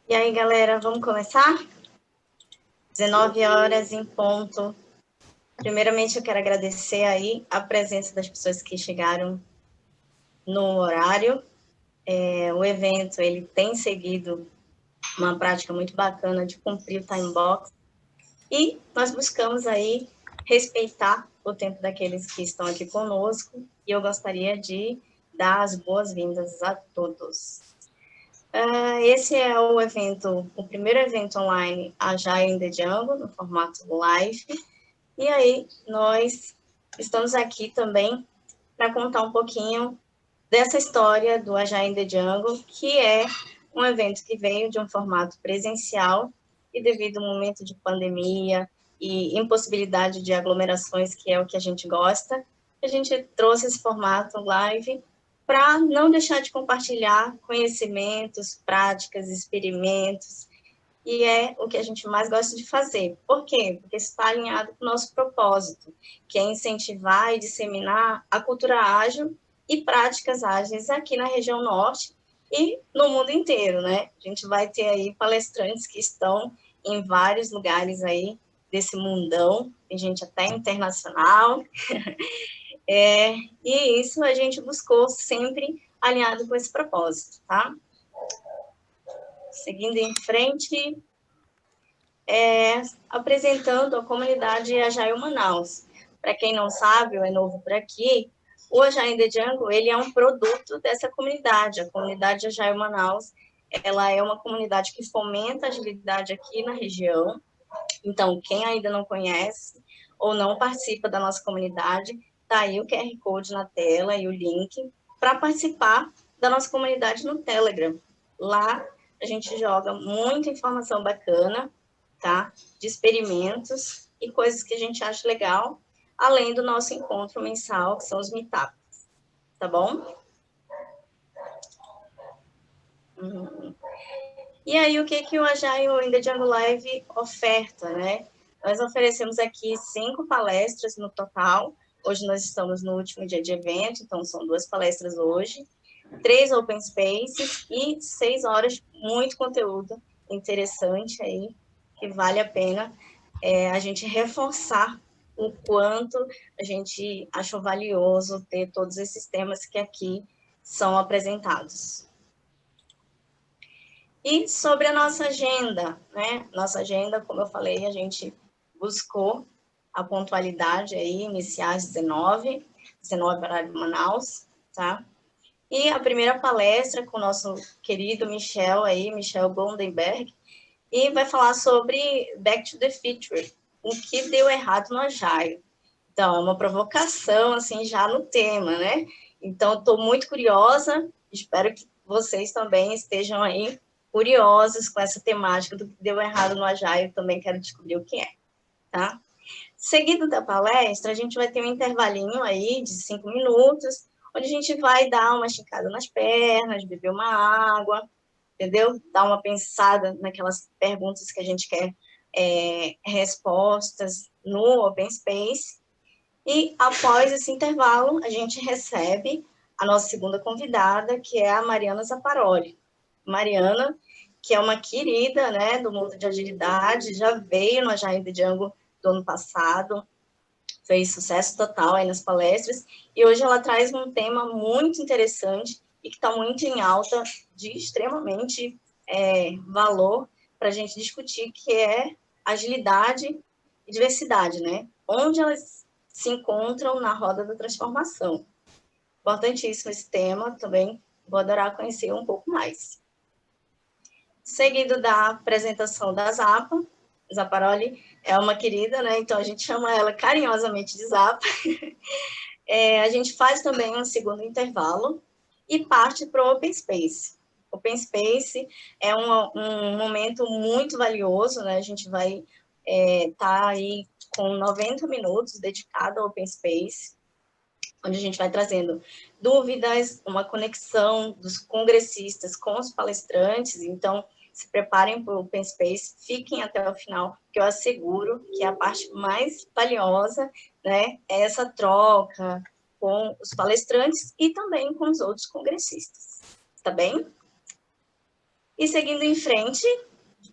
E aí, galera, vamos começar? 19 horas em ponto. Primeiramente, eu quero agradecer aí a presença das pessoas que chegaram no horário. O evento, ele tem seguido uma prática muito bacana de cumprir o time box. E nós buscamos aí respeitar o tempo daqueles que estão aqui conosco. E eu gostaria de dar as boas-vindas a todos. Esse é o evento, o primeiro evento online Agile in the Jungle, no formato live. E aí, nós estamos aqui também para contar um pouquinho dessa história do Agile in the Jungle, que é um evento que veio de um formato presencial e devido ao momento de pandemia e impossibilidade de aglomerações, que é o que a gente gosta, a gente trouxe esse formato live para não deixar de compartilhar conhecimentos, práticas, experimentos, e é o que a gente mais gosta de fazer. Por quê? Porque está alinhado com o nosso propósito, que é incentivar e disseminar a cultura ágil e práticas ágeis aqui na região norte e no mundo inteiro, né? A gente vai ter aí palestrantes que estão em vários lugares aí desse mundão, tem gente até internacional, e isso a gente buscou sempre alinhado com esse propósito, tá? Seguindo em frente, apresentando a comunidade Agile Manaus. Para quem não sabe, ou é novo por aqui, o Agile in the Jungle, ele é um produto dessa comunidade. A comunidade Agile Manaus, ela é uma comunidade que fomenta a agilidade aqui na região. Então, quem ainda não conhece ou não participa da nossa comunidade, tá aí o QR Code na tela e o link para participar da nossa comunidade no Telegram. Lá a gente joga muita informação bacana, tá? De experimentos e coisas que a gente acha legal, além do nosso encontro mensal, que são os meetups, tá bom? E aí, o que o Agile in the Jungle Live oferta, né? Nós oferecemos aqui 5 palestras no total. Hoje nós estamos no último dia de evento, então são 2 palestras hoje, 3 open spaces e 6 horas de muito conteúdo interessante aí, que vale a pena a gente reforçar o quanto a gente achou valioso ter todos esses temas que aqui são apresentados. E sobre a nossa agenda, né? Nossa agenda, como eu falei, a gente buscou a pontualidade aí, iniciar às 19 horário de Manaus, tá? E a primeira palestra com o nosso querido Michel aí, Michel Goldenberg, e vai falar sobre Back to the Future, o que deu errado no Agile. Então, é uma provocação, assim, já no tema, né? Então, estou muito curiosa, espero que vocês também estejam aí curiosos com essa temática do que deu errado no Agile, também quero descobrir o que é, tá? Seguido da palestra, a gente vai ter um intervalinho aí de 5 minutos, onde a gente vai dar uma esticada nas pernas, beber uma água, entendeu? Dar uma pensada naquelas perguntas que a gente quer respostas no Open Space. E após esse intervalo, a gente recebe a nossa segunda convidada, que é a Mariana Zapparoli. Mariana, que é uma querida, né, do mundo de agilidade, já veio no Agile in the Jungle do ano passado, fez sucesso total aí nas palestras, e hoje ela traz um tema muito interessante e que está muito em alta, de extremamente valor para a gente discutir, que é agilidade e diversidade, né? Onde elas se encontram na roda da transformação. Importantíssimo esse tema, também vou adorar conhecer um pouco mais. Seguido da apresentação da Zapa, Zapparoli é uma querida, né? Então a gente chama ela carinhosamente de Zapa. A gente faz também um segundo intervalo e parte para o Open Space. Open Space é um momento muito valioso, né? A gente vai estar aí com 90 minutos dedicado ao Open Space, onde a gente vai trazendo dúvidas, uma conexão dos congressistas com os palestrantes. Então, se preparem para o Open Space, fiquem até o final, que eu asseguro que a parte mais valiosa, né, é essa troca com os palestrantes e também com os outros congressistas. Tá bem? E seguindo em frente,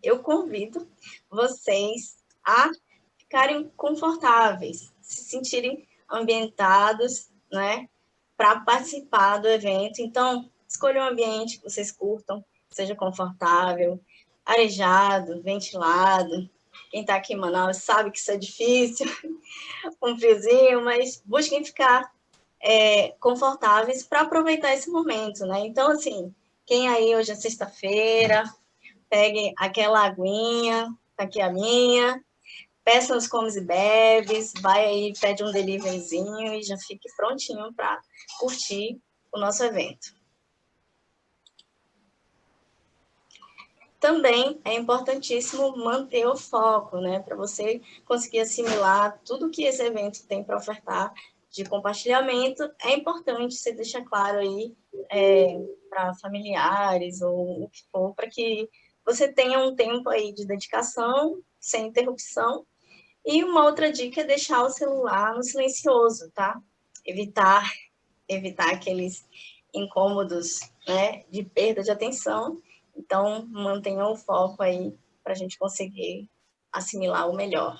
eu convido vocês a ficarem confortáveis, se sentirem ambientados, né, para participar do evento. Então, escolha um ambiente que vocês curtam, seja confortável, arejado, ventilado. Quem está aqui em Manaus sabe que isso é difícil, um friozinho, mas busquem ficar confortáveis para aproveitar esse momento, né? Então, assim, quem aí hoje é sexta-feira, pegue aquela aguinha, tá aqui a minha, peça os comes e bebes, vai aí, pede um deliveryzinho e já fique prontinho para curtir o nosso evento. Também é importantíssimo manter o foco, né? Para você conseguir assimilar tudo que esse evento tem para ofertar de compartilhamento. É importante você deixar claro aí para familiares ou o que for, para que você tenha um tempo aí de dedicação, sem interrupção. E uma outra dica é deixar o celular no silencioso, tá? Evitar aqueles incômodos, né, de perda de atenção. Então, mantenha o foco aí para a gente conseguir assimilar o melhor.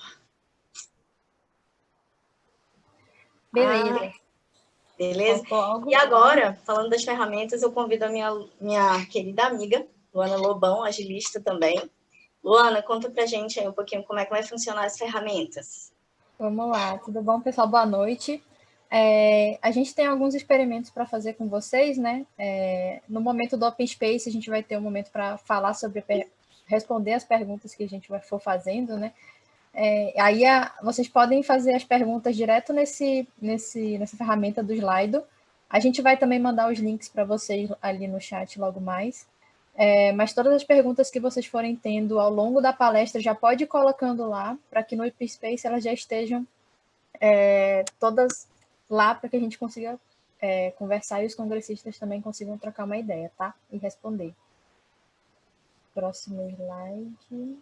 Beleza. Beleza? E agora, falando das ferramentas, eu convido a minha querida amiga, Luana Lobão, agilista também. Luana, conta pra gente aí um pouquinho como é que vai funcionar as ferramentas. Vamos lá, tudo bom, pessoal? Boa noite. A gente tem alguns experimentos para fazer com vocês, né? No momento do Open Space, a gente vai ter um momento para falar sobre, responder as perguntas que a gente for fazendo, né? Aí vocês podem fazer as perguntas direto nessa ferramenta do Slido. A gente vai também mandar os links para vocês ali no chat logo mais. Mas todas as perguntas que vocês forem tendo ao longo da palestra, já pode ir colocando lá, para que no Open Space elas já estejam todas lá, para que a gente consiga conversar e os congressistas também consigam trocar uma ideia, tá? E responder. Próximo slide.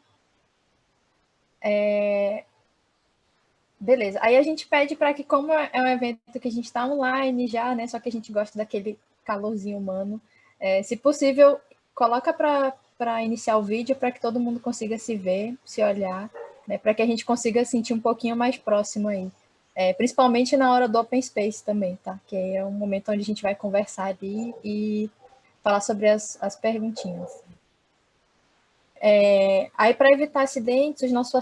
Beleza. Aí a gente pede para que, como é um evento que a gente está online já, né? Só que a gente gosta daquele calorzinho humano, se possível, coloca para iniciar o vídeo para que todo mundo consiga se ver, se olhar, né? Para que a gente consiga sentir um pouquinho mais próximo aí. Principalmente na hora do Open Space também, tá? Que é um momento onde a gente vai conversar ali e falar sobre as perguntinhas. Aí, para evitar acidentes, os nossos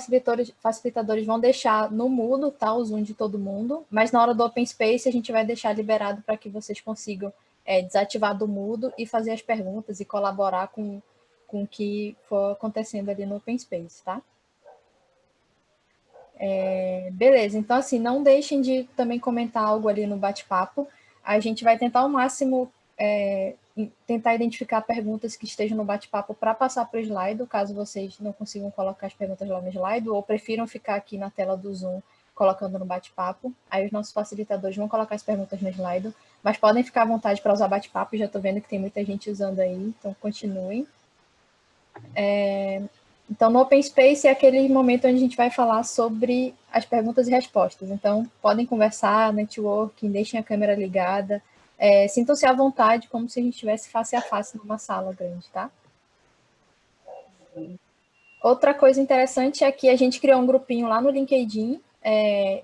facilitadores vão deixar no mudo, tá, o Zoom de todo mundo, mas na hora do Open Space a gente vai deixar liberado para que vocês consigam desativar do mudo e fazer as perguntas e colaborar com o que for acontecendo ali no Open Space, tá? Beleza, então assim, não deixem de também comentar algo ali no bate-papo. A gente vai tentar ao máximo tentar identificar perguntas que estejam no bate-papo para passar para o Slido, caso vocês não consigam colocar as perguntas lá no Slido, ou prefiram ficar aqui na tela do Zoom colocando no bate-papo. Aí os nossos facilitadores vão colocar as perguntas no Slido, mas podem ficar à vontade para usar bate-papo, já estou vendo que tem muita gente usando aí, então continuem. Então, no Open Space é aquele momento onde a gente vai falar sobre as perguntas e respostas. Então, podem conversar, networking, deixem a câmera ligada, sintam-se à vontade, como se a gente estivesse face a face numa sala grande, tá? Outra coisa interessante é que a gente criou um grupinho lá no LinkedIn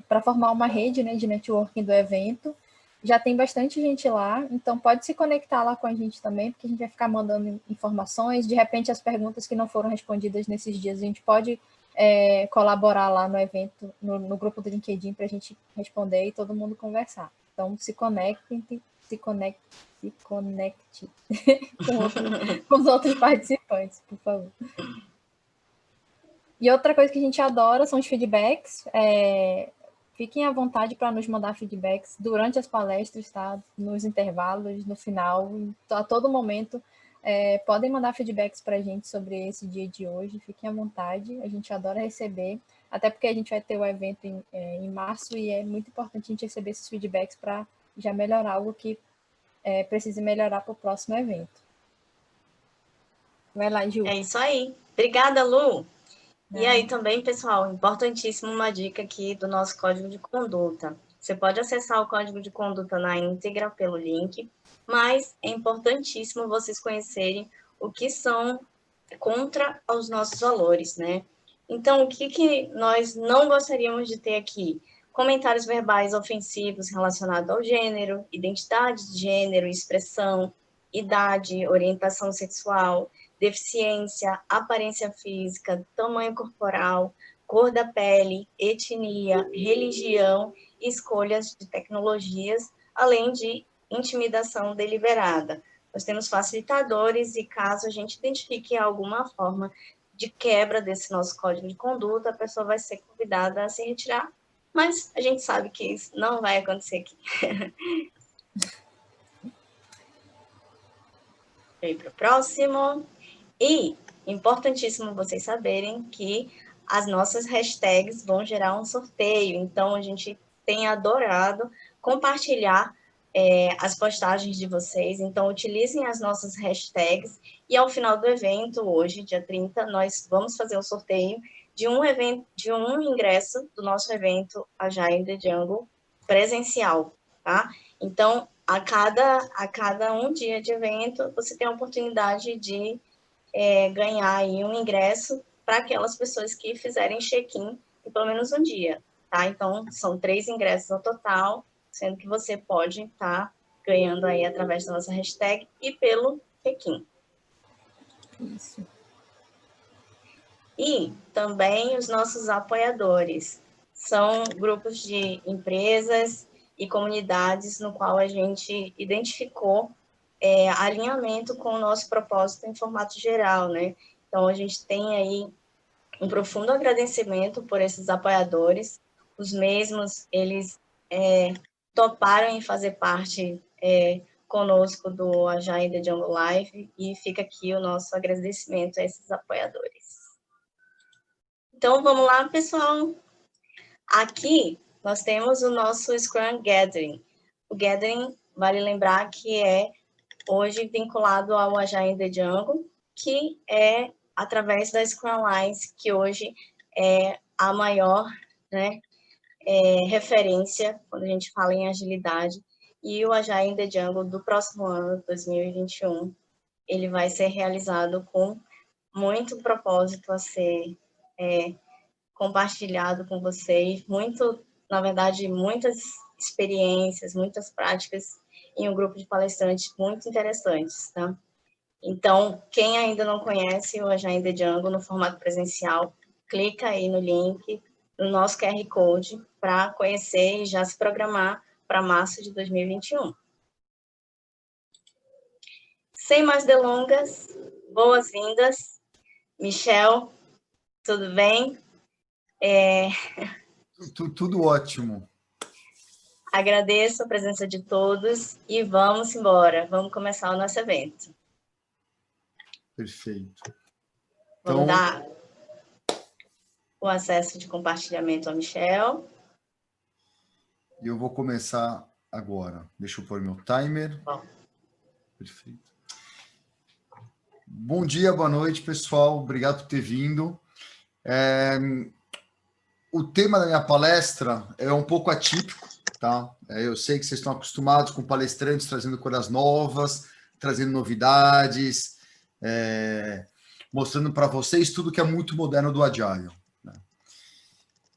para formar uma rede, né, de networking do evento. Já tem bastante gente lá, então pode se conectar lá com a gente também, porque a gente vai ficar mandando informações. De repente, as perguntas que não foram respondidas nesses dias, a gente pode colaborar lá no evento, no grupo do LinkedIn, para a gente responder e todo mundo conversar. Então, se conectem, se conecte com os outros participantes, por favor. E outra coisa que a gente adora são os feedbacks. Fiquem à vontade para nos mandar feedbacks durante as palestras, tá? Nos intervalos, no final, a todo momento. Podem mandar feedbacks para a gente sobre esse dia de hoje. Fiquem à vontade, a gente adora receber. Até porque a gente vai ter o evento em março e é muito importante a gente receber esses feedbacks para já melhorar algo que precise melhorar para o próximo evento. Vai lá, Ju. É isso aí. Obrigada, Lu. E aí também, pessoal, importantíssimo uma dica aqui do nosso código de conduta. Você pode acessar o código de conduta na íntegra pelo link, mas é importantíssimo vocês conhecerem o que são contra os nossos valores, né? Então, o que nós não gostaríamos de ter aqui? Comentários verbais ofensivos relacionados ao gênero, identidade de gênero, expressão, idade, orientação sexual, deficiência, aparência física, tamanho corporal, cor da pele, etnia, religião e escolhas de tecnologias, além de intimidação deliberada. Nós temos facilitadores e caso a gente identifique alguma forma de quebra desse nosso código de conduta, a pessoa vai ser convidada a se retirar, mas a gente sabe que isso não vai acontecer aqui. Vem para o próximo. E, importantíssimo vocês saberem que as nossas hashtags vão gerar um sorteio, então a gente tem adorado compartilhar as postagens de vocês, então utilizem as nossas hashtags e ao final do evento, hoje, dia 30, nós vamos fazer um sorteio de um ingresso do nosso evento Agile in the Jungle presencial, tá? Então, a cada um dia de evento, você tem a oportunidade de ganhar aí um ingresso para aquelas pessoas que fizerem check-in em pelo menos um dia, tá? Então, são 3 ingressos no total, sendo que você pode estar ganhando aí através da nossa hashtag e pelo check-in. Isso. E também os nossos apoiadores. São grupos de empresas e comunidades no qual a gente identificou alinhamento com o nosso propósito em formato geral, né? Então, a gente tem aí um profundo agradecimento por esses apoiadores. Os mesmos, eles toparam em fazer parte conosco do Agile in the Jungle Live e fica aqui o nosso agradecimento a esses apoiadores. Então, vamos lá, pessoal. Aqui, nós temos o nosso Scrum Gathering. O Gathering, vale lembrar que é hoje vinculado ao Agile in the Jungle, que é através da Scrum Alliance, que hoje é a maior, né, referência quando a gente fala em agilidade. E o Agile in the Jungle do próximo ano, 2021, ele vai ser realizado com muito propósito a ser compartilhado com vocês, na verdade, muitas experiências, muitas práticas em um grupo de palestrantes muito interessantes, tá? Então, quem ainda não conhece o Agile in the Jungle no formato presencial, clica aí no link, no nosso QR Code, para conhecer e já se programar para março de 2021. Sem mais delongas, boas-vindas. Michel, tudo bem? Tudo ótimo. Agradeço a presença de todos e vamos embora. Vamos começar o nosso evento. Perfeito. Vamos dar o acesso de compartilhamento ao Michel. E eu vou começar agora. Deixa eu pôr meu timer. Bom. Perfeito. Bom dia, boa noite, pessoal. Obrigado por ter vindo. O tema da minha palestra é um pouco atípico, tá? Eu sei que vocês estão acostumados com palestrantes trazendo coisas novas, trazendo novidades, mostrando para vocês tudo que é muito moderno do Agile. Né?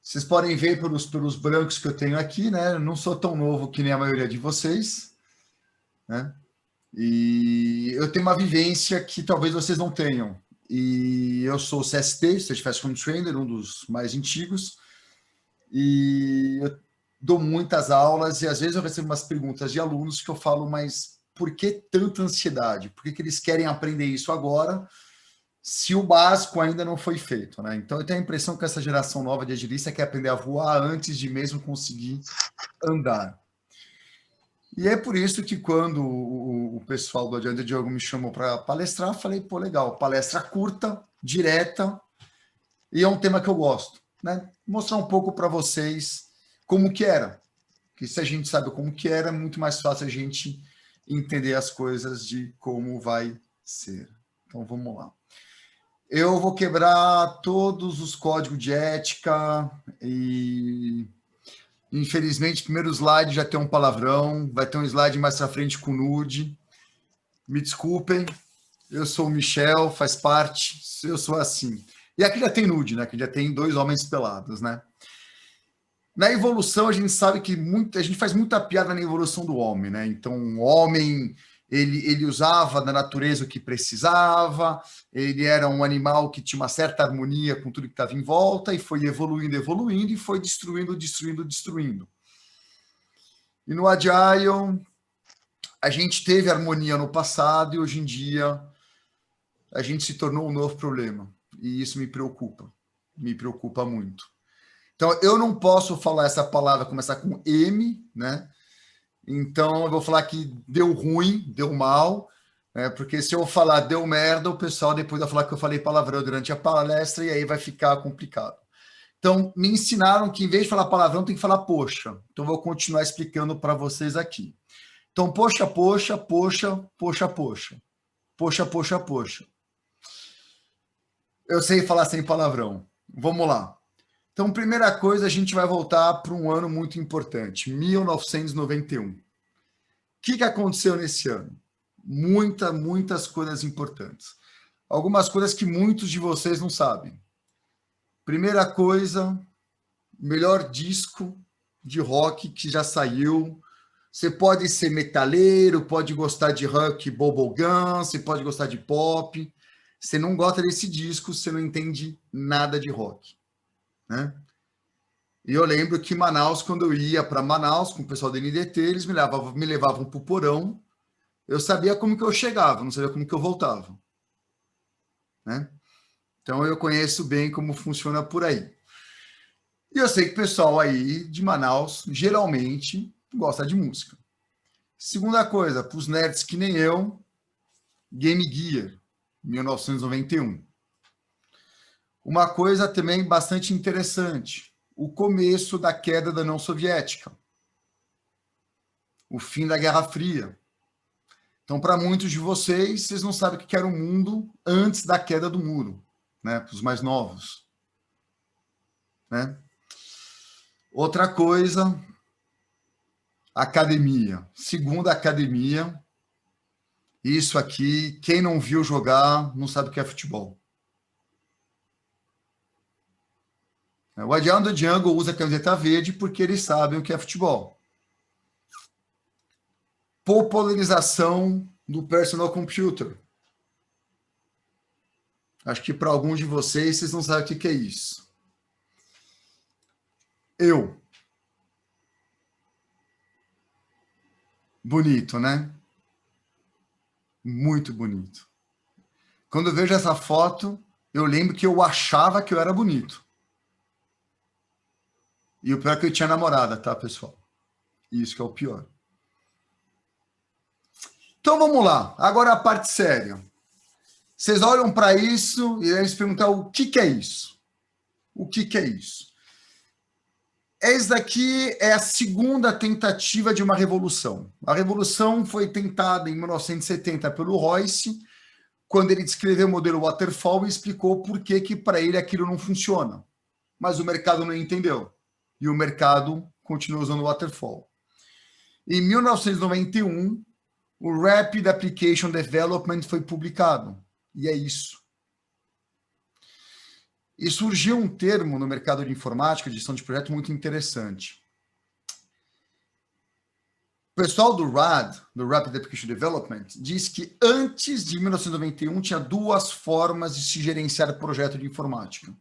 Vocês podem ver pelos brancos que eu tenho aqui, né? Eu não sou tão novo que nem a maioria de vocês, né? E eu tenho uma vivência que talvez vocês não tenham. E eu sou CST, Certified Scrum Trainer, um dos mais antigos, e eu dou muitas aulas e às vezes eu recebo umas perguntas de alunos que eu falo, mas por que tanta ansiedade? Por que eles querem aprender isso agora se o básico ainda não foi feito? Né? Então eu tenho a impressão que essa geração nova de agilista quer aprender a voar antes de mesmo conseguir andar. E é por isso que quando o pessoal do Agile in the Jungle me chamou para palestrar, eu falei, pô, legal, palestra curta, direta, e é um tema que eu gosto, né? Mostrar um pouco para vocês como que era. Porque se a gente sabe como que era, é muito mais fácil a gente entender as coisas de como vai ser. Então, vamos lá. Eu vou quebrar todos os códigos de ética e... Infelizmente, primeiro slide já tem um palavrão, vai ter um slide mais à frente com nude. Me desculpem, eu sou o Michel, faz parte, eu sou assim. E aqui já tem nude, né? Aqui já tem 2 homens pelados, né? Na evolução, a gente sabe que a gente faz muita piada na evolução do homem, né? Então, o homem, ele usava da natureza o que precisava, ele era um animal que tinha uma certa harmonia com tudo que estava em volta, e foi evoluindo, evoluindo, e foi destruindo, destruindo, destruindo. E no Agile, a gente teve harmonia no passado, e hoje em dia, a gente se tornou um novo problema. E isso me preocupa muito. Então, eu não posso falar essa palavra, começar com M, né? Então, eu vou falar que deu ruim, deu mal, né? Porque se eu falar deu merda, o pessoal depois vai falar que eu falei palavrão durante a palestra e aí vai ficar complicado. Então, me ensinaram que em vez de falar palavrão, tem que falar poxa. Então, vou continuar explicando para vocês aqui. Então, poxa, poxa, poxa, poxa, poxa. Poxa, poxa, poxa. Eu sei falar sem palavrão. Vamos lá. Então, primeira coisa, a gente vai voltar para um ano muito importante, 1991. O que aconteceu nesse ano? Muitas coisas importantes. Algumas coisas que muitos de vocês não sabem. Primeira coisa, melhor disco de rock que já saiu. Você pode ser metaleiro, pode gostar de rock bubblegum, você pode gostar de pop. Você não gosta desse disco, você não entende nada de rock, né? E eu lembro que Manaus, quando eu ia para Manaus com o pessoal da NDT, eles me levavam para o porão. Eu sabia como que eu chegava, não sabia como que eu voltava, né? Então eu conheço bem como funciona por aí. E eu sei que o pessoal aí de Manaus geralmente gosta de música. Segunda coisa, para os nerds que nem eu, Game Gear, 1991. Uma coisa também bastante interessante, o começo da queda da União Soviética, o fim da Guerra Fria. Então, para muitos de vocês, vocês não sabem o que era o mundo antes da queda do muro, né? Para os mais novos, né? Outra coisa, academia. Segunda academia, isso aqui, quem não viu jogar não sabe o que é futebol. O Adriano do Django usa a camiseta verde porque eles sabem o que é futebol. Popularização do personal computer. Acho que para alguns de vocês não sabem o que é isso. Eu. Bonito, né? Muito bonito. Quando eu vejo essa foto, eu lembro que eu achava que eu era bonito. E o pior é que eu tinha namorada, tá, pessoal? Isso que é o pior. Então vamos lá. Agora a parte séria. Vocês olham para isso e aí se perguntar o que é isso? O que é isso? Essa daqui é a segunda tentativa de uma revolução. A revolução foi tentada em 1970 pelo Royce, quando ele descreveu o modelo Waterfall e explicou por que para ele aquilo não funciona. Mas o mercado não entendeu. E o mercado continua usando o Waterfall. Em 1991, o Rapid Application Development foi publicado. E é isso. E surgiu um termo no mercado de informática, de gestão de projeto, muito interessante. O pessoal do RAD, do Rapid Application Development, diz que antes de 1991 tinha 2 formas de se gerenciar projeto de informática.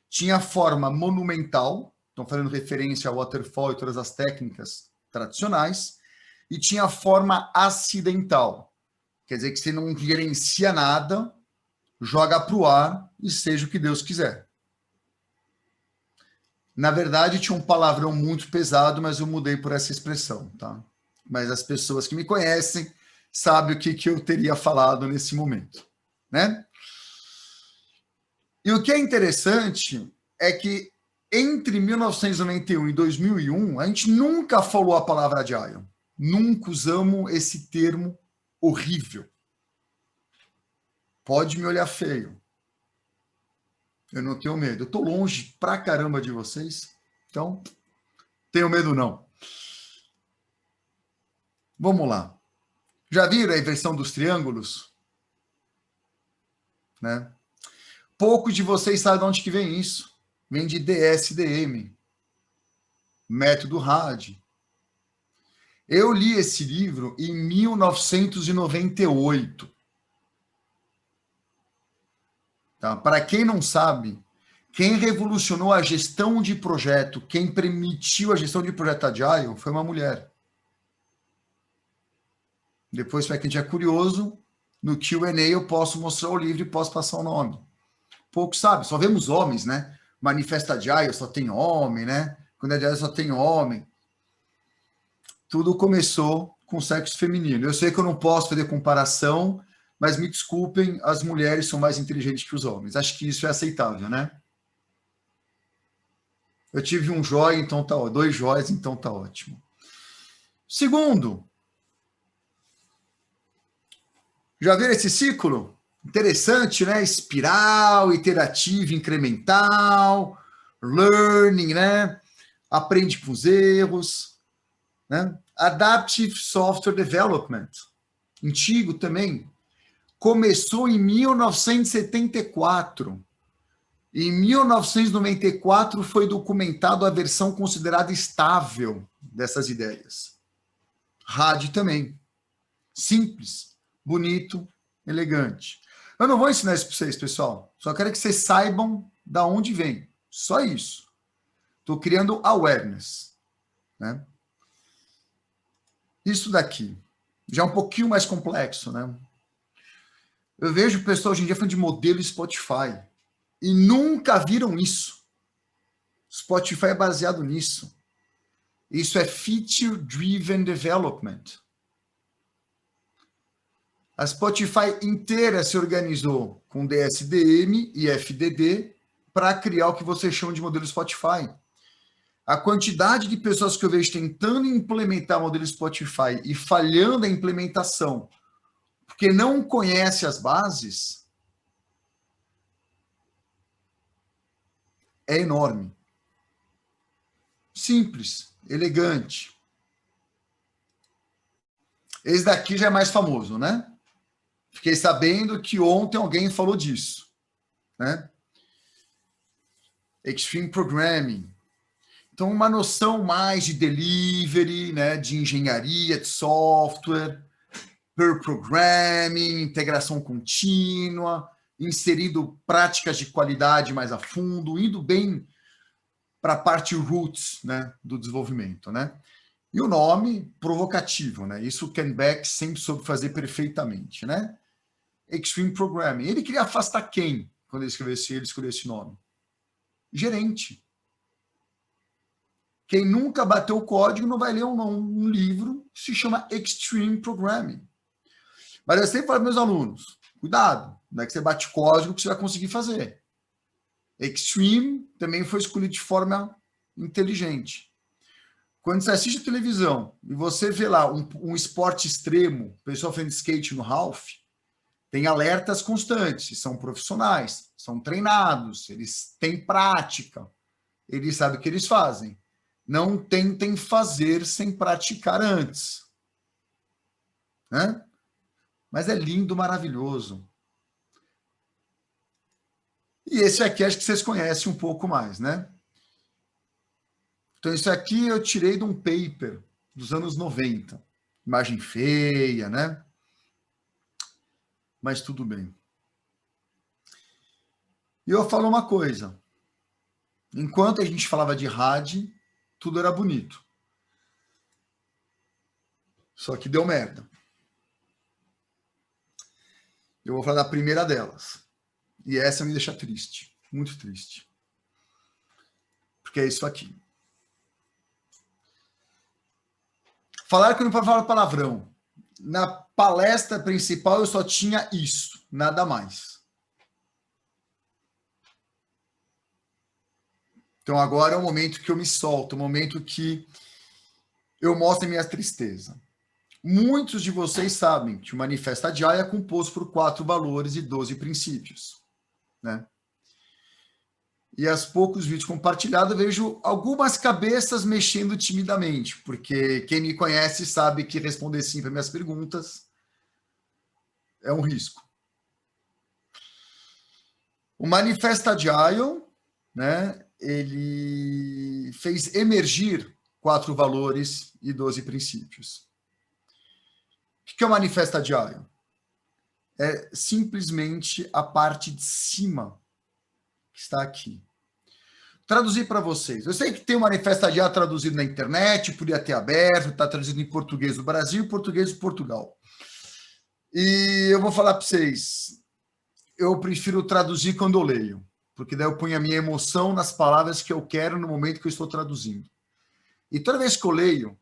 Tinha a forma monumental, estão fazendo referência ao Waterfall e todas as técnicas tradicionais, e tinha a forma acidental, quer dizer que você não gerencia nada, joga para o ar e seja o que Deus quiser. Na verdade, tinha um palavrão muito pesado, mas eu mudei por essa expressão, tá? Mas as pessoas que me conhecem sabem o que eu teria falado nesse momento, né? E o que é interessante é que entre 1991 e 2001, a gente nunca falou a palavra Agile. Nunca usamos esse termo horrível. Pode me olhar feio. Eu não tenho medo. Eu estou longe pra caramba de vocês. Então, tenho medo não. Vamos lá. Já viram a inversão dos triângulos? né? Poucos de vocês sabem de onde que vem isso. Vem de DSDM, método RAD. Eu li esse livro em 1998. Tá? Para quem não sabe, quem revolucionou a gestão de projeto, quem permitiu a gestão de projeto Agile foi uma mulher. Depois, para quem é curioso, no Q&A eu posso mostrar o livro e posso passar o nome. Pouco sabe, só vemos homens, né? Manifesta Agile só tem homem, né? Quando é Agile só tem homem. Tudo começou com sexo feminino. Eu sei que eu não posso fazer comparação, mas me desculpem, as mulheres são mais inteligentes que os homens. Acho que isso é aceitável, né? Eu tive um jóia, então tá ótimo. 2 jóias, então tá ótimo. Segundo, já viram esse ciclo? Interessante, né? Espiral, iterativa, incremental, learning, né? Aprende com os erros, né? Adaptive Software Development, antigo também, começou em 1974. Em 1994 foi documentado a versão considerada estável dessas ideias. RAD também. Simples, bonito, elegante. Eu não vou ensinar isso para vocês, pessoal. Só quero que vocês saibam da onde vem. Só isso. Estou criando awareness, né? Isso daqui já é um pouquinho mais complexo, né? Eu vejo o pessoal hoje em dia falando de modelo Spotify e nunca viram isso. Spotify é baseado nisso. Isso é Feature Driven Development. A Spotify inteira se organizou com DSDM e FDD para criar o que vocês chamam de modelo Spotify. A quantidade de pessoas que eu vejo tentando implementar o modelo Spotify e falhando a implementação porque não conhece as bases é enorme. Simples, elegante. Esse daqui já é mais famoso, né? Fiquei sabendo que ontem alguém falou disso, né? Extreme Programming. Então, uma noção mais de delivery, né? De engenharia, de software, per programming, integração contínua, inserindo práticas de qualidade mais a fundo, indo bem para a parte roots, né? Do desenvolvimento, né? E o nome provocativo, né? Isso o Ken Beck sempre soube fazer perfeitamente, né? Extreme Programming. Ele queria afastar quem quando ele escolheu esse nome? Gerente. Quem nunca bateu o código não vai ler um livro que se chama Extreme Programming. Mas eu sempre falo para meus alunos, cuidado, não é que você bate código que você vai conseguir fazer. Extreme também foi escolhido de forma inteligente. Quando você assiste a televisão e você vê lá um esporte extremo, pessoal fazendo skate no half, tem alertas constantes, são profissionais, são treinados, eles têm prática, eles sabem o que eles fazem. Não tentem fazer sem praticar antes. Né? Mas é lindo, maravilhoso. E esse aqui acho que vocês conhecem um pouco mais, né? Então, isso aqui eu tirei de um paper dos anos 90. Imagem feia, né? Mas tudo bem. E eu falo uma coisa. Enquanto a gente falava de RAD, tudo era bonito. Só que deu merda. Eu vou falar da primeira delas. E essa me deixa triste. Muito triste. Porque é isso aqui. Falaram que não pode falar palavrão. Na palestra principal eu só tinha isso, nada mais. Então agora é o momento que eu me solto, o momento que eu mostro a minha tristeza. Muitos de vocês sabem que o Manifesto Agile é composto por 4 valores e 12 princípios, né? E aos poucos vídeos compartilhados, eu vejo algumas cabeças mexendo timidamente, porque quem me conhece sabe que responder sim para minhas perguntas é um risco. O Manifesto Agile, né, ele fez emergir 4 valores e 12 princípios. O que é o Manifesto Agile? É simplesmente a parte de cima que está aqui. Traduzir para vocês. Eu sei que tem o Manifesto Agile traduzido na internet, podia ter aberto, está traduzido em português do Brasil e português de Portugal. E eu vou falar para vocês, eu prefiro traduzir quando eu leio, porque daí eu ponho a minha emoção nas palavras que eu quero no momento que eu estou traduzindo. E toda vez que eu leio,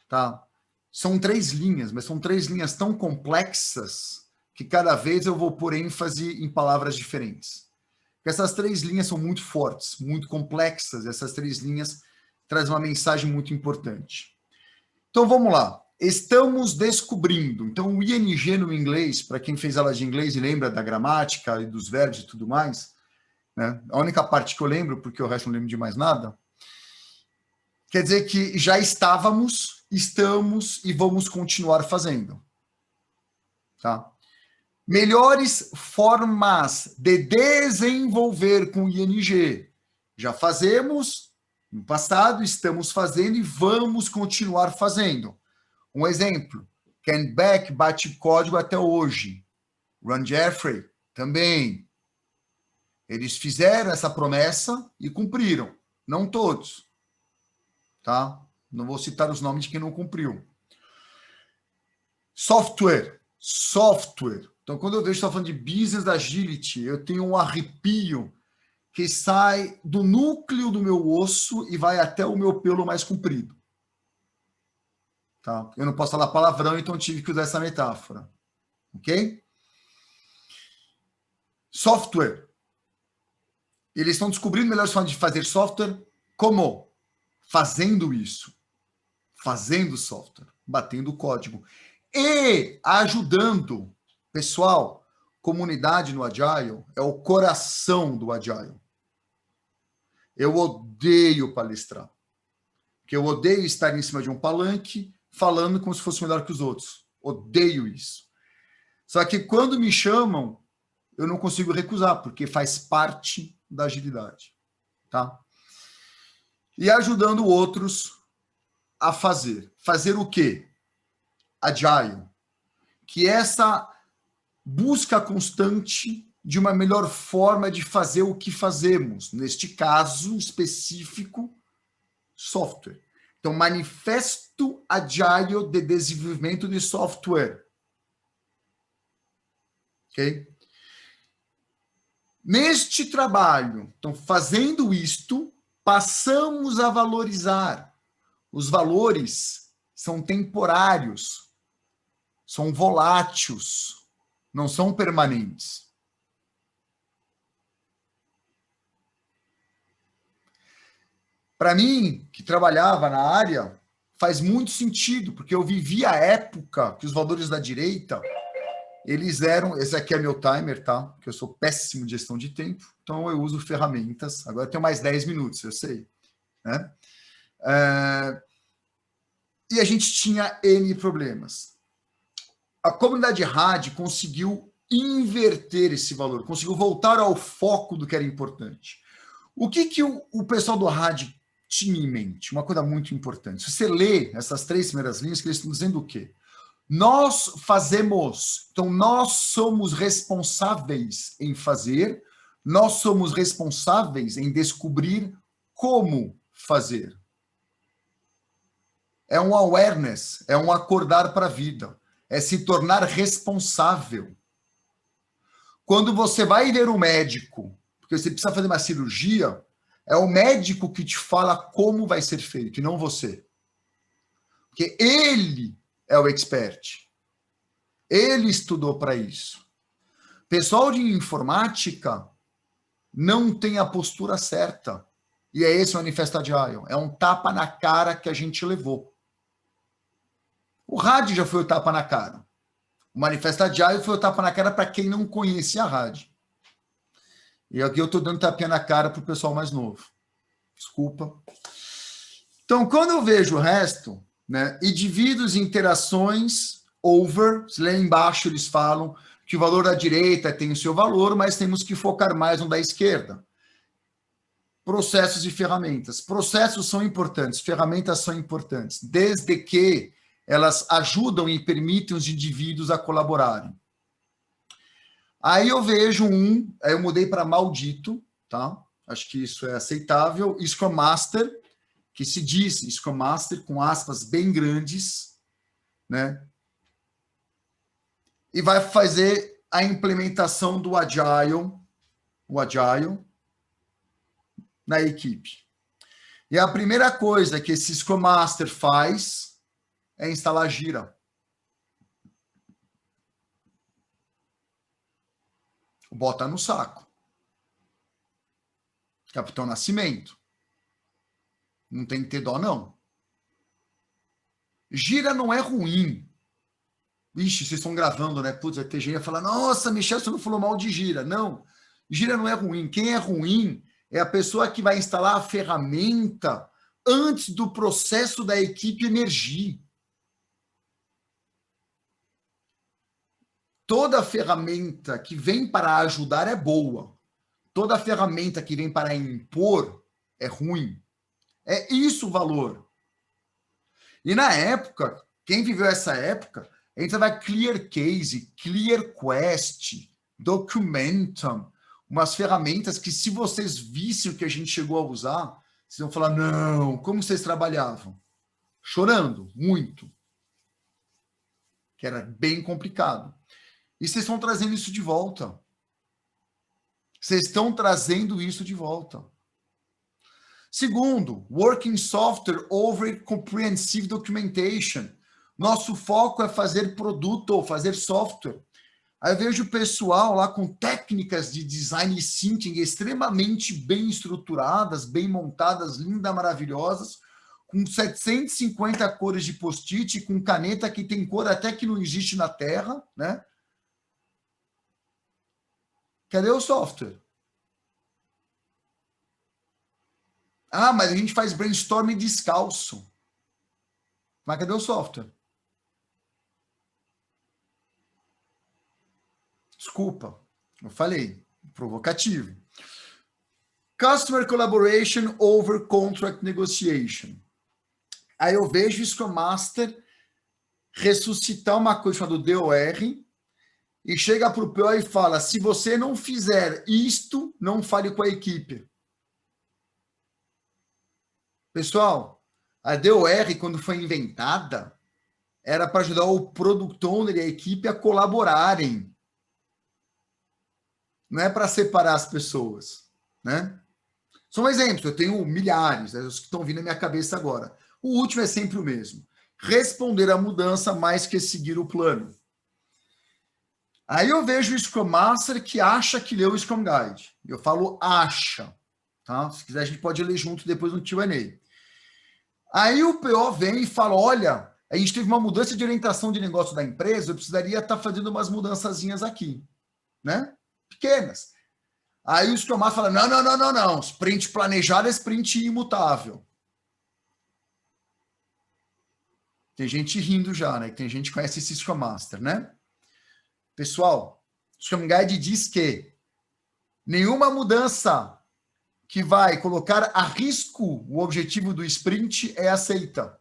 tá? São 3 linhas, mas são 3 linhas tão complexas que cada vez eu vou pôr ênfase em palavras diferentes. Porque essas 3 linhas são muito fortes, muito complexas. Essas 3 linhas trazem uma mensagem muito importante. Então, vamos lá. Estamos descobrindo. Então, o ING no inglês, para quem fez aula de inglês e lembra da gramática e dos verbos e tudo mais, né? A única parte que eu lembro, porque o resto não lembro de mais nada, quer dizer que já estávamos, estamos e vamos continuar fazendo. Tá? Melhores formas de desenvolver com o ING. Já fazemos no passado, estamos fazendo e vamos continuar fazendo. Um exemplo, Ken Beck bate código até hoje. Ron Jeffrey também. Eles fizeram essa promessa e cumpriram. Não todos. Tá? Não vou citar os nomes de quem não cumpriu. Software. Então, quando eu vejo que está falando de business agility, eu tenho um arrepio que sai do núcleo do meu osso e vai até o meu pelo mais comprido. Tá? Eu não posso falar palavrão, então tive que usar essa metáfora. Ok? Software. Eles estão descobrindo melhores formas de fazer software. Como? Fazendo isso. Fazendo software. Batendo código. E ajudando. Pessoal, comunidade no Agile é o coração do Agile. Eu odeio palestrar. Porque eu odeio estar em cima de um palanque falando como se fosse melhor que os outros. Odeio isso. Só que quando me chamam, eu não consigo recusar, porque faz parte da agilidade. Tá? E ajudando outros a fazer. Fazer o quê? Agile. Que é essa busca constante de uma melhor forma de fazer o que fazemos. Neste caso específico, software. Então, Manifesto Agile de Desenvolvimento de Software. Ok? Neste trabalho, então, fazendo isto, passamos a valorizar. Os valores são temporários, são voláteis, não são permanentes. Para mim, que trabalhava na área, faz muito sentido, porque eu vivi a época que os valores da direita, eles eram... Esse aqui é meu timer, tá? Porque eu sou péssimo de gestão de tempo, então eu uso ferramentas. Agora eu tenho mais 10 minutos, eu sei. Né? E a gente tinha N problemas. A comunidade RAD conseguiu inverter esse valor, conseguiu voltar ao foco do que era importante. O que o pessoal do RAD tinha em mente? Uma coisa muito importante. Se você lê essas 3 primeiras linhas, que eles estão dizendo o quê? Nós fazemos, então nós somos responsáveis em fazer, nós somos responsáveis em descobrir como fazer. É um awareness, é um acordar para a vida, é se tornar responsável. Quando você vai ver um médico, porque você precisa fazer uma cirurgia, é o médico que te fala como vai ser feito, e não você. Porque ele é o expert. Ele estudou para isso. Pessoal de informática não tem a postura certa. E é esse o Manifesto Agile. É um tapa na cara que a gente levou. O RAD já foi o tapa na cara. O Manifesto Agile foi o tapa na cara para quem não conhecia a RAD. E aqui eu estou dando tapinha na cara para o pessoal mais novo. Desculpa. Então, quando eu vejo o resto, né, e divido as interações over, lá embaixo eles falam que o valor da direita tem o seu valor, mas temos que focar mais no da esquerda. Processos e ferramentas. Processos são importantes, ferramentas são importantes, desde que elas ajudam e permitem os indivíduos a colaborarem. Aí eu vejo aí eu mudei para maldito, tá? Acho que isso é aceitável. Scrum Master, que se diz Scrum Master, com aspas bem grandes, né? E vai fazer a implementação do Agile, o Agile, na equipe. E a primeira coisa que esse Scrum Master faz é instalar Jira. Bota no saco. Capitão Nascimento. Não tem que ter dó, não. Jira não é ruim. Ixi, vocês estão gravando, né? Putz, vai ter gente que vai falar, nossa, Michel, você não falou mal de Jira. Não, Jira não é ruim. Quem é ruim é a pessoa que vai instalar a ferramenta antes do processo da equipe emergir. Toda ferramenta que vem para ajudar é boa. Toda ferramenta que vem para impor é ruim. É isso o valor. E na época, quem viveu essa época, a gente vai Clear Case, Clear Quest, Documentum, umas ferramentas que se vocês vissem o que a gente chegou a usar, vocês vão falar, não, como vocês trabalhavam? Chorando, muito. Que era bem complicado. E vocês estão trazendo isso de volta. Vocês estão trazendo isso de volta. Segundo, Working Software over Comprehensive Documentation. Nosso foco é fazer produto ou fazer software. Aí eu vejo o pessoal lá com técnicas de design thinking extremamente bem estruturadas, bem montadas, lindas, maravilhosas, com 750 cores de post-it, com caneta que tem cor até que não existe na Terra, né? Cadê o software? Ah, mas a gente faz brainstorming descalço. Mas cadê o software? Desculpa, eu falei, provocativo. Customer Collaboration over Contract Negotiation. Aí eu vejo o Scrum Master ressuscitar uma coisa chamada DOR e chega para o PO e fala, se você não fizer isto, não fale com a equipe. Pessoal, a DOR, quando foi inventada, era para ajudar o Product Owner e a equipe a colaborarem. Não é para separar as pessoas, né? São exemplos, eu tenho milhares, né, os que estão vindo na minha cabeça agora. O último é sempre o mesmo. Responder à mudança mais que seguir o plano. Aí eu vejo o Scrum Master que acha que leu o Scrum Guide. Eu falo acha. Tá? Se quiser, a gente pode ler junto depois no Q&A. Aí o PO vem e fala, olha, a gente teve uma mudança de orientação de negócio da empresa, eu precisaria estar fazendo umas mudançazinhas aqui. Né? Pequenas. Aí o Scrum Master fala, não. Sprint planejado é sprint imutável. Tem gente rindo já, né? Tem gente que conhece esse Scrum Master, né? Pessoal, o Scrum Guide diz que nenhuma mudança que vai colocar a risco o objetivo do sprint é aceita.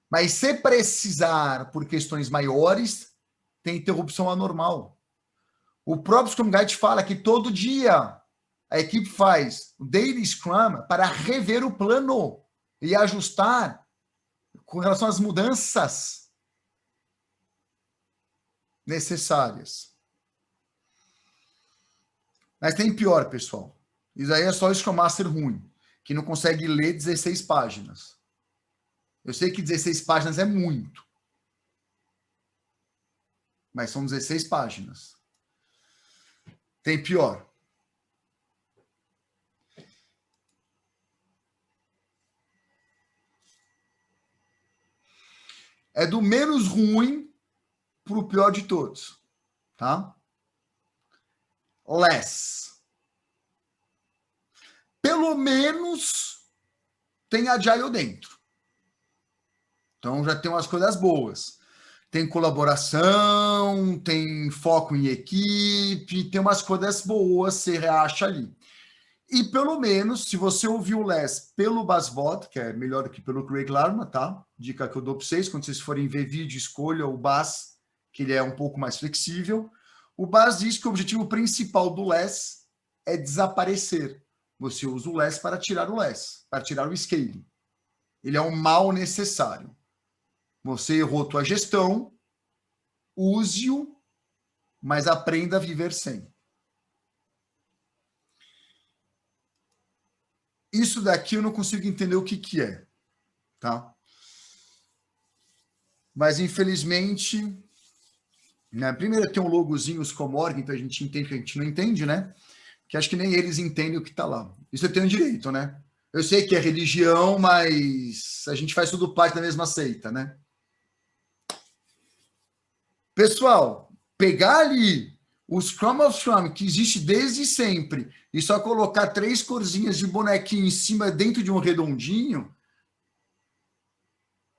Mas se precisar por questões maiores, tem interrupção anormal. O próprio Scrum Guide fala que todo dia a equipe faz o Daily Scrum para rever o plano e ajustar com relação às mudanças necessárias. Mas tem pior, pessoal. Isso aí é só o Scrum Master ruim, que não consegue ler 16 páginas. Eu sei que 16 páginas é muito. Mas são 16 páginas. Tem pior. É do menos ruim para o pior de todos. Tá? Less. Pelo menos tem Agile dentro. Então já tem umas coisas boas. Tem colaboração, tem foco em equipe, tem umas coisas boas, você acha ali. E pelo menos, se você ouviu o Les pelo BassVod, que é melhor do que pelo Craig Larman, tá? Dica que eu dou para vocês, quando vocês forem ver vídeo, escolha o Bass, que ele é um pouco mais flexível. O Bass diz que o objetivo principal do Les é desaparecer. Você usa o Les para tirar o Les, para tirar o scaling. Ele é um mal necessário. Você errou tua gestão, use-o, mas aprenda a viver sem. Isso daqui eu não consigo entender o que é, tá? Mas, infelizmente, né, primeiro tem um logozinho, os Comorg, então a gente entende que a gente não entende, né? Que acho que nem eles entendem o que está lá. Isso eu tenho direito, né? Eu sei que é religião, mas a gente faz tudo parte da mesma seita, né? Pessoal, pegar ali o Scrum of Scrum, que existe desde sempre, e só colocar 3 corzinhas de bonequinho em cima dentro de um redondinho,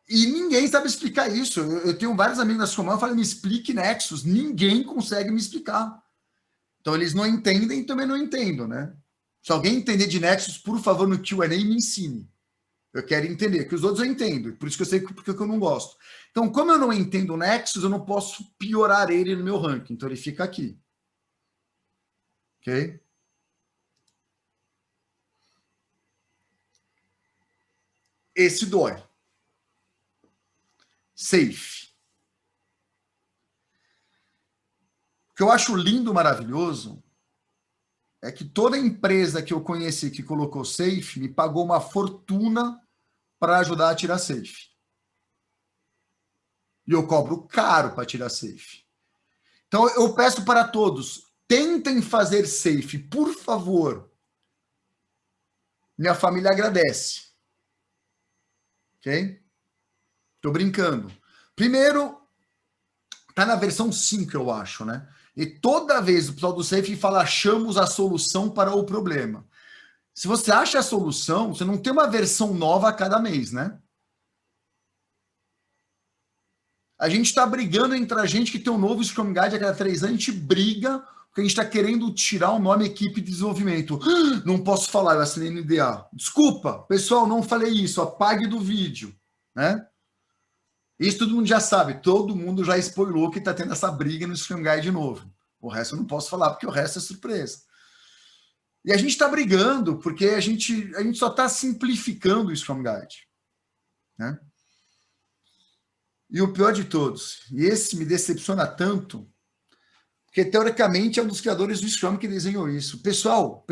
e ninguém sabe explicar isso. Eu tenho vários amigos da Scrum, eu falo, me explique Nexus, ninguém consegue me explicar. Então, eles não entendem e também não entendo, né? Se alguém entender de Nexus, por favor, no Q&A, me ensine. Eu quero entender, que os outros eu entendo, por isso que eu sei porque eu não gosto. Então, como eu não entendo o Nexus, eu não posso piorar ele no meu ranking, então ele fica aqui. Ok? Esse dói. Safe. O que eu acho lindo, maravilhoso, é que toda empresa que eu conheci que colocou Safe me pagou uma fortuna para ajudar a tirar Safe. E eu cobro caro para tirar Safe. Então, eu peço para todos, tentem fazer Safe, por favor. Minha família agradece. Ok? Tô brincando. Primeiro, tá na versão 5, eu acho, né? E toda vez o pessoal do Safe fala, achamos a solução para o problema. Se você acha a solução, você não tem uma versão nova a cada mês, né? A gente está brigando entre a gente que tem um novo Scrum Guide a cada 3 anos, a gente briga porque a gente está querendo tirar o nome equipe de desenvolvimento. Não posso falar, eu assinei no NDA. Desculpa, pessoal, não falei isso, apague do vídeo, né? Isso todo mundo já sabe, todo mundo já spoilou que está tendo essa briga no Scrum Guide de novo. O resto eu não posso falar, porque o resto é surpresa. E a gente está brigando porque a gente só está simplificando o Scrum Guide, né? E o pior de todos, e esse me decepciona tanto, porque teoricamente é um dos criadores do Scrum que desenhou isso. Pessoal,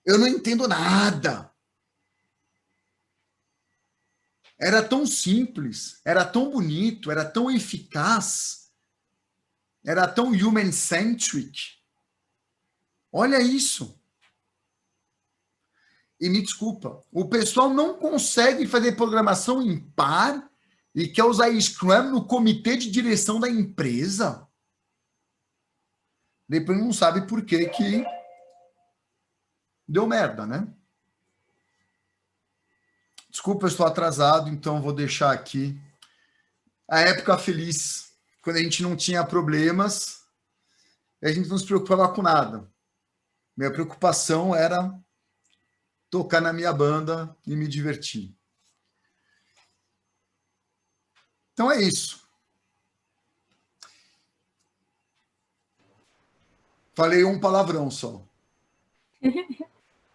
eu não entendo nada. Era tão simples, era tão bonito, era tão eficaz, era tão human-centric. Olha isso. E me desculpa, o pessoal não consegue fazer programação em par e quer usar Scrum no comitê de direção da empresa. Depois não sabe por que deu merda, né? Desculpa, eu estou atrasado, então vou deixar aqui a época feliz, quando a gente não tinha problemas, a gente não se preocupava com nada. Minha preocupação era tocar na minha banda e me divertir. Então é isso. Falei um palavrão só.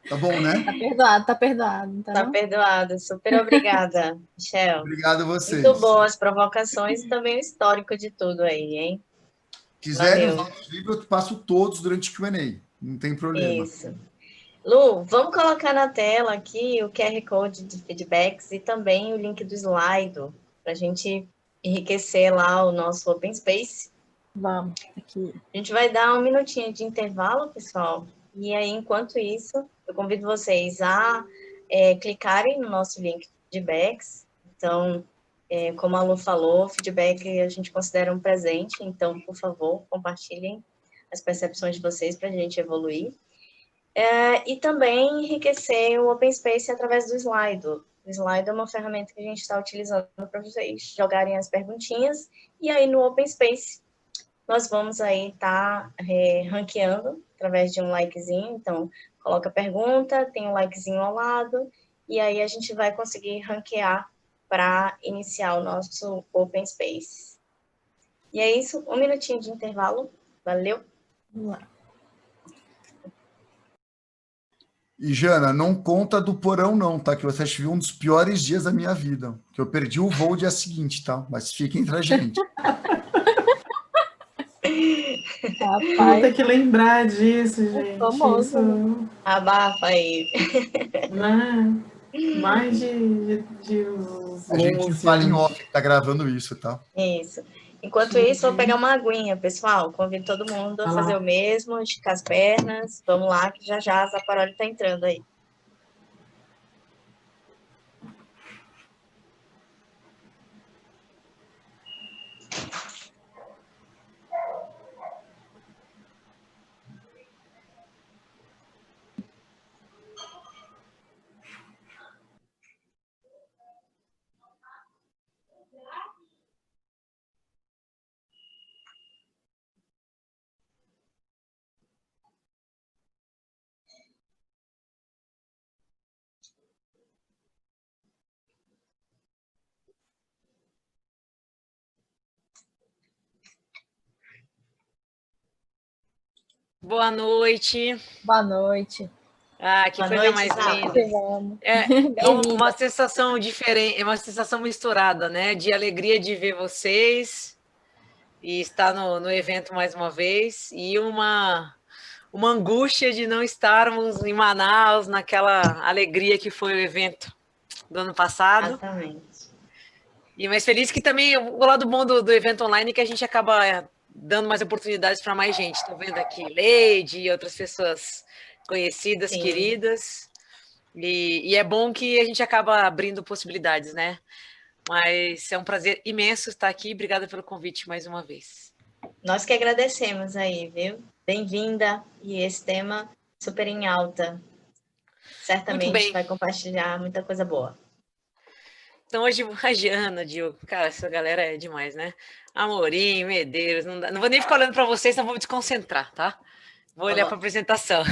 Tá bom, né? Tá perdoado, tá perdoado. Tá perdoado. Super obrigada, Michel. Obrigado a vocês. Muito bom as provocações e também o histórico de tudo aí, hein? Quiserem Valeu. os livros, eu passo todos durante o Q&A. Não tem problema. Isso. Lu, vamos colocar na tela aqui o QR Code de feedbacks e também o link do Slido, para a gente enriquecer lá o nosso Open Space. Vamos, aqui. A gente vai dar um minutinho de intervalo, pessoal. E aí, enquanto isso, eu convido vocês a clicarem no nosso link de feedbacks. Então, como a Lu falou, feedback a gente considera um presente. Então, por favor, compartilhem as percepções de vocês para a gente evoluir. E também enriquecer o Open Space através do Slido. O Slide é uma ferramenta que a gente está utilizando para vocês jogarem as perguntinhas. E aí, no Open Space, nós vamos aí estar ranqueando através de um likezinho. Então, coloca a pergunta, tem um likezinho ao lado, e aí a gente vai conseguir ranquear para iniciar o nosso Open Space. E é isso, 1 minutinho de intervalo. Valeu! Vamos lá. E, Jana, não conta do porão não, tá? Que você viu um dos piores dias da minha vida. Que eu perdi o voo dia seguinte, tá? Mas fica entre a gente. Vou ter que lembrar disso, gente. Famoso, Isso, né? Abafa aí. né? Mais de uns A gente 11 fala em anos. off que tá gravando isso, tá? Isso. Enquanto isso, vou pegar uma aguinha, pessoal. Convido todo mundo a fazer o mesmo, esticar as pernas. Vamos lá, que já já a Zaparoli está entrando aí. Boa noite. Boa noite. Ah, que Boa coisa noite, mais Zapa. linda. É uma sensação diferente, é uma sensação misturada, né? De alegria de ver vocês e estar no evento mais uma vez, e uma angústia de não estarmos em Manaus naquela alegria que foi o evento do ano passado. Exatamente. E mais feliz que também o lado bom do evento online é que a gente acaba dando mais oportunidades para mais gente. Estou vendo aqui Leide e outras pessoas conhecidas, Sim. queridas. E é bom que a gente acaba abrindo possibilidades, né? Mas é um prazer imenso estar aqui. Obrigada pelo convite mais uma vez. Nós que agradecemos aí, viu? Bem-vinda. E esse tema super em alta. Certamente vai compartilhar muita coisa boa. Então, hoje, a Jana, Diogo, cara, essa galera é demais, né? Amorim, Medeiros, não vou nem ficar olhando para vocês, senão vou me desconcentrar, tá? Vou olhar para a apresentação.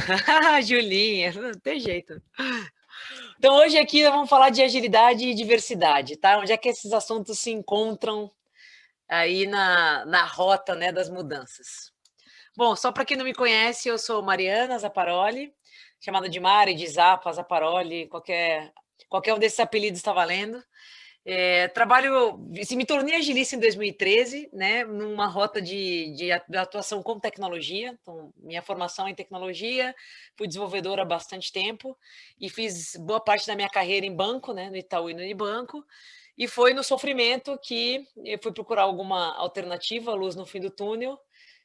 Julinha, não tem jeito. Então, hoje aqui nós vamos falar de agilidade e diversidade, tá? Onde é que esses assuntos se encontram aí na rota, né, das mudanças. Bom, só para quem não me conhece, eu sou Mariana Zaparoli, chamada de Mari, de Zapa, Zaparoli, qualquer um desses apelidos está valendo. Trabalho, me tornei agilista em 2013, né, numa rota de atuação com tecnologia. Então, minha formação é em tecnologia, fui desenvolvedora há bastante tempo e fiz boa parte da minha carreira em banco, né, no Itaú e no Unibanco, e foi no sofrimento que eu fui procurar alguma alternativa, luz no fim do túnel.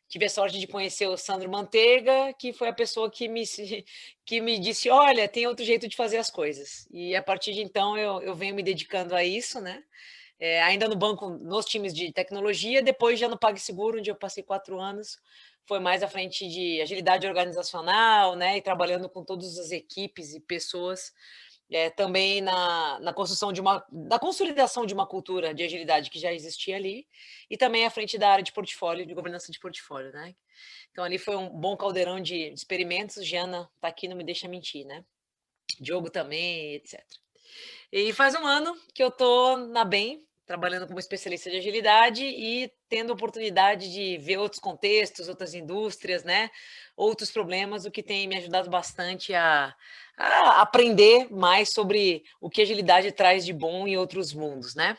Tive a sorte de conhecer o Sandro Manteiga, que foi a pessoa que me disse, olha, tem outro jeito de fazer as coisas. E a partir de então eu venho me dedicando a isso, né? Ainda no banco, nos times de tecnologia, depois já no PagSeguro, onde eu passei 4 anos, foi mais à frente de agilidade organizacional, né? E trabalhando com todas as equipes e pessoas, também na construção da consolidação de uma cultura de agilidade que já existia ali, e também à frente da área de portfólio, de governança de portfólio, né? Então, ali foi um bom caldeirão de experimentos. Jana está aqui, não me deixa mentir, né? Diogo também, etc. E faz 1 ano que eu estou na BEM, trabalhando como especialista de agilidade e tendo oportunidade de ver outros contextos, outras indústrias, né? Outros problemas, o que tem me ajudado bastante a aprender mais sobre o que a agilidade traz de bom em outros mundos, né?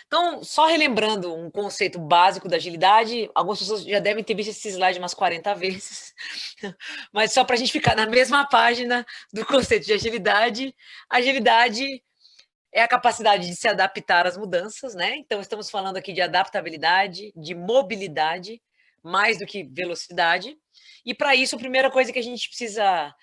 Então, só relembrando um conceito básico da agilidade, algumas pessoas já devem ter visto esse slide umas 40 vezes, mas só para a gente ficar na mesma página do conceito de agilidade, agilidade é a capacidade de se adaptar às mudanças, né? Então, estamos falando aqui de adaptabilidade, de mobilidade, mais do que velocidade, E para isso, a primeira coisa que a gente precisa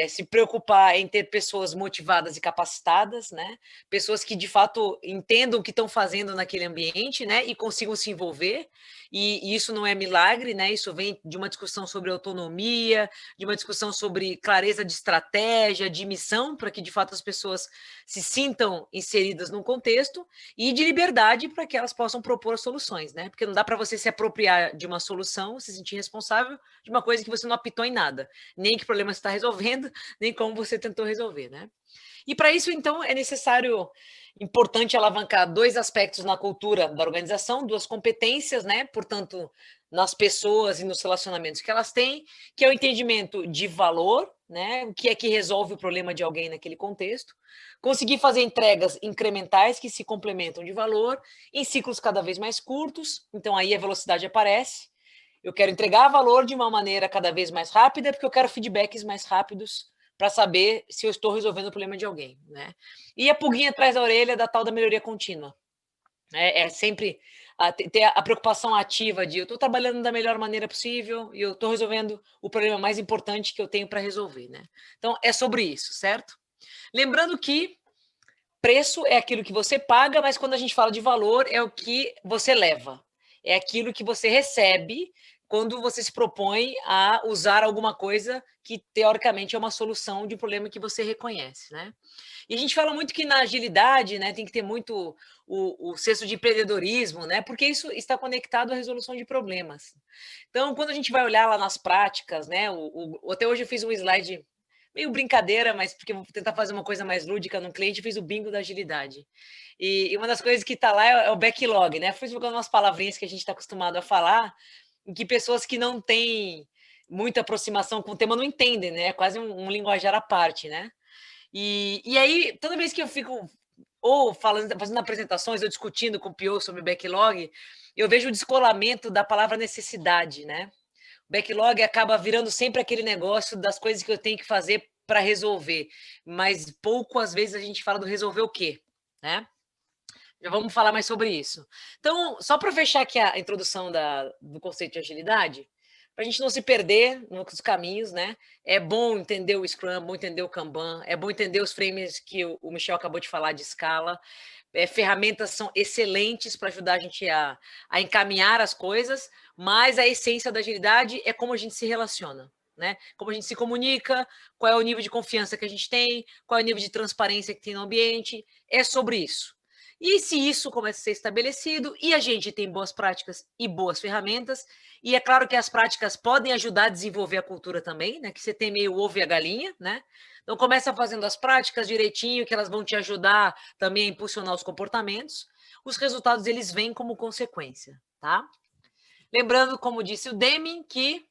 se preocupar é em ter pessoas motivadas e capacitadas, né? Pessoas que de fato entendam o que estão fazendo naquele ambiente, né? E consigam se envolver. E isso não é milagre, né? Isso vem de uma discussão sobre autonomia, de uma discussão sobre clareza de estratégia, de missão, para que de fato as pessoas se sintam inseridas num contexto, e de liberdade para que elas possam propor soluções, né? Porque não dá para você se apropriar de uma solução, se sentir responsável de uma coisa que você não apitou em nada, nem que problema você está resolvendo, nem como você tentou resolver, né? E para isso, então, é necessário, importante alavancar dois aspectos na cultura da organização, duas competências, né? Portanto, nas pessoas e nos relacionamentos que elas têm, que é o entendimento de valor, né? O que é que resolve o problema de alguém naquele contexto, conseguir fazer entregas incrementais que se complementam de valor em ciclos cada vez mais curtos, então aí a velocidade aparece. Eu quero entregar valor de uma maneira cada vez mais rápida, porque eu quero feedbacks mais rápidos para saber se eu estou resolvendo o problema de alguém, né? E a pulguinha atrás da orelha da tal da melhoria contínua. É sempre ter a preocupação ativa de eu estou trabalhando da melhor maneira possível e eu estou resolvendo o problema mais importante que eu tenho para resolver, né? Então, é sobre isso, certo? Lembrando que preço é aquilo que você paga, mas quando a gente fala de valor, é o que você leva. É aquilo que você recebe quando você se propõe a usar alguma coisa que, teoricamente, é uma solução de um problema que você reconhece, né? E a gente fala muito que na agilidade, né, tem que ter muito o senso de empreendedorismo, né? Porque isso está conectado à resolução de problemas. Então, quando a gente vai olhar lá nas práticas, né? Até hoje eu fiz um slide meio brincadeira, mas porque eu vou tentar fazer uma coisa mais lúdica no cliente, fiz o bingo da agilidade. E uma das coisas que está lá é o backlog, né? Fui colocando umas palavrinhas que a gente está acostumado a falar, em que pessoas que não têm muita aproximação com o tema não entendem, né? É quase um linguajar à parte, né? E aí, toda vez que eu fico ou fazendo apresentações ou discutindo com o PO sobre backlog, eu vejo o descolamento da palavra necessidade, né? O backlog acaba virando sempre aquele negócio das coisas que eu tenho que fazer para resolver, mas pouco às vezes a gente fala do resolver o quê, né? Já vamos falar mais sobre isso. Então, só para fechar aqui a introdução do conceito de agilidade, para a gente não se perder nos caminhos, né? É bom entender o Scrum, é bom entender o Kanban, é bom entender os frames que o Michel acabou de falar de escala. Ferramentas são excelentes para ajudar a gente a encaminhar as coisas, mas a essência da agilidade é como a gente se relaciona, né? Como a gente se comunica, qual é o nível de confiança que a gente tem, qual é o nível de transparência que tem no ambiente, é sobre isso. E se isso começa a ser estabelecido, e a gente tem boas práticas e boas ferramentas, e é claro que as práticas podem ajudar a desenvolver a cultura também, né? Que você tem meio ovo e a galinha, né? Então começa fazendo as práticas direitinho, que elas vão te ajudar também a impulsionar os comportamentos. Os resultados, eles vêm como consequência, tá? Lembrando, como disse o Deming, que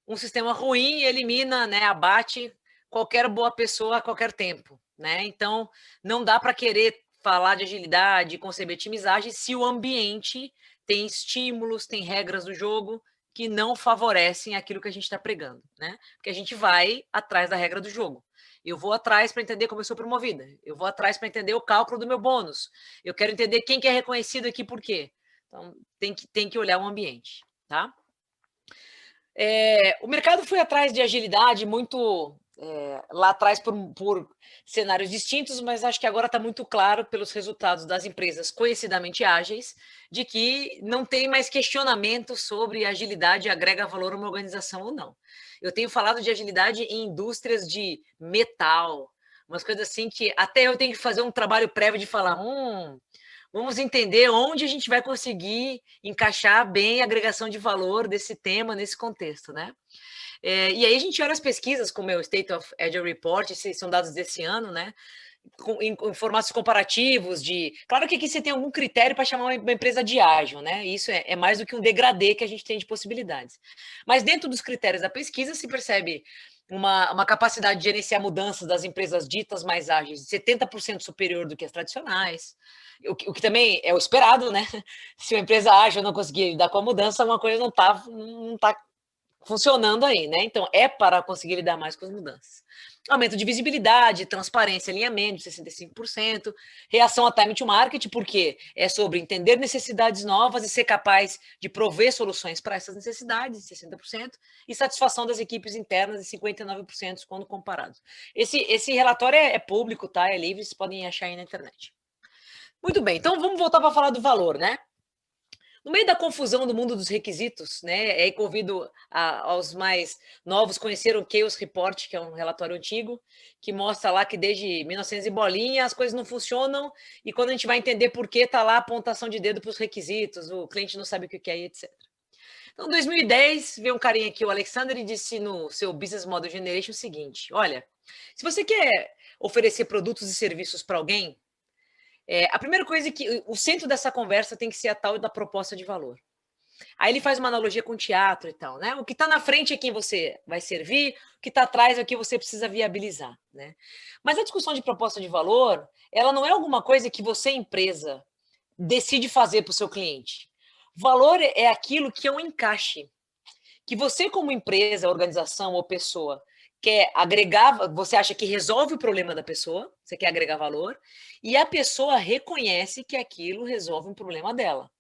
um sistema ruim elimina, né, abate qualquer boa pessoa a qualquer tempo, né? Então, não dá para querer falar de agilidade, conceber timizagem, se o ambiente tem estímulos, tem regras do jogo que não favorecem aquilo que a gente está pregando, né? Porque a gente vai atrás da regra do jogo. Eu vou atrás para entender como eu sou promovida. Eu vou atrás para entender o cálculo do meu bônus. Eu quero entender quem que é reconhecido aqui por quê. Então, tem que olhar o ambiente, tá? O mercado foi atrás de agilidade muito lá atrás por cenários distintos, mas acho que agora está muito claro pelos resultados das empresas conhecidamente ágeis de que não tem mais questionamento sobre agilidade agrega valor a uma organização ou não. Eu tenho falado de agilidade em indústrias de metal, umas coisas assim que até eu tenho que fazer um trabalho prévio de falar, vamos entender onde a gente vai conseguir encaixar bem a agregação de valor desse tema nesse contexto, né? E aí a gente olha as pesquisas, como é o State of Agile Report, esses são dados desse ano, né? Em formatos comparativos de... Claro que aqui você tem algum critério para chamar uma empresa de ágil, né? Isso é mais do que um degradê que a gente tem de possibilidades. Mas dentro dos critérios da pesquisa se percebe uma capacidade de gerenciar mudanças das empresas ditas mais ágeis 70% superior do que as tradicionais, o que também é o esperado, né? Se uma empresa ágil não conseguir lidar com a mudança, uma coisa não tá funcionando aí, né? Então, é para conseguir lidar mais com as mudanças. Aumento de visibilidade, transparência, alinhamento de 65%, reação a time to market, porque é sobre entender necessidades novas e ser capaz de prover soluções para essas necessidades, 60%, e satisfação das equipes internas, de 59% quando comparados. Esse relatório é público, tá? É livre, vocês podem achar aí na internet. Muito bem, então vamos voltar para falar do valor, né? No meio da confusão do mundo dos requisitos, né, aí convido aos mais novos conhecer o Chaos Report, que é um relatório antigo, que mostra lá que desde 1900 e bolinha as coisas não funcionam, e quando a gente vai entender por que está lá a apontação de dedo para os requisitos, o cliente não sabe o que é, etc. Então, em 2010, veio um carinha aqui, o Alexander, e disse no seu Business Model Generation o seguinte, olha, se você quer oferecer produtos e serviços para alguém, a primeira coisa é que o centro dessa conversa tem que ser a tal da proposta de valor. Aí ele faz uma analogia com teatro e tal, né? O que está na frente é quem você vai servir, o que está atrás é o que você precisa viabilizar, né? Mas a discussão de proposta de valor, ela não é alguma coisa que você, empresa, decide fazer para o seu cliente. Valor é aquilo que é um encaixe, que você, como empresa, organização ou pessoa, quer agregar, você acha que resolve o problema da pessoa, você quer agregar valor, e a pessoa reconhece que aquilo resolve um problema dela.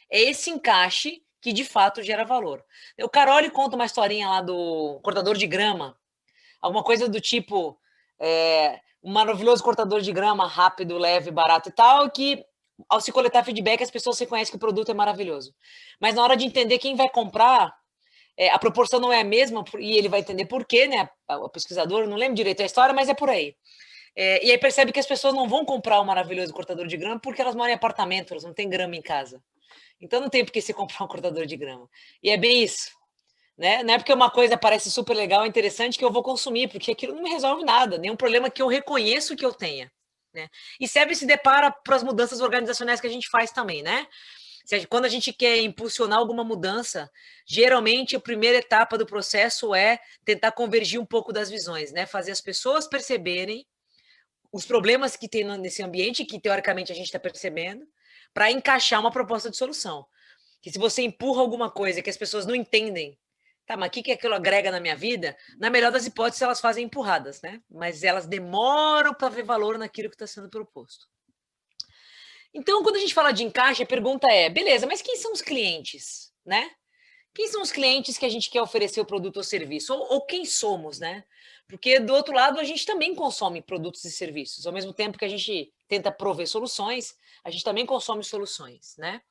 É esse encaixe que, de fato, gera valor. O Caroli conta uma historinha lá do cortador de grama, alguma coisa do tipo, um maravilhoso cortador de grama, rápido, leve, barato e tal, que, ao se coletar feedback, as pessoas reconhecem que o produto é maravilhoso. Mas na hora de entender quem vai comprar, a proporção não é a mesma, e ele vai entender por quê, né? O pesquisador, não lembro direito a história, mas é por aí. E aí percebe que as pessoas não vão comprar o maravilhoso cortador de grama porque elas moram em apartamento, elas não têm grama em casa. Então não tem por que você comprar um cortador de grama. E é bem isso. Né? Não é porque uma coisa parece super legal, interessante, que eu vou consumir, porque aquilo não me resolve nada, nenhum problema que eu reconheço que eu tenha. Né? E serve se depara para as mudanças organizacionais que a gente faz também, né? Quando a gente quer impulsionar alguma mudança, geralmente a primeira etapa do processo é tentar convergir um pouco das visões, né? Fazer as pessoas perceberem os problemas que tem nesse ambiente, que teoricamente a gente está percebendo, para encaixar uma proposta de solução. Que se você empurra alguma coisa que as pessoas não entendem, tá, mas o que aquilo agrega na minha vida? Na melhor das hipóteses, elas fazem empurradas, né? Mas elas demoram para ver valor naquilo que está sendo proposto. Então, quando a gente fala de encaixe, a pergunta é, beleza, mas quem são os clientes, né? Quem são os clientes que a gente quer oferecer o produto ou serviço? Ou quem somos, né? Porque, do outro lado, a gente também consome produtos e serviços. Ao mesmo tempo que a gente tenta prover soluções, a gente também consome soluções, né?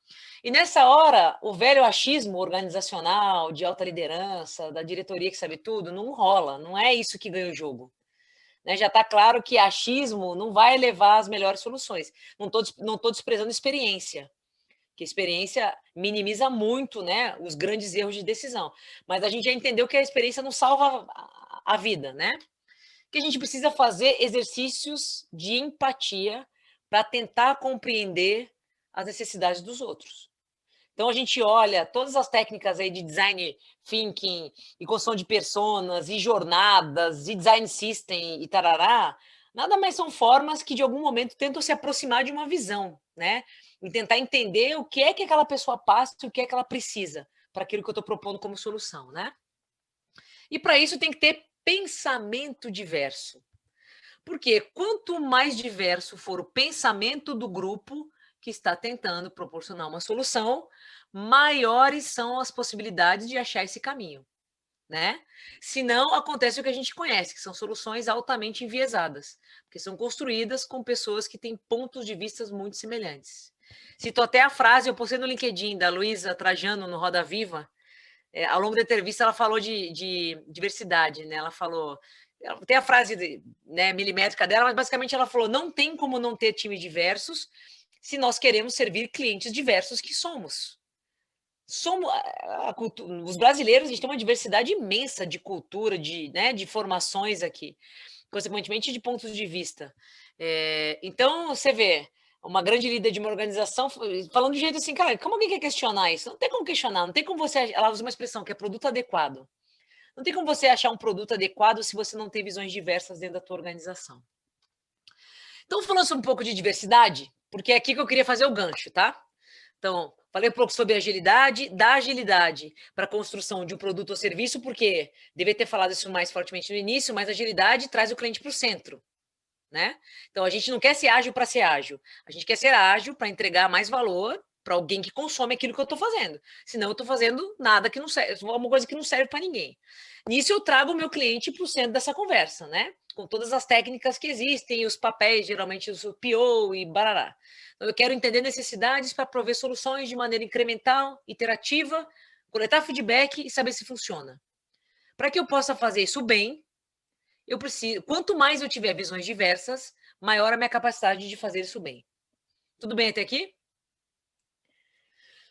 E nessa hora, o velho achismo organizacional, de alta liderança, da diretoria que sabe tudo, não rola. Não é isso que ganha o jogo. Né, já está claro que achismo não vai levar às melhores soluções. Não estou desprezando experiência, que a experiência minimiza muito, né, os grandes erros de decisão. Mas a gente já entendeu que a experiência não salva a vida, né? Que a gente precisa fazer exercícios de empatia para tentar compreender as necessidades dos outros. Então, a gente olha todas as técnicas aí de design thinking e construção de personas e jornadas e design system e tarará, nada mais são formas que, de algum momento, tentam se aproximar de uma visão, né? E tentar entender o que é que aquela pessoa passa e o que é que ela precisa para aquilo que eu estou propondo como solução, né? E, para isso, tem que ter pensamento diverso. Porque quanto mais diverso for o pensamento do grupo que está tentando proporcionar uma solução, maiores são as possibilidades de achar esse caminho, né? Senão, acontece o que a gente conhece, que são soluções altamente enviesadas, porque são construídas com pessoas que têm pontos de vista muito semelhantes. Cito até a frase, eu postei no LinkedIn, da Luísa Trajano, no Roda Viva, ao longo da entrevista ela falou de diversidade, né? Ela falou... Tem a frase né, milimétrica dela, mas basicamente ela falou, não tem como não ter times diversos se nós queremos servir clientes diversos que somos. Os brasileiros, a gente tem uma diversidade imensa de cultura, de formações aqui, consequentemente de pontos de vista. Então, você vê uma grande líder de uma organização falando de jeito assim, cara, como alguém quer questionar isso? Não tem como questionar, não tem como você... Ela usa uma expressão que é produto adequado. Não tem como você achar um produto adequado se você não tem visões diversas dentro da tua organização. Então, falando um pouco de diversidade, porque é aqui que eu queria fazer o gancho, tá? Então, falei um pouco sobre agilidade, da agilidade para a construção de um produto ou serviço, porque devia ter falado isso mais fortemente no início, mas agilidade traz o cliente para o centro, né? Então, a gente não quer ser ágil para ser ágil, a gente quer ser ágil para entregar mais valor para alguém que consome aquilo que eu estou fazendo. Senão, eu estou fazendo nada que não serve, uma coisa que não serve para ninguém. Nisso, eu trago o meu cliente para o centro dessa conversa, né? Com todas as técnicas que existem, os papéis, geralmente o PO e barará. Então, eu quero entender necessidades para prover soluções de maneira incremental, iterativa, coletar feedback e saber se funciona. Para que eu possa fazer isso bem, eu preciso. Quanto mais eu tiver visões diversas, maior a minha capacidade de fazer isso bem. Tudo bem até aqui?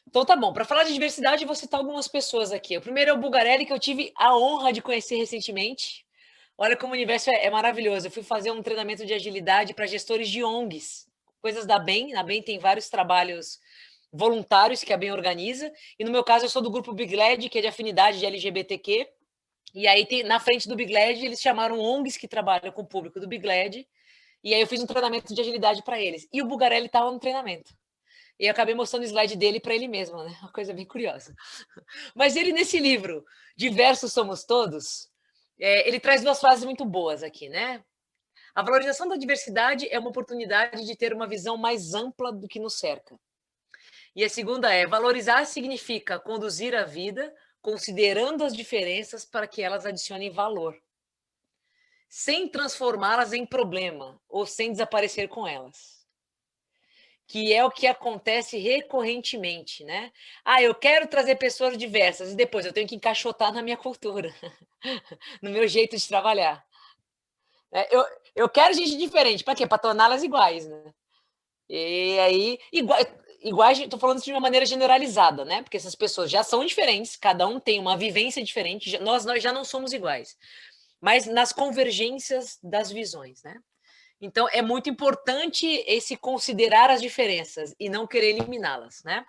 Então tá bom. Para falar de diversidade, eu vou citar algumas pessoas aqui. O primeiro é o Bulgarelli, que eu tive a honra de conhecer recentemente. Olha como o universo é maravilhoso. Eu fui fazer um treinamento de agilidade para gestores de ONGs, coisas da BEM. A BEM tem vários trabalhos voluntários que a BEM organiza. E no meu caso, eu sou do grupo Big LED, que é de afinidade de LGBTQ. E aí, na frente do Big LED, eles chamaram ONGs que trabalham com o público do Big LED. E aí eu fiz um treinamento de agilidade para eles. E o Bulgarelli estava no treinamento. E eu acabei mostrando o slide dele para ele mesmo, né? Uma coisa bem curiosa. Mas ele, nesse livro, Diversos Somos Todos, ele traz duas frases muito boas aqui, né? A valorização da diversidade é uma oportunidade de ter uma visão mais ampla do que nos cerca. E a segunda é: valorizar significa conduzir a vida considerando as diferenças para que elas adicionem valor, sem transformá-las em problema ou sem desaparecer com elas. Que é o que acontece recorrentemente, né? Ah, eu quero trazer pessoas diversas e depois eu tenho que encaixotar na minha cultura, no meu jeito de trabalhar. Eu quero gente diferente, para quê? Para torná-las iguais, né? E aí, iguais, estou falando isso de uma maneira generalizada, né? Porque essas pessoas já são diferentes, cada um tem uma vivência diferente, nós já não somos iguais, mas nas convergências das visões, né? Então, é muito importante esse considerar as diferenças e não querer eliminá-las, né?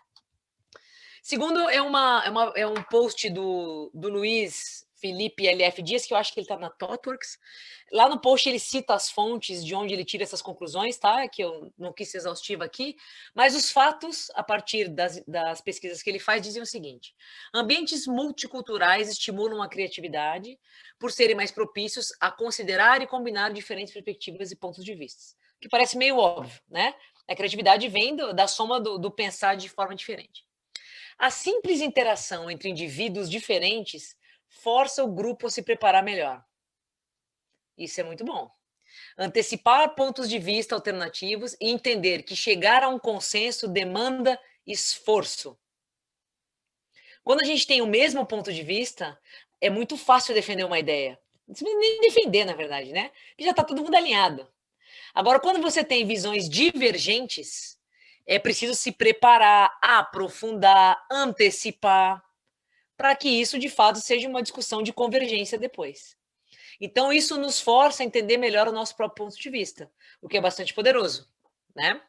Segundo, é um post do Luiz Felipe LF Dias, que eu acho que ele está na ThoughtWorks. Lá no post ele cita as fontes de onde ele tira essas conclusões, tá? Que eu não quis ser exaustiva aqui, mas os fatos, a partir das pesquisas que ele faz, dizem o seguinte: ambientes multiculturais estimulam a criatividade por serem mais propícios a considerar e combinar diferentes perspectivas e pontos de vista. Que parece meio óbvio, né? A criatividade vem da soma do pensar de forma diferente. A simples interação entre indivíduos diferentes força o grupo a se preparar melhor. Isso é muito bom. Antecipar pontos de vista alternativos e entender que chegar a um consenso demanda esforço. Quando a gente tem o mesmo ponto de vista, é muito fácil defender uma ideia. Não precisa nem defender, na verdade, né? Porque já está todo mundo alinhado. Agora, quando você tem visões divergentes, é preciso se preparar, aprofundar, antecipar, para que isso, de fato, seja uma discussão de convergência depois. Então, isso nos força a entender melhor o nosso próprio ponto de vista, o que é bastante poderoso, né?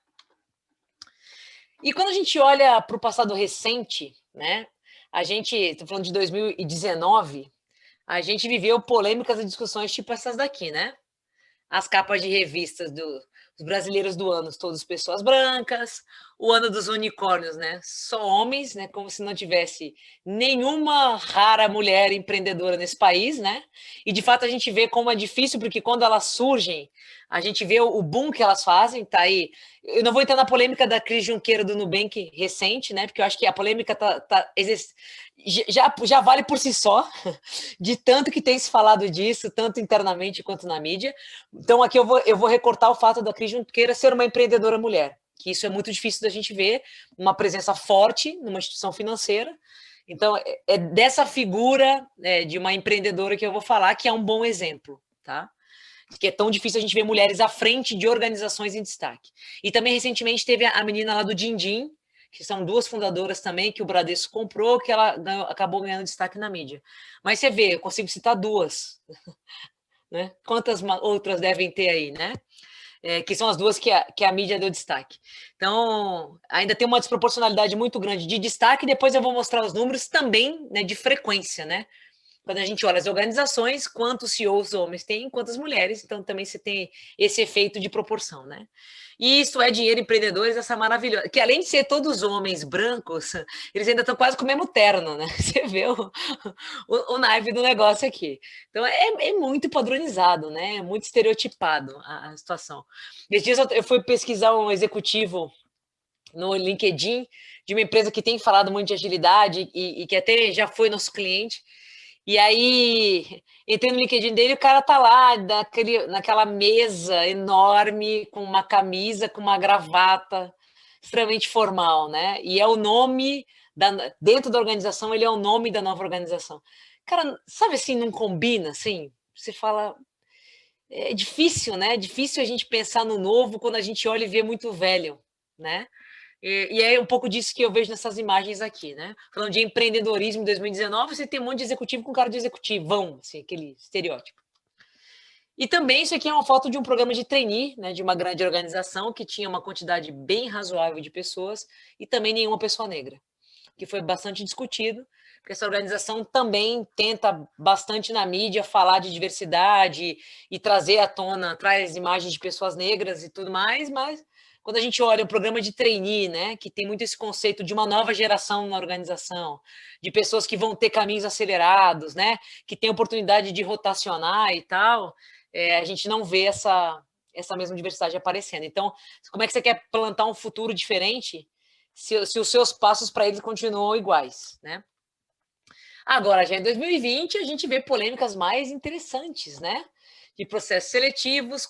E quando a gente olha para o passado recente, né? A gente, estou falando de 2019, a gente viveu polêmicas e discussões tipo essas daqui, né? As capas de revistas dos brasileiros do ano, todos pessoas brancas, o ano dos unicórnios, né? Só homens, né? Como se não tivesse nenhuma rara mulher empreendedora nesse país, né? E de fato a gente vê como é difícil, porque quando elas surgem, a gente vê o boom que elas fazem, tá aí. Eu não vou entrar na polêmica da Cris Junqueira do Nubank recente, né? Porque eu acho que a polêmica já vale por si só, de tanto que tem se falado disso, tanto internamente quanto na mídia. Então, aqui eu vou recortar o fato da Cris Junqueira ser uma empreendedora mulher, que isso é muito difícil da gente ver, uma presença forte numa instituição financeira. Então, é dessa figura, de uma empreendedora que eu vou falar, que é um bom exemplo, tá? Que é tão difícil a gente ver mulheres à frente de organizações em destaque. E também, recentemente, teve a menina lá do Dindim, que são duas fundadoras também, que o Bradesco comprou, que ela acabou ganhando destaque na mídia. Mas você vê, eu consigo citar duas. Né? Quantas outras devem ter aí, né? Que são as duas que a mídia deu destaque. Então, ainda tem uma desproporcionalidade muito grande de destaque, depois eu vou mostrar os números também, né, de frequência, né? quando a gente olha as organizações, quantos CEOs homens tem, quantas mulheres, então também você tem esse efeito de proporção, né? E isso é Dinheiro Empreendedores, essa maravilhosa, que além de ser todos homens brancos, eles ainda estão quase com o mesmo terno, né? Você vê o naipe do negócio aqui. Então é muito padronizado, né? É muito estereotipado a situação. Esses dias eu fui pesquisar um executivo no LinkedIn de uma empresa que tem falado muito de agilidade e que até já foi nosso cliente. E aí, entrei no LinkedIn dele, o cara tá lá naquela mesa enorme, com uma camisa, com uma gravata, extremamente formal, né? E é o nome, dentro da organização, ele é o nome da nova organização. Cara, sabe assim, não combina, assim? Você fala... É difícil, né? É difícil a gente pensar no novo quando a gente olha e vê muito velho, né? E é um pouco disso que eu vejo nessas imagens aqui, né? Falando de empreendedorismo em 2019, você tem um monte de executivo com cara de executivão, assim, aquele estereótipo. E também isso aqui é uma foto de um programa de trainee, né, de uma grande organização que tinha uma quantidade bem razoável de pessoas e também nenhuma pessoa negra, que foi bastante discutido, porque essa organização também tenta bastante na mídia falar de diversidade e trazer à tona, traz imagens de pessoas negras e tudo mais, mas quando a gente olha o programa de trainee, né, que tem muito esse conceito de uma nova geração na organização, de pessoas que vão ter caminhos acelerados, né, que tem oportunidade de rotacionar e tal, a gente não vê essa mesma diversidade aparecendo. Então, como é que você quer plantar um futuro diferente se os seus passos para eles continuam iguais, né? Agora, já em 2020, a gente vê polêmicas mais interessantes, né? De processos seletivos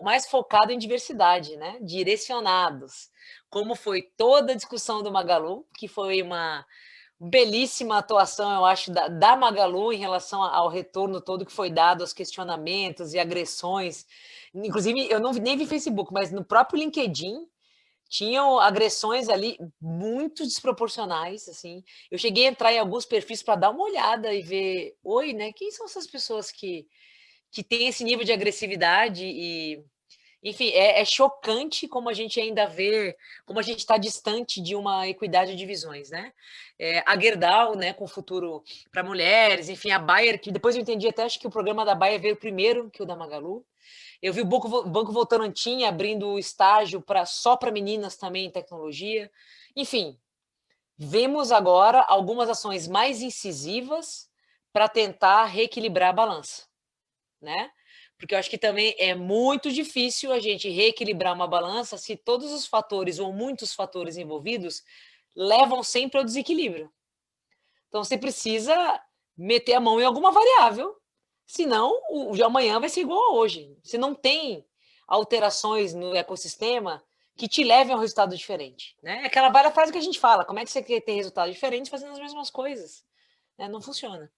mais focado em diversidade, né? Direcionados. Como foi toda a discussão do Magalu, que foi uma belíssima atuação, eu acho, da Magalu em relação ao retorno todo que foi dado aos questionamentos e agressões. Inclusive, eu nem vi Facebook, mas no próprio LinkedIn, tinham agressões ali muito desproporcionais, assim. Eu cheguei a entrar em alguns perfis para dar uma olhada e ver, oi, né? Quem são essas pessoas que têm esse nível de agressividade e, enfim, é chocante como a gente ainda vê, como a gente está distante de uma equidade de visões, né? A Gerdau, né, com o futuro para mulheres, enfim, a Bayer, que depois eu entendi até, acho que o programa da Bayer veio primeiro que o da Magalu. Eu vi o Banco Votorantim abrindo estágio só para meninas também em tecnologia. Enfim, vemos agora algumas ações mais incisivas para tentar reequilibrar a balança, né? Porque eu acho que também é muito difícil a gente reequilibrar uma balança se todos os fatores ou muitos fatores envolvidos levam sempre ao desequilíbrio. Então, você precisa meter a mão em alguma variável, senão o de amanhã vai ser igual a hoje. Você não tem alterações no ecossistema que te levem a um resultado diferente, né? Aquela velha frase que a gente fala, como é que você quer ter resultados diferentes fazendo as mesmas coisas? Né? Não funciona.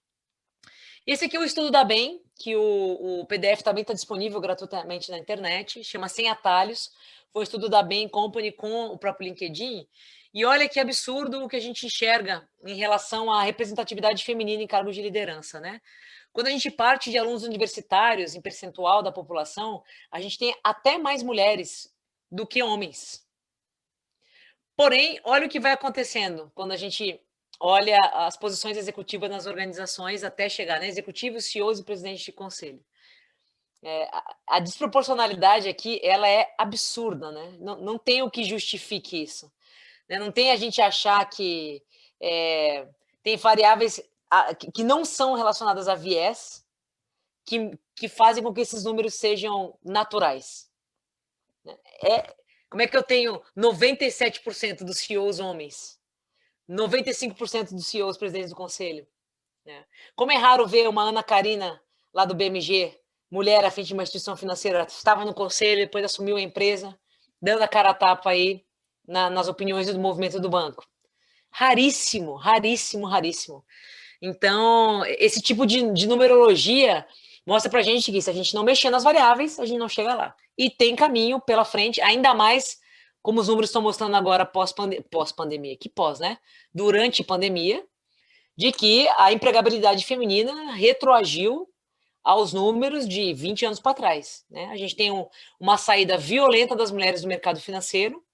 Esse aqui é o estudo da BEM, que o PDF também está disponível gratuitamente na internet, chama Sem Atalhos, foi o estudo da BEM Company com o próprio LinkedIn, e olha que absurdo o que a gente enxerga em relação à representatividade feminina em cargos de liderança, né? Quando a gente parte de alunos universitários, em percentual da população, a gente tem até mais mulheres do que homens. Porém, olha o que vai acontecendo quando a gente olha as posições executivas nas organizações até chegar, né? Executivos, CEOs e presidentes de conselho. A desproporcionalidade aqui, ela é absurda, né? Não tem o que justifique isso. Né? Não tem a gente achar que tem variáveis que não são relacionadas a viés que fazem com que esses números sejam naturais. Como é que eu tenho 97% dos CEOs homens? 95% dos CEOs presidentes do conselho. Né? Como é raro ver uma Ana Karina, lá do BMG, mulher à frente de uma instituição financeira, estava no conselho, depois assumiu a empresa, dando a cara a tapa aí nas opiniões do movimento do banco. Raríssimo, raríssimo, raríssimo. Então, esse tipo de numerologia mostra pra gente que se a gente não mexer nas variáveis, a gente não chega lá. E tem caminho pela frente, ainda mais como os números estão mostrando agora pós-pandemia, que pós, né? Durante pandemia, de que a empregabilidade feminina retroagiu aos números de 20 anos para trás. Né? A gente tem uma saída violenta das mulheres do mercado financeiro,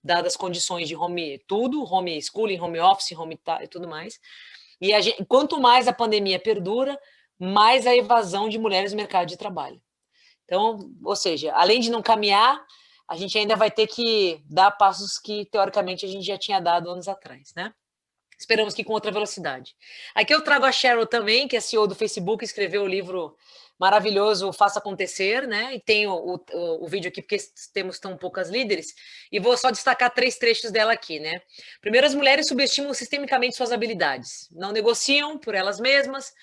dadas as condições de home schooling, home office, e tudo mais. E quanto mais a pandemia perdura, mais a evasão de mulheres no mercado de trabalho. Então, ou seja, além de não caminhar, a gente ainda vai ter que dar passos que, teoricamente, a gente já tinha dado anos atrás, né? Esperamos que com outra velocidade. Aqui eu trago a Sheryl também, que é CEO do Facebook, escreveu o livro maravilhoso Faça Acontecer, né? E tem o vídeo aqui, porque temos tão poucas líderes, e vou só destacar 3 trechos dela aqui, né? Primeiro, as mulheres subestimam sistemicamente suas habilidades, não negociam por elas mesmas,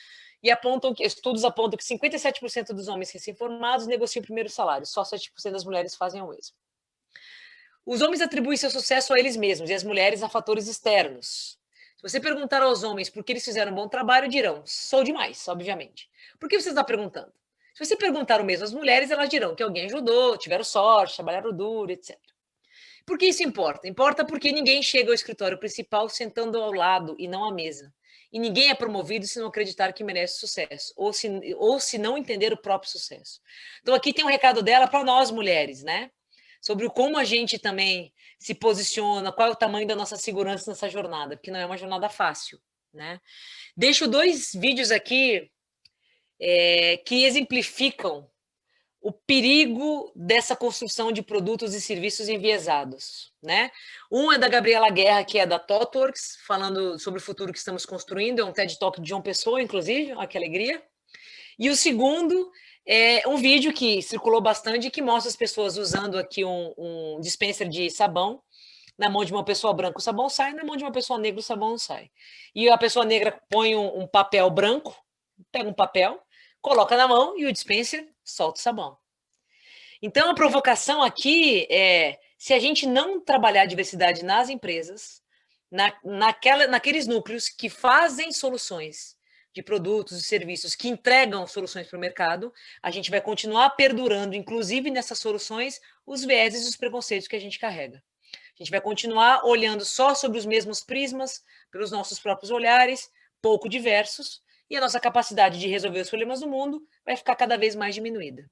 e estudos apontam que 57% dos homens recém-formados negociam o primeiro salário, só 7% das mulheres fazem o mesmo. Os homens atribuem seu sucesso a eles mesmos, e as mulheres a fatores externos. Se você perguntar aos homens por que eles fizeram um bom trabalho, dirão, sou demais, obviamente. Por que você está perguntando? Se você perguntar o mesmo às mulheres, elas dirão que alguém ajudou, tiveram sorte, trabalharam duro, etc. Por que isso importa? Importa porque ninguém chega ao escritório principal sentando ao lado e não à mesa. E ninguém é promovido se não acreditar que merece sucesso, ou se não entender o próprio sucesso. Então aqui tem um recado dela para nós mulheres, né? Sobre como a gente também se posiciona, qual é o tamanho da nossa segurança nessa jornada, porque não é uma jornada fácil, né? Deixo 2 vídeos aqui que exemplificam o perigo dessa construção de produtos e serviços enviesados, né? Um é da Gabriela Guerra, que é da ThoughtWorks, falando sobre o futuro que estamos construindo, é um TED Talk de João Pessoa, inclusive, olha que alegria. E o segundo é um vídeo que circulou bastante, que mostra as pessoas usando aqui um dispenser de sabão. Na mão de uma pessoa branca o sabão sai, na mão de uma pessoa negra o sabão não sai. E a pessoa negra põe um papel branco, pega um papel, coloca na mão e o dispenser solta o sabão. Então a provocação aqui é, se a gente não trabalhar a diversidade nas empresas, naqueles núcleos que fazem soluções de produtos e serviços que entregam soluções para o mercado, a gente vai continuar perdurando, inclusive nessas soluções, os vieses e os preconceitos que a gente carrega. A gente vai continuar olhando só sobre os mesmos prismas, pelos nossos próprios olhares, pouco diversos, e a nossa capacidade de resolver os problemas do mundo vai ficar cada vez mais diminuída.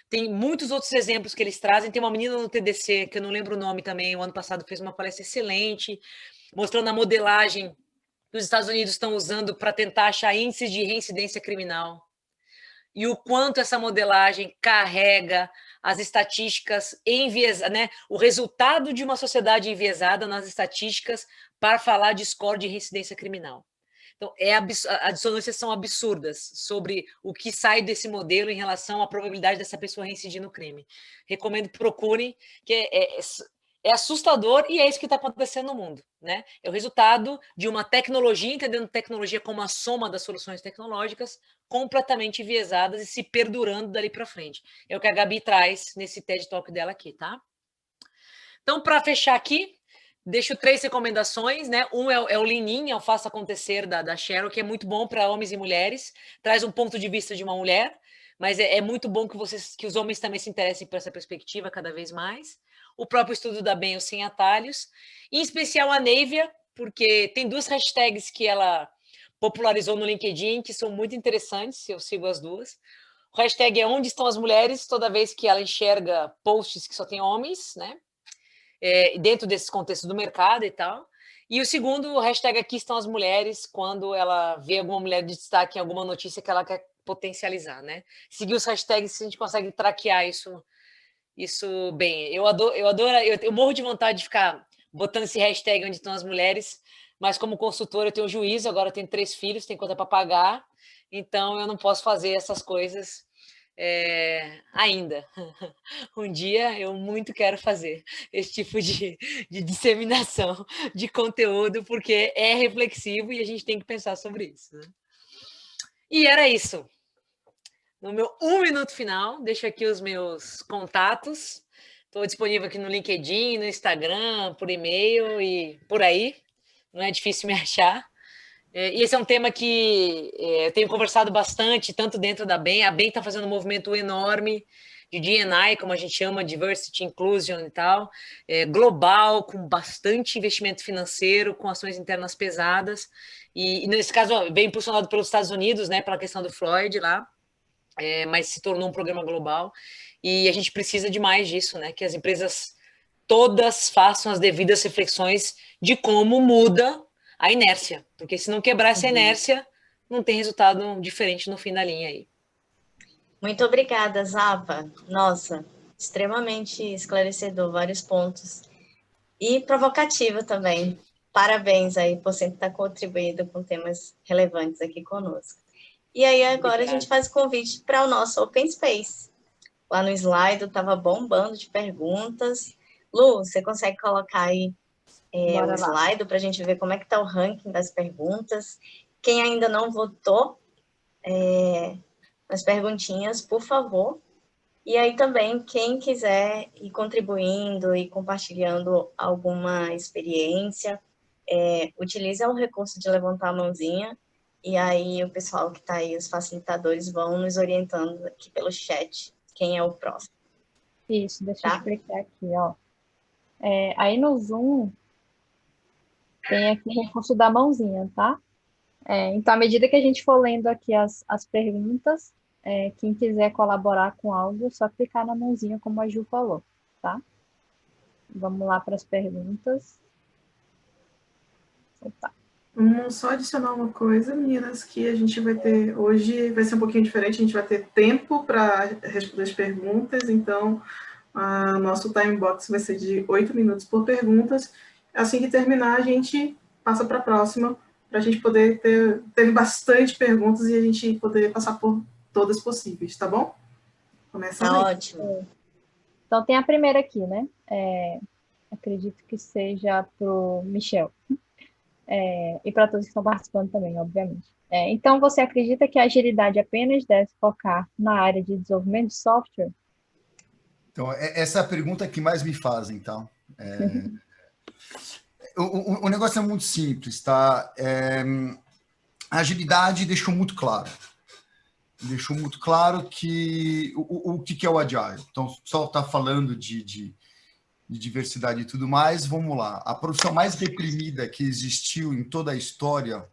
Tem muitos outros exemplos que eles trazem. Tem uma menina no TDC, que eu não lembro o nome também, o ano passado fez uma palestra excelente, mostrando a modelagem que os Estados Unidos estão usando para tentar achar índices de reincidência criminal. E o quanto essa modelagem carrega as estatísticas enviesadas, né? O resultado de uma sociedade enviesada nas estatísticas para falar de score de reincidência criminal. Então, as dissonâncias são absurdas sobre o que sai desse modelo em relação à probabilidade dessa pessoa reincidir no crime. Recomendo que procurem, que é assustador e é isso que está acontecendo no mundo, né? É o resultado de uma tecnologia, entendendo tecnologia como a soma das soluções tecnológicas, completamente enviesadas e se perdurando dali para frente. É o que a Gabi traz nesse TED Talk dela aqui, tá? Então, para fechar aqui, deixo 3 recomendações, né? Um é o Lean In, é o Faça Acontecer da Sheryl, que é muito bom para homens e mulheres, traz um ponto de vista de uma mulher, mas é muito bom que os homens também se interessem por essa perspectiva cada vez mais. O próprio estudo da Bem, o Sem Atalhos, em especial a Neivia, porque tem 2 hashtags que ela popularizou no LinkedIn, que são muito interessantes, eu sigo as 2. O hashtag é Onde Estão as Mulheres, toda vez que ela enxerga posts que só tem homens, né? Dentro desse contexto do mercado e tal. E o segundo, o hashtag Aqui Estão as Mulheres, quando ela vê alguma mulher de destaque em alguma notícia que ela quer potencializar, né? Seguir os hashtags, a gente consegue traquear isso bem. Eu morro de vontade de ficar botando esse hashtag Onde Estão as Mulheres, mas como consultora eu tenho juízo, agora eu tenho 3 filhos, tenho conta para pagar, então eu não posso fazer essas coisas ainda. Um dia eu muito quero fazer esse tipo de disseminação de conteúdo, porque é reflexivo e a gente tem que pensar sobre isso, né? E era isso. No meu 1 minuto final, deixo aqui os meus contatos. Estou disponível aqui no LinkedIn, no Instagram, por e-mail e por aí. Não é difícil me achar. E esse é um tema que eu tenho conversado bastante, tanto dentro da BEM. A BEM está fazendo um movimento enorme de D&I, como a gente chama, Diversity, Inclusion e tal, global, com bastante investimento financeiro, com ações internas pesadas. E nesse caso, bem impulsionado pelos Estados Unidos, né, pela questão do Floyd lá, mas se tornou um programa global. E a gente precisa de mais disso, né, que as empresas todas façam as devidas reflexões de como muda a inércia, porque se não quebrar essa inércia, não tem resultado diferente no fim da linha aí. Muito obrigada, Zapa. Nossa, extremamente esclarecedor, vários pontos. E provocativo também. Parabéns aí por sempre estar contribuindo com temas relevantes aqui conosco. E aí agora a gente faz o convite para o nosso Open Space. Lá no slide estava bombando de perguntas. Lu, você consegue colocar aí o slide para a gente ver como é que está o ranking das perguntas? Quem ainda não votou nas perguntinhas, por favor. E aí também, quem quiser ir contribuindo e compartilhando alguma experiência, utilize o recurso de levantar a mãozinha, e aí o pessoal que está aí, os facilitadores, vão nos orientando aqui pelo chat quem é o próximo. Isso, deixa eu explicar aqui, ó. Aí no Zoom, tem aqui o recurso da mãozinha, tá? Então, à medida que a gente for lendo aqui as perguntas, quem quiser colaborar com algo, é só clicar na mãozinha, como a Ju falou, tá? Vamos lá para as perguntas. Opa. Só adicionar uma coisa, meninas, que a gente vai ter hoje, vai ser um pouquinho diferente, a gente vai ter tempo para responder as perguntas, então nosso time box vai ser de 8 minutos por perguntas. Assim que terminar, a gente passa para a próxima, para a gente poder ter bastante perguntas e a gente poder passar por todas possíveis, tá bom? Começa aí. Ótimo. Então, tem a primeira aqui, né? Acredito que seja para o Michel. E para todos que estão participando também, obviamente. Então, você acredita que a agilidade apenas deve focar na área de desenvolvimento de software? Então, essa é a pergunta que mais me fazem, tá? O negócio é muito simples, tá? A agilidade deixou muito claro. Deixou muito claro que o que é o Agile. Então, só está falando de diversidade e tudo mais, vamos lá. A profissão mais reprimida que existiu em toda a história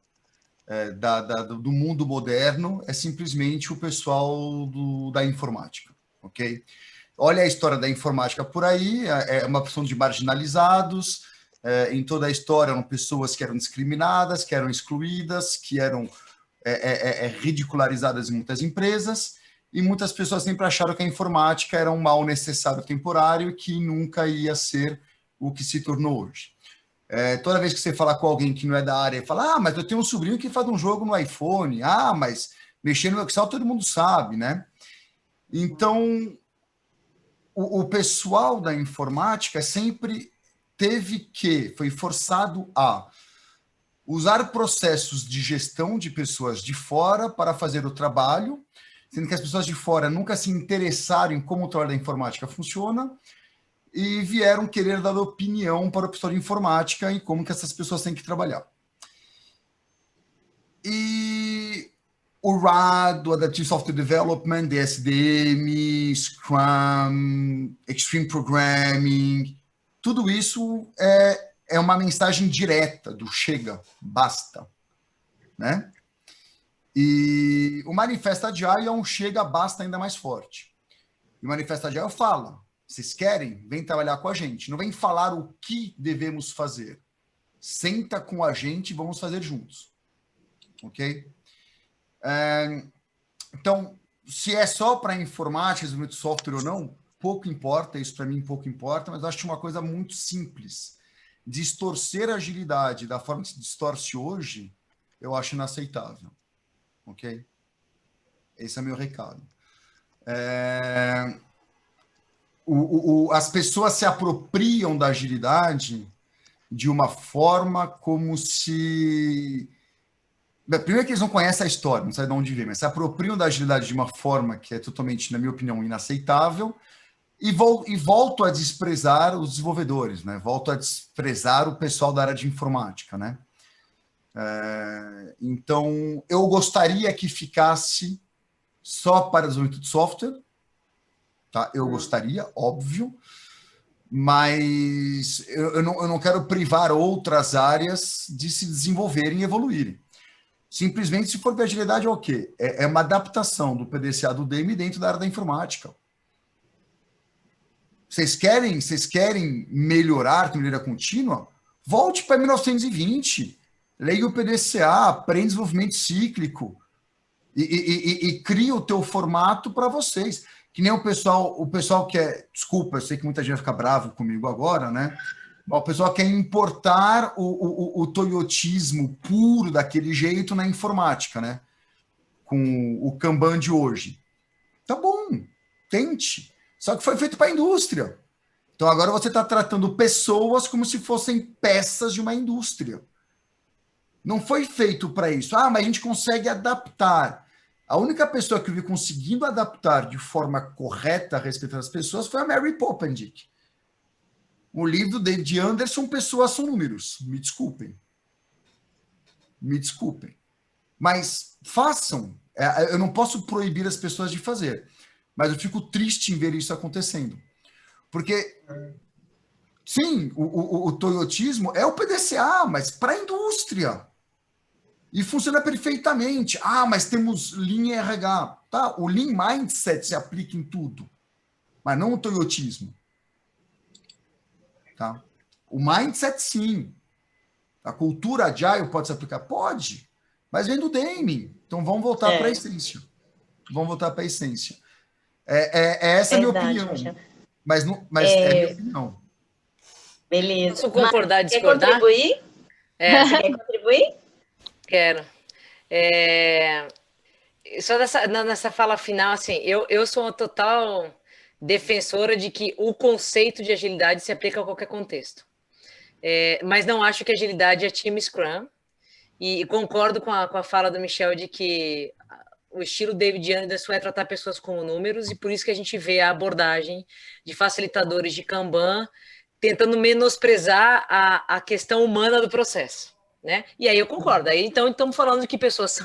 do mundo moderno é simplesmente o pessoal da informática, ok? Olha a história da informática por aí, é uma profissão de marginalizados, em toda a história eram pessoas que eram discriminadas, que eram excluídas, que eram ridicularizadas em muitas empresas, e muitas pessoas sempre acharam que a informática era um mal necessário temporário que nunca ia ser o que se tornou hoje. Toda vez que você fala com alguém que não é da área, fala, mas eu tenho um sobrinho que faz um jogo no iPhone, mas mexer no Excel todo mundo sabe, né? Então, o pessoal da informática sempre foi forçado a usar processos de gestão de pessoas de fora para fazer o trabalho, sendo que as pessoas de fora nunca se interessaram em como o trabalho da informática funciona e vieram querer dar opinião para o pessoal de informática e como que essas pessoas têm que trabalhar. E o RAD, o Adaptive Software Development, DSDM, Scrum, Extreme Programming, tudo isso é uma mensagem direta do chega, basta, né? E o Manifesto Agile é um chega, basta ainda mais forte. E o Manifesto Agile fala, vocês querem? Vem trabalhar com a gente. Não vem falar o que devemos fazer. Senta com a gente e vamos fazer juntos. Ok? Então, se é só para informática, desenvolvimento de software ou não, pouco importa, isso para mim pouco importa, mas eu acho uma coisa muito simples. Distorcer a agilidade da forma que se distorce hoje, eu acho inaceitável. Ok? Esse é meu recado. As pessoas se apropriam da agilidade de uma forma como se... Primeiro que eles não conhecem a história, não sabem de onde vem, mas se apropriam da agilidade de uma forma que é totalmente, na minha opinião, inaceitável e volto a desprezar os desenvolvedores, né? Volto a desprezar o pessoal da área de informática, né? Então, eu gostaria que ficasse só para desenvolvimento de software, tá? Eu gostaria, óbvio, mas eu não quero privar outras áreas de se desenvolverem e evoluírem. Simplesmente, se for para agilidade, é o quê? É uma adaptação do PDCA do DEME dentro da área da informática. Vocês querem melhorar com melhoria contínua? Volte para 1920. leia o PDCA, aprende desenvolvimento cíclico e cria o teu formato para vocês. Que nem o pessoal quer, desculpa, eu sei que muita gente vai ficar bravo comigo agora, né? O pessoal quer importar o toyotismo puro daquele jeito na informática, né? Com o Kanban de hoje. Tá bom, tente. Só que foi feito para a indústria. Então agora você está tratando pessoas como se fossem peças de uma indústria. Não foi feito para isso. Ah, mas a gente consegue adaptar. A única pessoa que eu vi conseguindo adaptar de forma correta a respeito das pessoas foi a Mary Poppendieck. O livro do David Anderson, Pessoas são Números. Me desculpem. Me desculpem. Mas façam. Eu não posso proibir as pessoas de fazer. Mas eu fico triste em ver isso acontecendo. Porque, sim, o toyotismo é o PDCA, mas para a indústria. E funciona perfeitamente. Ah, mas temos Lean RH. Tá, o Lean Mindset se aplica em tudo, mas não o toyotismo. Tá? O Mindset, sim. A cultura Agile pode se aplicar? Pode, mas vem do Deming. Então vamos voltar para a essência. Vamos voltar para a essência. Essa é a minha opinião. Mas é minha opinião. Beleza. Posso concordar e discordar? Quer contribuir? Você quer contribuir? Quero. Só nessa fala final, assim, eu sou uma total defensora de que o conceito de agilidade se aplica a qualquer contexto. Mas não acho que agilidade é time Scrum. E concordo com a fala do Michel de que o estilo David Anderson é tratar pessoas como números, e por isso que a gente vê a abordagem de facilitadores de Kanban tentando menosprezar a questão humana do processo. Né? E aí eu concordo. Aí, então, estamos falando de que pessoas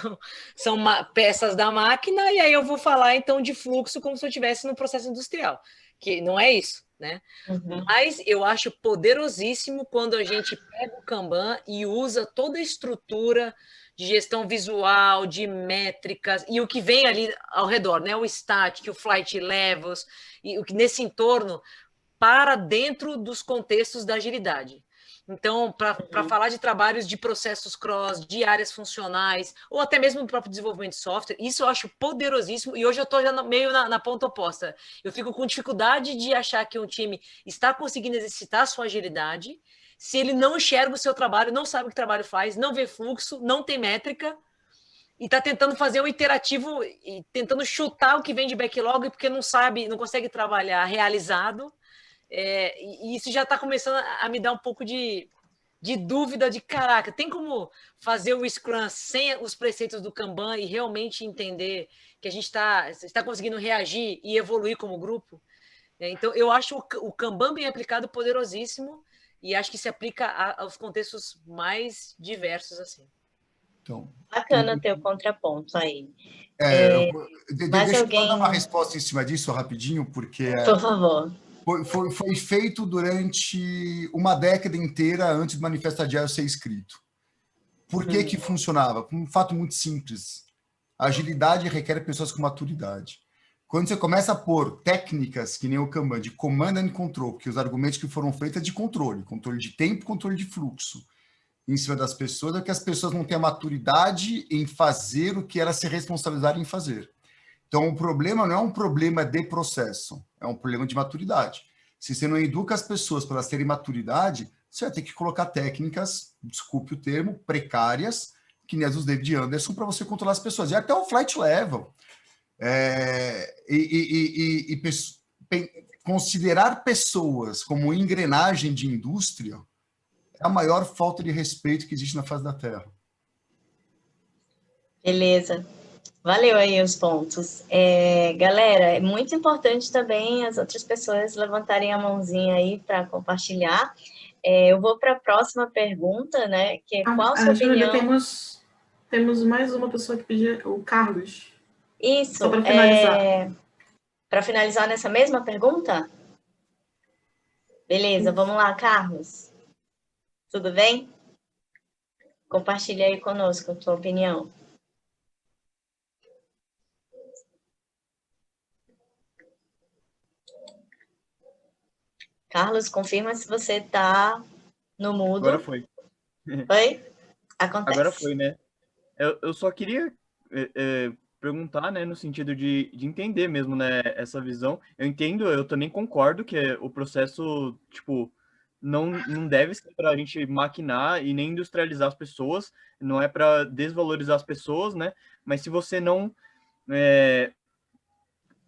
são peças da máquina, e aí eu vou falar, então, de fluxo como se eu estivesse no processo industrial, que não é isso. Né? Uhum. Mas eu acho poderosíssimo quando a gente pega o Kanban e usa toda a estrutura de gestão visual, de métricas, e o que vem ali ao redor, né? O static, o flight levels, e o que nesse entorno para dentro dos contextos da agilidade. Então, para falar de trabalhos de processos cross, de áreas funcionais, ou até mesmo no próprio desenvolvimento de software, isso eu acho poderosíssimo, e hoje eu estou já meio na ponta oposta. Eu fico com dificuldade de achar que um time está conseguindo exercitar a sua agilidade se ele não enxerga o seu trabalho, não sabe o que o trabalho faz, não vê fluxo, não tem métrica, e está tentando fazer um iterativo, e tentando chutar o que vem de backlog, porque não sabe, não consegue trabalhar realizado. E isso já está começando a me dar um pouco de dúvida de, caraca, tem como fazer o Scrum sem os preceitos do Kanban e realmente entender que a gente está conseguindo reagir e evoluir como grupo? Então, eu acho o Kanban bem aplicado poderosíssimo, e acho que se aplica aos contextos mais diversos, assim. Então, bacana ter o contraponto aí. Deixa eu dar uma resposta em cima disso rapidinho, porque... Por favor. Foi feito durante uma década inteira antes do Manifesto Agile ser escrito. Por que funcionava? Um fato muito simples. A agilidade requer pessoas com maturidade. Quando você começa a pôr técnicas, que nem o Kanban, de command and control, porque os argumentos que foram feitos é de controle de tempo, controle de fluxo, em cima das pessoas, é que as pessoas não têm a maturidade em fazer o que elas se responsabilizarem em fazer. Então, o problema não é um problema de processo, é um problema de maturidade. Se você não educa as pessoas para elas terem maturidade, você vai ter que colocar técnicas, desculpe o termo, precárias, que nem as dos David Anderson, para você controlar as pessoas. E até o flight level. Considerar pessoas como engrenagem de indústria é a maior falta de respeito que existe na face da Terra. Beleza. Valeu aí os pontos. Galera, é muito importante também as outras pessoas levantarem a mãozinha aí para compartilhar. Eu vou para a próxima pergunta, né? Que é qual a sua opinião... Temos mais uma pessoa que pediu, o Carlos. Isso. Só para finalizar. Para finalizar nessa mesma pergunta? Beleza, vamos lá, Carlos. Tudo bem? Compartilha aí conosco a tua opinião. Carlos, confirma se você está no mudo. Agora foi. Oi? Acontece. Agora foi, né? Eu só queria perguntar, né, no sentido de entender mesmo, né, essa visão. Eu entendo, eu também concordo que o processo, tipo, não deve ser para a gente maquinar e nem industrializar as pessoas, não é para desvalorizar as pessoas, né? Mas se você não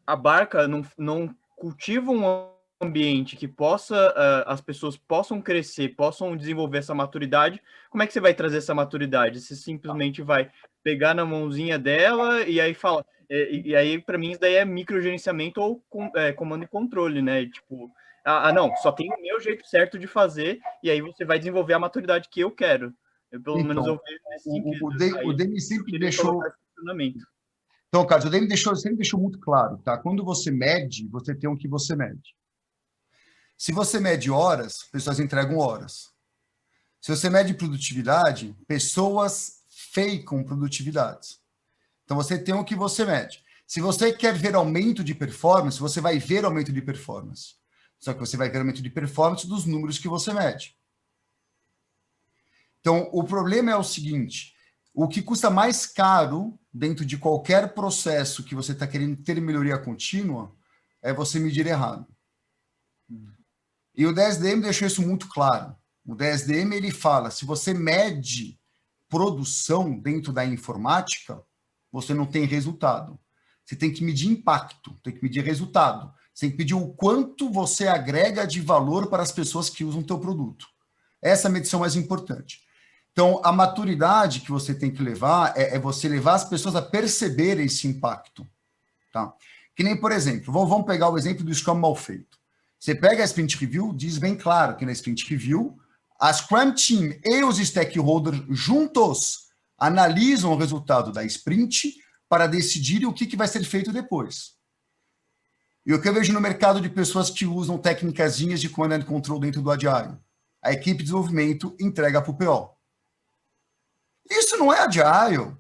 abarca, não cultiva um ambiente que possa, as pessoas possam crescer, possam desenvolver essa maturidade, como é que você vai trazer essa maturidade? Você simplesmente vai pegar na mãozinha dela e aí fala... E aí, para mim, isso daí é microgerenciamento ou comando e controle, né? Tipo, não, só tem o meu jeito certo de fazer e aí você vai desenvolver a maturidade que eu quero. Pelo menos eu vejo nesse sentido. O Denis sempre deixou... funcionamento. Então, Carlos, o Denis sempre deixou muito claro, tá? Quando você mede, você tem o que você mede. Se você mede horas, pessoas entregam horas. Se você mede produtividade, pessoas fakeam produtividades. Então, você tem o que você mede. Se você quer ver aumento de performance, você vai ver aumento de performance. Só que você vai ver aumento de performance dos números que você mede. Então, o problema é o seguinte, o que custa mais caro dentro de qualquer processo que você está querendo ter melhoria contínua é você medir errado. E o DSDM deixou isso muito claro. O DSDM, ele fala, se você mede produção dentro da informática, você não tem resultado. Você tem que medir impacto, tem que medir resultado. Você tem que medir o quanto você agrega de valor para as pessoas que usam o teu produto. Essa é a medição mais importante. Então, a maturidade que você tem que levar é você levar as pessoas a perceberem esse impacto. Tá? Que nem, por exemplo, vamos pegar o exemplo do Scrum mal feito. Você pega a Sprint Review, diz bem claro que na Sprint Review, a Scrum Team e os stakeholders juntos analisam o resultado da Sprint para decidirem o que vai ser feito depois. E o que eu vejo no mercado de pessoas que usam técnicazinhas de command and control dentro do Agile? A equipe de desenvolvimento entrega para o PO. Isso não é Agile.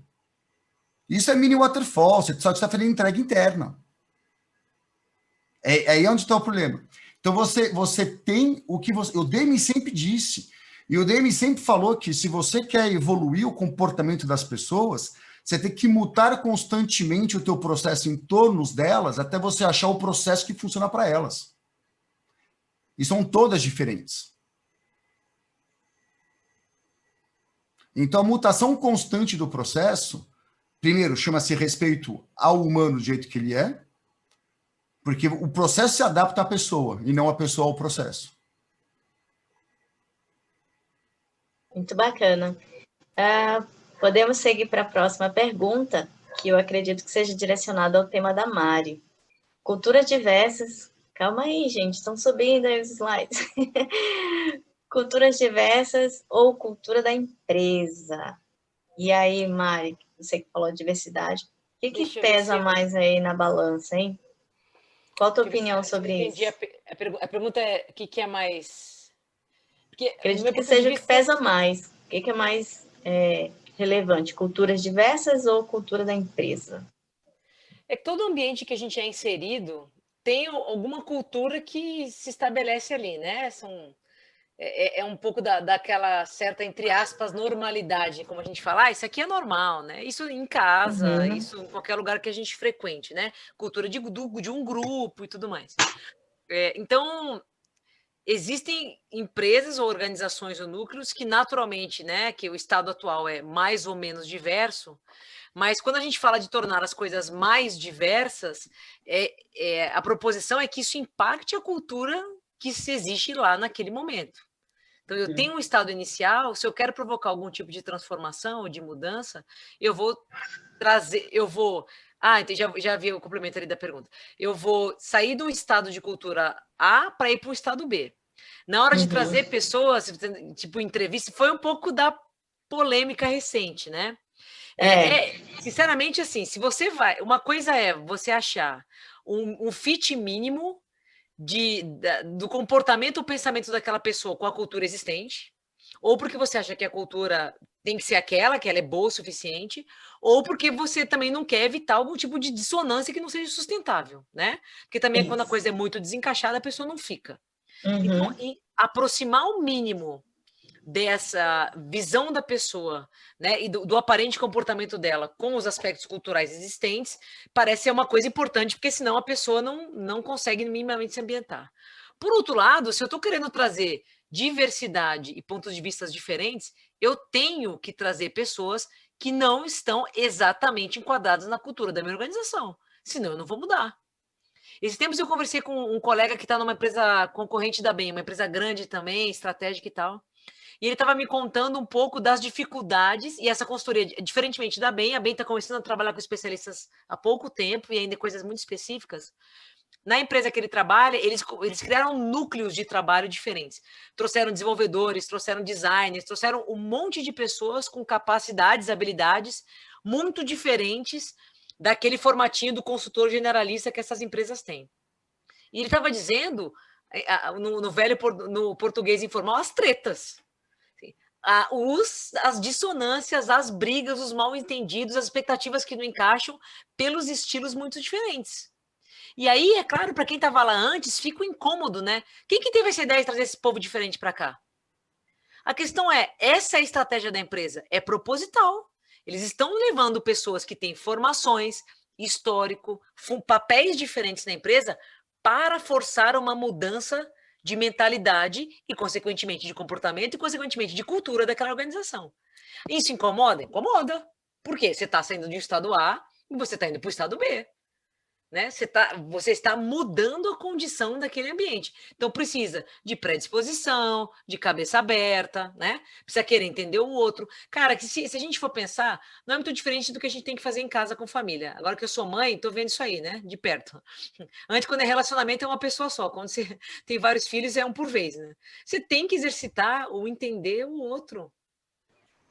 Isso é mini waterfall, só que você está fazendo entrega interna. É aí onde está o problema. Então, você tem o que você... O Demi sempre disse, e o Demi sempre falou que se você quer evoluir o comportamento das pessoas, você tem que mutar constantemente o teu processo em torno delas até você achar o processo que funciona para elas. E são todas diferentes. Então, a mutação constante do processo, primeiro, chama-se respeito ao humano do jeito que ele é, porque o processo se adapta à pessoa e não a pessoa ao processo. Muito bacana. Podemos seguir para a próxima pergunta, que eu acredito que seja direcionada ao tema da Mari. Culturas diversas. Calma aí, gente, estão subindo aí os slides. Culturas diversas ou cultura da empresa? E aí, Mari, você que falou de diversidade, o que pesa mais aí na balança, hein? Qual a tua opinião sobre isso? A pergunta é o que é mais... Porque, acredito que seja o que pesa mais. O que é mais relevante? Culturas diversas ou cultura da empresa? É que todo ambiente que a gente é inserido tem alguma cultura que se estabelece ali, né? É um pouco daquela certa, entre aspas, normalidade, como a gente fala, isso aqui é normal, né? Isso em casa, isso em qualquer lugar que a gente frequente, né? Cultura de um grupo e tudo mais. Então, existem empresas ou organizações ou núcleos que naturalmente, né, que o estado atual é mais ou menos diverso, mas quando a gente fala de tornar as coisas mais diversas, a proposição é que isso impacte a cultura que se existe lá naquele momento. Então, eu tenho um estado inicial, se eu quero provocar algum tipo de transformação ou de mudança, eu vou trazer, então já vi o complemento ali da pergunta. Eu vou sair do estado de cultura A para ir para o estado B. Na hora de trazer pessoas, tipo entrevista, foi um pouco da polêmica recente, né? Sinceramente, assim, se você vai... Uma coisa é você achar um fit mínimo do comportamento ou pensamento daquela pessoa com a cultura existente, ou porque você acha que a cultura tem que ser aquela, que ela é boa o suficiente, ou porque você também não quer evitar algum tipo de dissonância que não seja sustentável, né? Porque também quando a coisa é muito desencaixada, a pessoa não fica. Então, e aproximar o mínimo dessa visão da pessoa, né, e do aparente comportamento dela com os aspectos culturais existentes, parece ser uma coisa importante, porque senão a pessoa não consegue minimamente se ambientar. Por outro lado, se eu estou querendo trazer diversidade e pontos de vista diferentes, eu tenho que trazer pessoas que não estão exatamente enquadradas na cultura da minha organização, senão eu não vou mudar. Esses tempos eu conversei com um colega que está numa empresa concorrente da Bain, uma empresa grande também, estratégica e tal, e ele estava me contando um pouco das dificuldades, e essa consultoria, diferentemente da Bain, a Bain está começando a trabalhar com especialistas há pouco tempo, e ainda coisas muito específicas. Na empresa que ele trabalha, eles criaram núcleos de trabalho diferentes. Trouxeram desenvolvedores, trouxeram designers, trouxeram um monte de pessoas com capacidades, habilidades muito diferentes daquele formatinho do consultor generalista que essas empresas têm. E ele estava dizendo, no português informal, as tretas. As dissonâncias, as brigas, os mal-entendidos, as expectativas que não encaixam pelos estilos muito diferentes. E aí, é claro, para quem estava lá antes, fica incômodo, né? Quem que teve essa ideia de trazer esse povo diferente para cá? A questão é, essa é a estratégia da empresa, é proposital. Eles estão levando pessoas que têm formações, histórico, papéis diferentes na empresa para forçar uma mudança de mentalidade e, consequentemente, de comportamento e, consequentemente, de cultura daquela organização. Isso incomoda? Incomoda. Por quê? Você está saindo de um estado A e você está indo para o estado B. Né? Você está mudando a condição daquele ambiente. Então, precisa de predisposição, de cabeça aberta, né? Precisa querer entender o outro. Cara, que se a gente for pensar, não é muito diferente do que a gente tem que fazer em casa com família. Agora que eu sou mãe, estou vendo isso aí, né? De perto. Antes, quando é relacionamento, é uma pessoa só. Quando você tem vários filhos, é um por vez, né? Você tem que exercitar o entender o outro.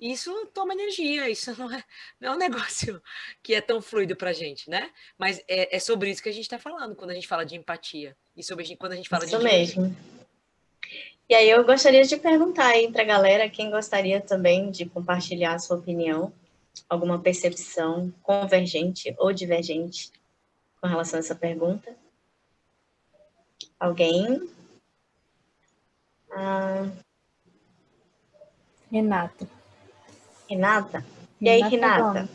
Isso toma energia, isso não é um negócio que é tão fluido para a gente, né? Mas é sobre isso que a gente está falando quando a gente fala de empatia e quando a gente fala isso de mesmo. E aí eu gostaria de perguntar aí para a galera quem gostaria também de compartilhar a sua opinião, alguma percepção convergente ou divergente com relação a essa pergunta. Alguém? Renata? E aí, Renata?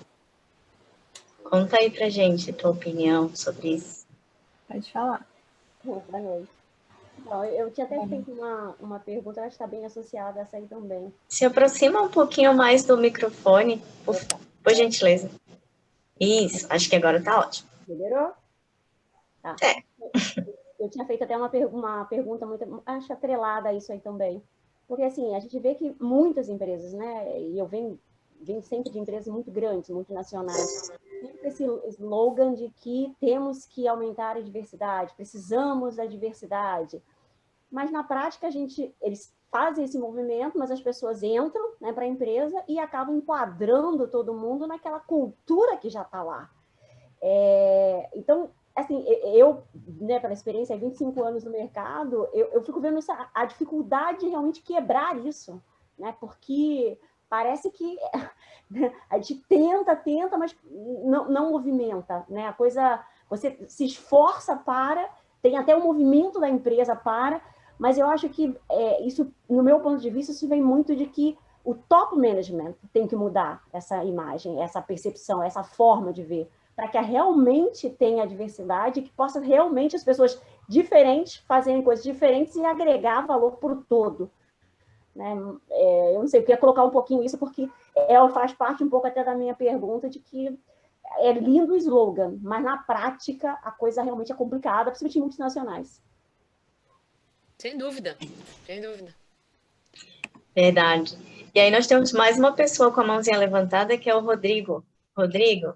Conta aí pra gente a tua opinião sobre isso. Pode falar. Boa noite. Então, eu tinha até feito uma pergunta, acho que está bem associada a essa aí também. Se aproxima um pouquinho mais do microfone, por gentileza. Isso, acho que agora tá ótimo. Melhorou? Tá. É. Eu tinha feito até uma pergunta muito, acho, atrelada a isso aí também. Porque, assim, a gente vê que muitas empresas, né, e eu venho sempre de empresas muito grandes, multinacionais, sempre esse slogan de que temos que aumentar a diversidade, precisamos da diversidade. Mas, na prática, eles fazem esse movimento, mas as pessoas entram, né, para a empresa e acabam enquadrando todo mundo naquela cultura que já está lá. Então, assim, eu, né, pela experiência, 25 anos no mercado, eu fico vendo a dificuldade de realmente quebrar isso, né? Porque parece que a gente tenta, mas não movimenta, né? A coisa, você se esforça tem até o movimento da empresa mas eu acho que isso, no meu ponto de vista, isso vem muito de que o top management tem que mudar essa imagem, essa percepção, essa forma de ver, para que realmente tenha diversidade, que possa realmente as pessoas diferentes fazerem coisas diferentes e agregar valor para o todo. Né? Eu não sei, eu queria colocar um pouquinho isso, porque faz parte um pouco até da minha pergunta, de que é lindo o slogan, mas na prática a coisa realmente é complicada, principalmente em multinacionais. Sem dúvida, sem dúvida. Verdade. E aí nós temos mais uma pessoa com a mãozinha levantada, que é o Rodrigo. Rodrigo,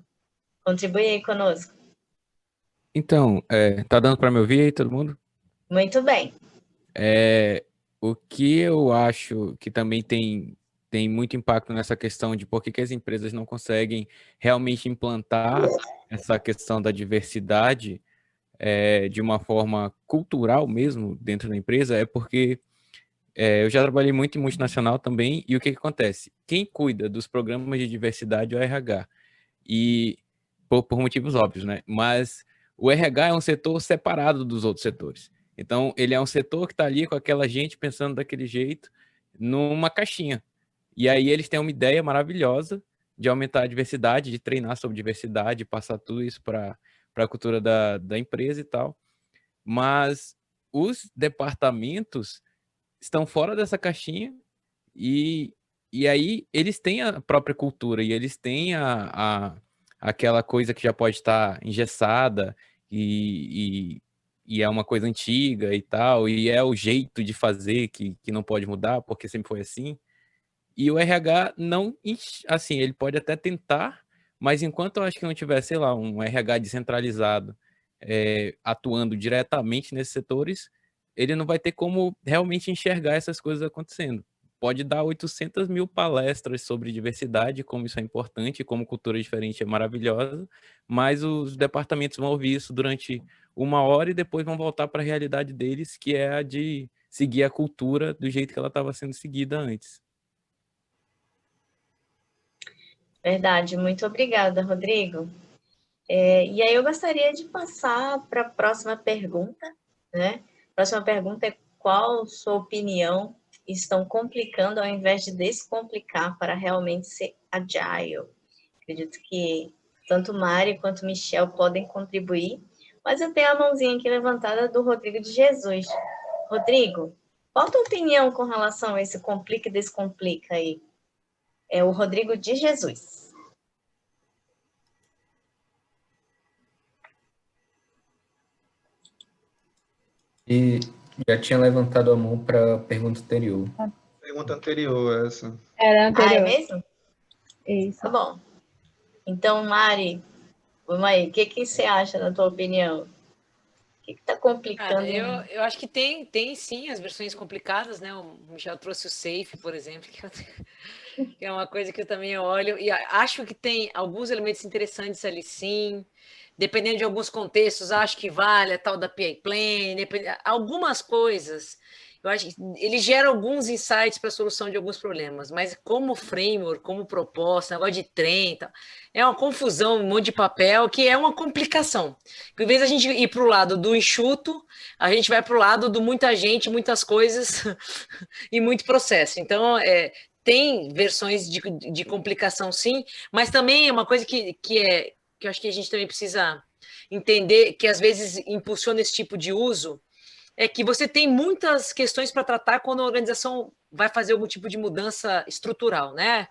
contribui aí conosco. Então, tá dando para me ouvir aí, todo mundo? Muito bem. O que eu acho que também tem muito impacto nessa questão de por que as empresas não conseguem realmente implantar essa questão da diversidade de uma forma cultural mesmo dentro da empresa, é porque eu já trabalhei muito em multinacional também, e o que acontece? Quem cuida dos programas de diversidade é o RH, e por motivos óbvios, né? Mas o RH é um setor separado dos outros setores. Então, ele é um setor que está ali com aquela gente pensando daquele jeito, numa caixinha. E aí eles têm uma ideia maravilhosa de aumentar a diversidade, de treinar sobre diversidade, passar tudo isso para a cultura da empresa e tal. Mas os departamentos estão fora dessa caixinha e aí eles têm a própria cultura e eles têm aquela coisa que já pode estar engessada e é uma coisa antiga e tal, e é o jeito de fazer que não pode mudar, porque sempre foi assim. E o RH não, assim, ele pode até tentar, mas enquanto eu acho que não tiver, sei lá, um RH descentralizado atuando diretamente nesses setores, ele não vai ter como realmente enxergar essas coisas acontecendo. Pode dar 800 mil palestras sobre diversidade, como isso é importante, como cultura diferente é maravilhosa, mas os departamentos vão ouvir isso durante 1 hora e depois vão voltar para a realidade deles, que é a de seguir a cultura do jeito que ela estava sendo seguida antes. Verdade, muito obrigada, Rodrigo. E aí eu gostaria de passar para a próxima pergunta, né? A próxima pergunta é: qual sua opinião estão complicando ao invés de descomplicar para realmente ser agile? Acredito que tanto Mari quanto Michel podem contribuir, mas eu tenho a mãozinha aqui levantada do Rodrigo de Jesus. Rodrigo, qual a tua opinião com relação a esse complica e descomplica aí? É o Rodrigo de Jesus. E já tinha levantado a mão para a pergunta anterior. Pergunta anterior, essa. Era Ah, anterior. é mesmo? Isso. Tá bom. Então, Mari, vamos aí. O que você acha, na tua opinião? O que está complicando? Cara, eu acho que tem sim as versões complicadas, né? O Michel trouxe o Safe, por exemplo, que é uma coisa que eu também olho e acho que tem alguns elementos interessantes ali, sim. Dependendo de alguns contextos, acho que vale a tal da PI Plan, algumas coisas. Eu acho que ele gera alguns insights para a solução de alguns problemas, mas como framework, como proposta, negócio de trem, tal, é uma confusão, um monte de papel, que é uma complicação. Em vez de a gente ir para o lado do enxuto, a gente vai para o lado do muita gente, muitas coisas e muito processo. Então, tem versões de complicação, sim, mas também é uma coisa que eu acho que a gente também precisa entender, que às vezes impulsiona esse tipo de uso, é que você tem muitas questões para tratar quando a organização vai fazer algum tipo de mudança estrutural, né?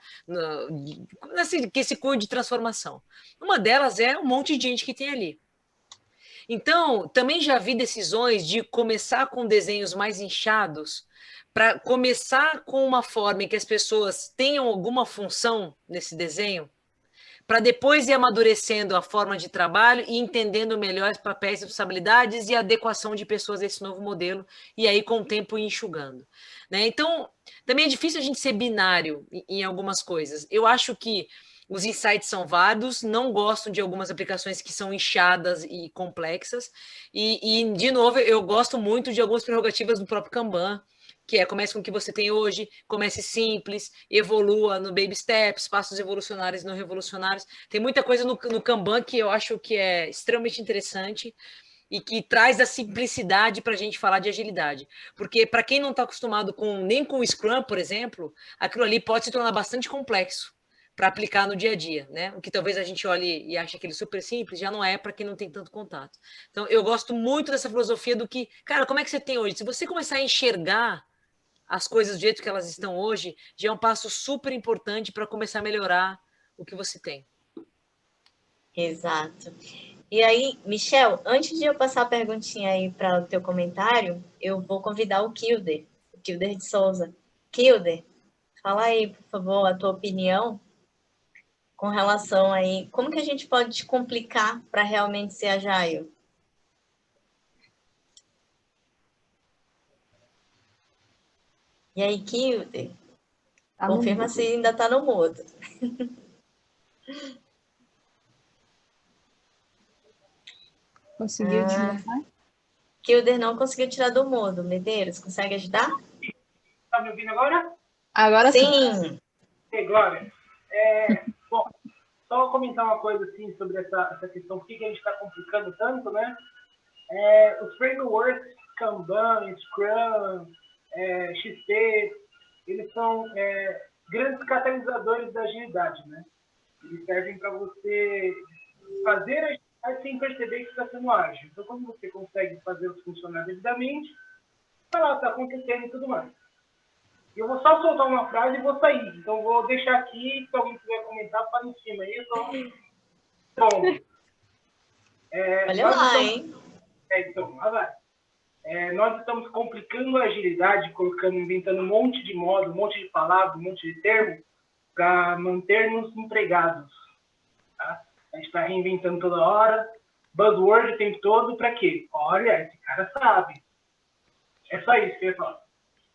Esse cunho de transformação. Uma delas é um monte de gente que tem ali. Então, também já vi decisões de começar com desenhos mais inchados, para começar com uma forma em que as pessoas tenham alguma função nesse desenho, para depois ir amadurecendo a forma de trabalho e entendendo melhor os papéis e responsabilidades e a adequação de pessoas a esse novo modelo, e aí com o tempo ir enxugando. Né? Então, também é difícil a gente ser binário em algumas coisas. Eu acho que os insights são válidos, não gosto de algumas aplicações que são inchadas e complexas, e de novo, eu gosto muito de algumas prerrogativas do próprio Kanban, que comece com o que você tem hoje, comece simples, evolua no baby steps, passos evolucionários e não revolucionários. Tem muita coisa no Kanban que eu acho que é extremamente interessante e que traz a simplicidade para a gente falar de agilidade. Porque para quem não está acostumado nem com o Scrum, por exemplo, aquilo ali pode se tornar bastante complexo para aplicar no dia a dia, né? O que talvez a gente olhe e ache aquele super simples, já não é para quem não tem tanto contato. Então, eu gosto muito dessa filosofia do que, cara, como é que você tem hoje? Se você começar a enxergar as coisas do jeito que elas estão hoje, já é um passo super importante para começar a melhorar o que você tem. Exato. E aí, Michel, antes de eu passar a perguntinha aí para o teu comentário, eu vou convidar o Kilder de Souza. Kilder, fala aí, por favor, a tua opinião com relação aí, como que a gente pode complicar para realmente ser agile? E aí, Kilder, confirma se ainda está no mudo. Conseguiu desmontar? Kilder não conseguiu tirar do mudo. Medeiros, consegue ajudar? Tá me ouvindo agora? Agora sim. Sim. Glória. Bom, só comentar uma coisa assim sobre essa questão, por que a gente está complicando tanto, né? Os frameworks, Kanban, Scrum, XP, eles são grandes catalisadores da agilidade, né? Eles servem para você fazer a agilidade sem perceber que está sendo ágil. Então, quando você consegue fazer os funcionar devidamente, está acontecendo e tudo mais. Eu vou só soltar uma frase e vou sair. Então, vou deixar aqui, se alguém quiser comentar, fala em cima. Isso. Bom. Olha lá, hein? Então, lá vai. Nós estamos complicando a agilidade, inventando um monte de modo, um monte de palavras, um monte de termo, para manter-nos empregados. Tá? A gente está reinventando toda hora, buzzword o tempo todo, para quê? Olha, esse cara sabe. É só isso que eu ia falar.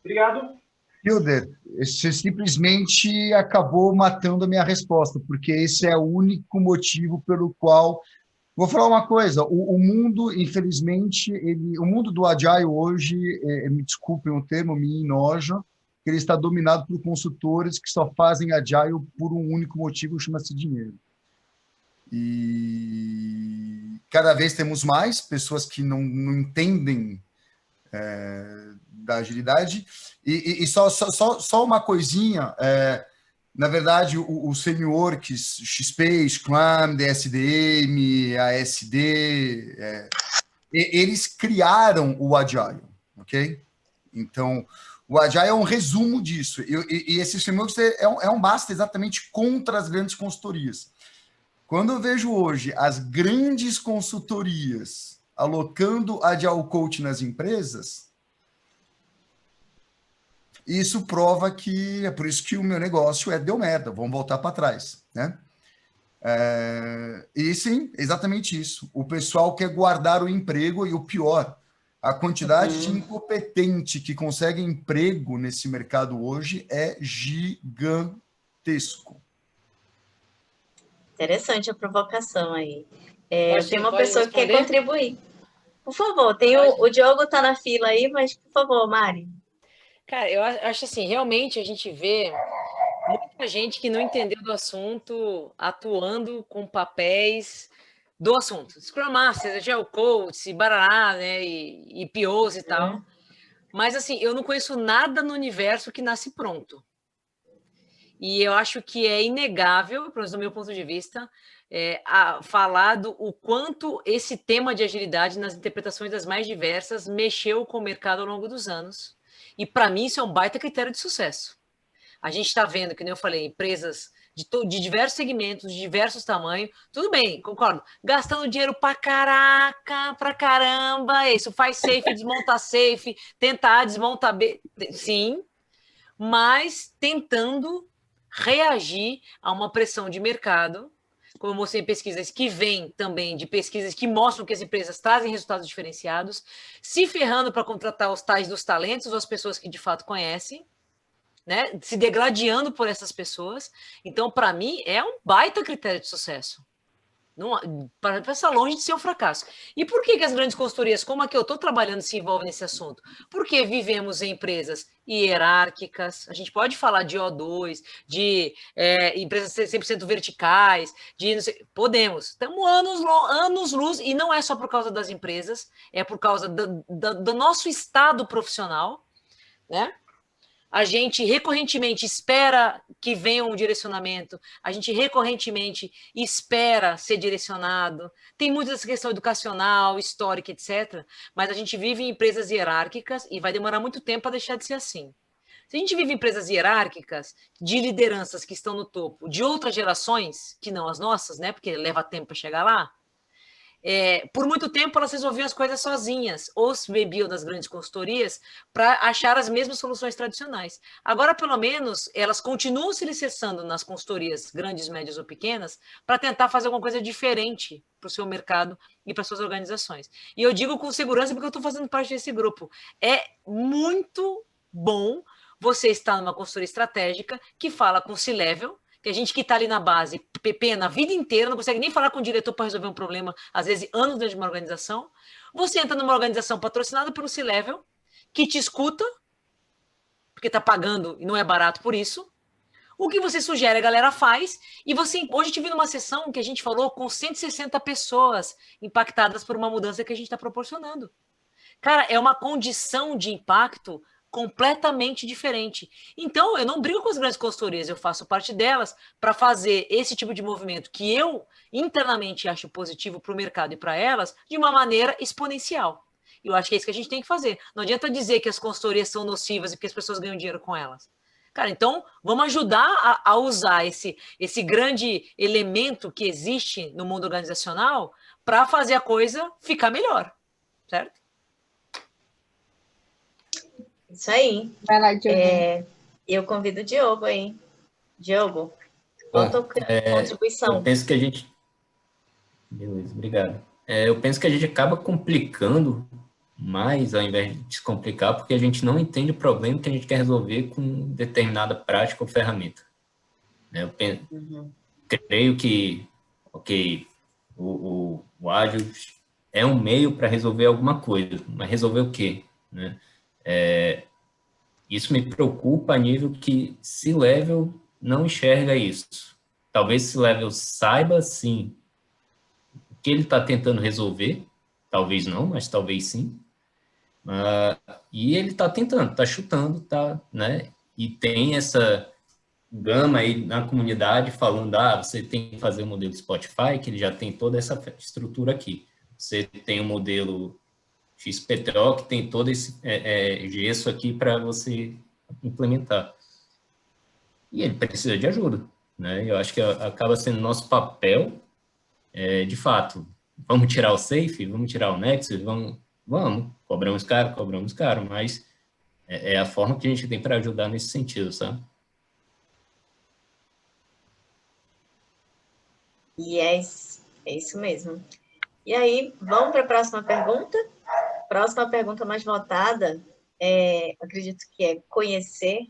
Obrigado. Hilder, você simplesmente acabou matando a minha resposta, porque esse é o único motivo pelo qual... Vou falar uma coisa, o mundo, infelizmente, o mundo do Agile hoje, me desculpem o termo, me enoja, que ele está dominado por consultores que só fazem Agile por um único motivo, chama-se dinheiro. E cada vez temos mais pessoas que não entendem da agilidade. E só uma coisinha, na verdade, o Semi-Works, XP, Scrum, DSDM, ASD, eles criaram o Agile, ok? Então, o Agile é um resumo disso. E esse Semi-Works é um basta exatamente contra as grandes consultorias. Quando eu vejo hoje as grandes consultorias alocando Agile Coach nas empresas, isso prova que é por isso que o meu negócio deu merda, vamos voltar para trás, né? E sim, exatamente isso. O pessoal quer guardar o emprego e o pior, a quantidade de incompetente que consegue emprego nesse mercado hoje é gigantesco. Interessante a provocação aí. Tem uma pode pessoa que quer responder? contribuir. Por favor, o Diogo está na fila aí, mas por favor, Mari. Cara, eu acho assim, realmente a gente vê muita gente que não entendeu do assunto atuando com papéis do assunto. Scrum Masters, Agile Coach, Barará, né, e POs e tal. Mas assim, eu não conheço nada no universo que nasce pronto. E eu acho que é inegável, pelo menos do meu ponto de vista, falar o quanto esse tema de agilidade nas interpretações das mais diversas mexeu com o mercado ao longo dos anos. E, para mim, isso é um baita critério de sucesso. A gente está vendo, que nem eu falei, empresas de diversos segmentos, de diversos tamanhos. Tudo bem, concordo. Gastando dinheiro pra caramba. Isso faz safe, desmonta safe, tenta A, desmonta B. Sim, mas tentando reagir a uma pressão de mercado, como eu mostrei em pesquisas que vêm também de pesquisas que mostram que as empresas trazem resultados diferenciados, se ferrando para contratar os tais dos talentos ou as pessoas que de fato conhecem, né? Se degladiando por essas pessoas. Então, para mim, é um baita critério de sucesso. Para passar longe de ser um fracasso. E por que as grandes consultorias, como a que eu estou trabalhando, se envolvem nesse assunto? Porque vivemos em empresas hierárquicas, a gente pode falar de O2, de empresas 100% verticais, podemos. Estamos anos-luz, e não é só por causa das empresas, é por causa do nosso estado profissional, né? A gente recorrentemente espera que venha um direcionamento, a gente recorrentemente espera ser direcionado. Tem muita essa questão educacional, histórica, etc. Mas a gente vive em empresas hierárquicas e vai demorar muito tempo para deixar de ser assim. Se a gente vive em empresas hierárquicas, de lideranças que estão no topo, de outras gerações, que não as nossas, né? Porque leva tempo para chegar lá, por muito tempo elas resolviam as coisas sozinhas, ou se bebiam das grandes consultorias para achar as mesmas soluções tradicionais. Agora, pelo menos, elas continuam se licenciando nas consultorias grandes, médias ou pequenas para tentar fazer alguma coisa diferente para o seu mercado e para suas organizações. E eu digo com segurança porque eu estou fazendo parte desse grupo. É muito bom você estar numa consultoria estratégica que fala com C-Level, que a gente que está ali na base, pena a vida inteira, não consegue nem falar com o diretor para resolver um problema, às vezes anos dentro de uma organização. Você entra numa organização patrocinada pelo C-Level, que te escuta, porque está pagando e não é barato por isso. O que você sugere, a galera faz. E hoje eu tive numa sessão que a gente falou com 160 pessoas impactadas por uma mudança que a gente está proporcionando. Cara, é uma condição de impacto completamente diferente. Então, eu não brigo com as grandes consultorias, eu faço parte delas para fazer esse tipo de movimento que eu internamente acho positivo para o mercado e para elas de uma maneira exponencial. Eu acho que é isso que a gente tem que fazer. Não adianta dizer que as consultorias são nocivas e que as pessoas ganham dinheiro com elas. Cara, então vamos ajudar a usar esse grande elemento que existe no mundo organizacional para fazer a coisa ficar melhor, certo? Isso aí. Vai lá, Diogo. Eu convido o Diogo aí. Diogo, Bom, qual a tua contribuição? eu penso que a gente... Beleza, obrigado. Eu penso que a gente acaba complicando mais, ao invés de descomplicar, porque a gente não entende o problema que a gente quer resolver com determinada prática ou ferramenta. Eu creio que, ok, o ágil é um meio para resolver alguma coisa, mas resolver o quê? Né? Isso me preocupa a nível que C-Level não enxerga isso. Talvez C-Level saiba, sim, o que ele está tentando resolver, talvez não, mas talvez sim. E ele está tentando, está chutando, né? E tem essa gama aí na comunidade falando, você tem que fazer o modelo Spotify, que ele já tem toda essa estrutura aqui. Você tem o modelo XPTO, que tem todo esse gesso aqui para você implementar. E ele precisa de ajuda, né? Eu acho que acaba sendo nosso papel, de fato, vamos tirar o Safe, vamos tirar o Nexus, vamos, cobramos caro, mas é a forma que a gente tem para ajudar nesse sentido, sabe? E é isso mesmo. E aí, vamos para a próxima pergunta? Próxima pergunta mais votada, acredito que é conhecer.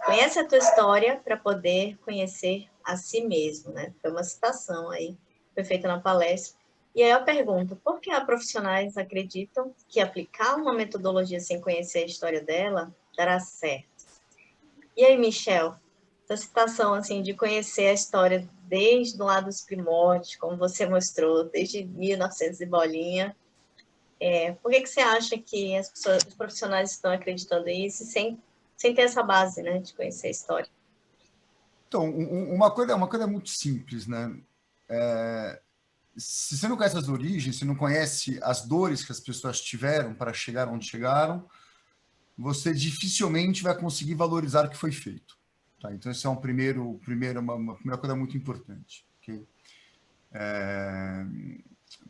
Conhece a tua história para poder conhecer a si mesmo, né? Foi uma citação aí, foi feita na palestra. E aí eu pergunto, por que há profissionais acreditam que aplicar uma metodologia sem conhecer a história dela dará certo? E aí, Michel, essa citação assim, de conhecer a história desde o lado dos primórdios, como você mostrou, desde 1900 e bolinha, por que você acha que os profissionais estão acreditando nisso sem ter essa base, né, de conhecer a história? Então, uma coisa muito simples, né? Se você não conhece as origens, se não conhece as dores que as pessoas tiveram para chegar onde chegaram, você dificilmente vai conseguir valorizar o que foi feito. Tá? Então, esse é uma primeira coisa muito importante. Okay?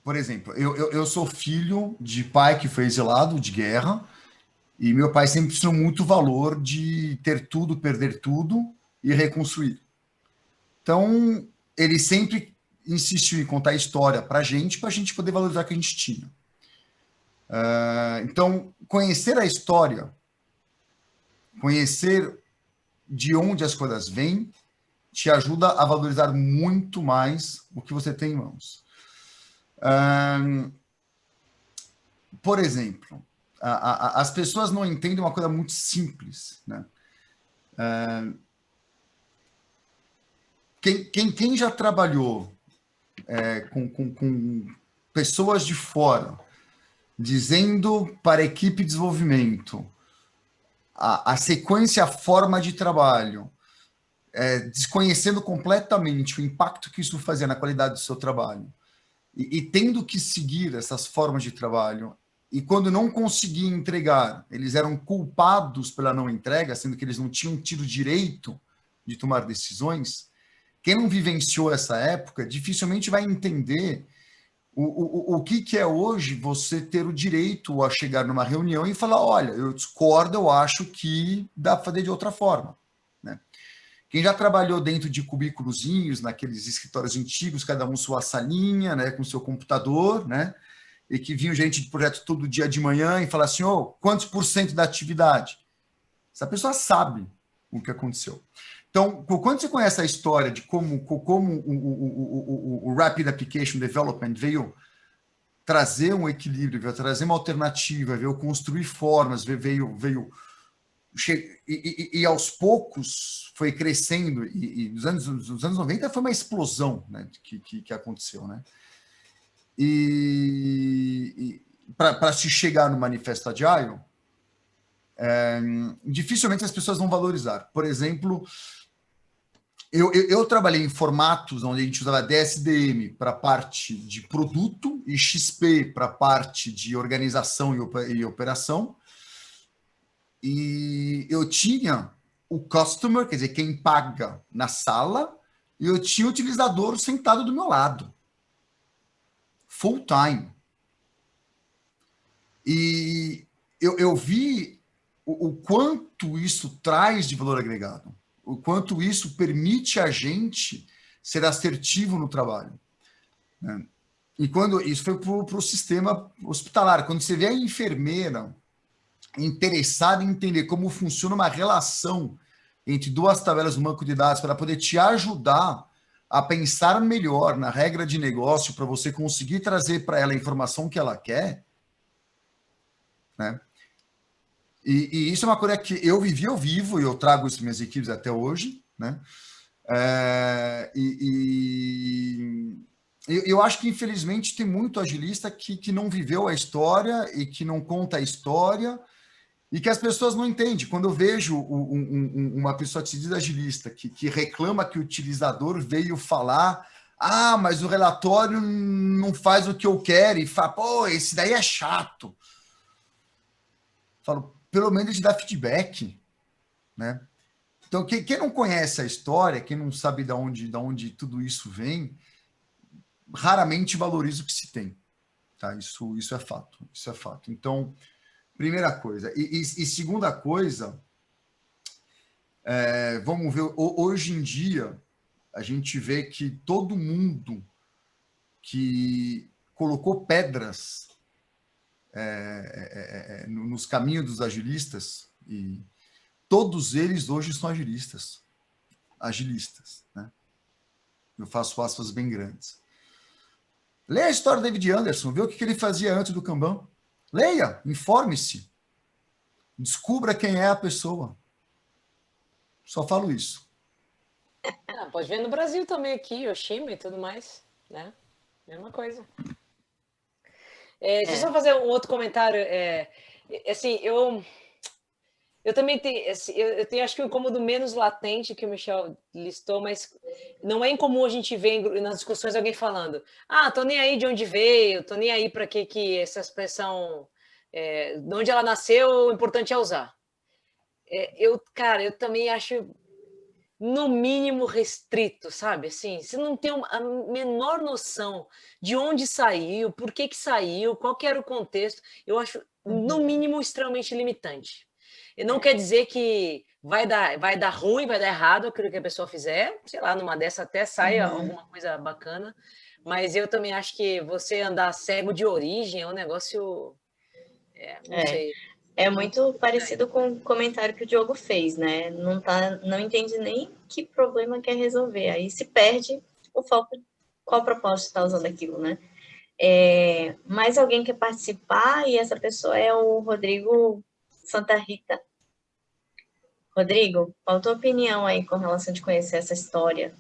Por exemplo, eu sou filho de pai que foi exilado de guerra, e meu pai sempre ensinou muito valor de ter tudo, perder tudo e reconstruir. Então, ele sempre insistiu em contar a história para a gente poder valorizar o que a gente tinha. Então, conhecer a história, conhecer de onde as coisas vêm, te ajuda a valorizar muito mais o que você tem em mãos. Por exemplo, as pessoas não entendem uma coisa muito simples, né? Quem já trabalhou com pessoas de fora, dizendo para a equipe de desenvolvimento a sequência, a forma de trabalho, desconhecendo completamente o impacto que isso fazia na qualidade do seu trabalho, e tendo que seguir essas formas de trabalho, e quando não conseguia entregar, eles eram culpados pela não entrega, sendo que eles não tinham tido direito de tomar decisões. Quem não vivenciou essa época dificilmente vai entender o que é hoje você ter o direito a chegar numa reunião e falar, olha, eu discordo, eu acho que dá para fazer de outra forma. Né? Quem já trabalhou dentro de cubículozinhos, naqueles escritórios antigos, cada um sua salinha, né, com seu computador, né, e que vinha o gerente de projeto todo dia de manhã e falava assim, quantos % da atividade? Essa pessoa sabe o que aconteceu. Então, quando você conhece a história de como o Rapid Application Development veio trazer um equilíbrio, veio trazer uma alternativa, veio construir formas, e aos poucos foi crescendo, e nos anos 90 foi uma explosão, né, que aconteceu. Né? E para se chegar no Manifesto Agile, dificilmente as pessoas vão valorizar. Por exemplo, eu trabalhei em formatos onde a gente usava DSDM para a parte de produto e XP para a parte de organização e operação. E eu tinha o customer, quer dizer, quem paga na sala, e eu tinha o utilizador sentado do meu lado. Full time. E eu vi o quanto isso traz de valor agregado, o quanto isso permite a gente ser assertivo no trabalho. Né? E quando isso foi para o sistema hospitalar, quando você vê a enfermeira interessada em entender como funciona uma relação entre duas tabelas do banco de dados para poder te ajudar a pensar melhor na regra de negócio para você conseguir trazer para ela a informação que ela quer, né? E isso é uma coisa que eu vivi, eu vivo, e eu trago isso para minhas equipes até hoje, né? Eu acho que, infelizmente, tem muito agilista que não viveu a história e que não conta a história e que as pessoas não entendem. Quando eu vejo uma pessoa que se diz agilista que reclama que o utilizador veio falar mas o relatório não faz o que eu quero, e fala, pô, esse daí é chato. Falo, pelo menos ele dá feedback, né? Então, quem não conhece a história, quem não sabe de onde tudo isso vem, raramente valoriza o que se tem. Tá? Isso é fato. Isso é fato. Então, primeira coisa. E segunda coisa, vamos ver, hoje em dia, a gente vê que todo mundo que colocou pedras nos caminhos dos agilistas, e todos eles hoje são agilistas, né? Eu faço aspas bem grandes. Leia a história do David Anderson, vê o que ele fazia antes do Kanban. Leia, informe-se, descubra quem é a pessoa. Só falo isso. Pode ver no Brasil também aqui, Oshima e tudo mais, né? Mesma coisa. Deixa eu só fazer um outro comentário. Assim, eu também tenho, assim, eu tenho, acho que o incômodo menos latente que o Michel listou, mas não é incomum a gente ver nas discussões alguém falando: tô nem aí de onde veio, tô nem aí para que essa expressão, de onde ela nasceu, o importante é usar. Cara, eu também acho no mínimo restrito, sabe? Assim, você não tem a menor noção de onde saiu, por que saiu, qual que era o contexto. Eu acho, no mínimo, extremamente limitante. E não quer dizer que vai dar ruim, vai dar errado aquilo que a pessoa fizer. Sei lá, numa dessa até sai alguma coisa bacana. Mas eu também acho que você andar cego de origem é um negócio... não sei. É muito parecido com o comentário que o Diogo fez, né? Não entende nem que problema quer resolver. Aí se perde o foco, qual propósito está usando aquilo, né? Mais alguém quer participar, e essa pessoa é o Rodrigo Santa Rita. Rodrigo, qual a tua opinião aí com relação de conhecer essa história?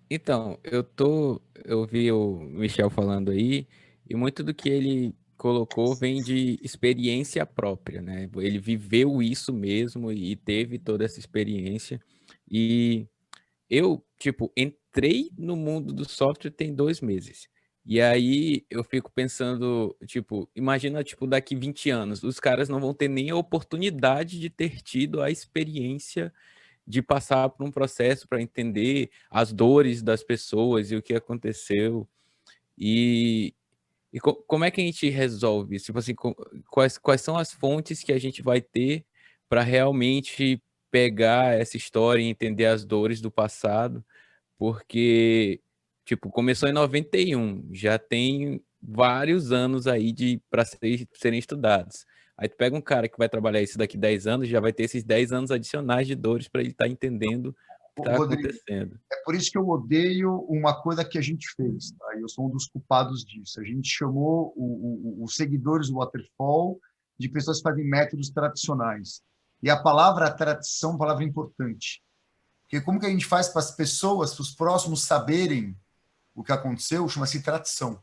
Então, eu vi o Michel falando aí, e muito do que ele colocou vem de experiência própria, né? Ele viveu isso mesmo e teve toda essa experiência. E eu, entrei no mundo do software tem 2 meses. E aí eu fico pensando, imagina, daqui 20 anos, os caras não vão ter nem a oportunidade de ter tido a experiência de passar por um processo para entender as dores das pessoas e o que aconteceu. E como é que a gente resolve isso? Assim, quais são as fontes que a gente vai ter para realmente pegar essa história e entender as dores do passado? Porque, começou em 91, já tem vários anos aí para serem estudados. Aí tu pega um cara que vai trabalhar isso daqui 10 anos, já vai ter esses 10 anos adicionais de dores para ele estar entendendo o que está acontecendo. É por isso que eu odeio uma coisa que a gente fez, tá? Eu sou um dos culpados disso. A gente chamou os seguidores do Waterfall de pessoas que fazem métodos tradicionais. E a palavra tradição é uma palavra importante. Porque como que a gente faz para as pessoas, para os próximos saberem o que aconteceu, chama-se tradição.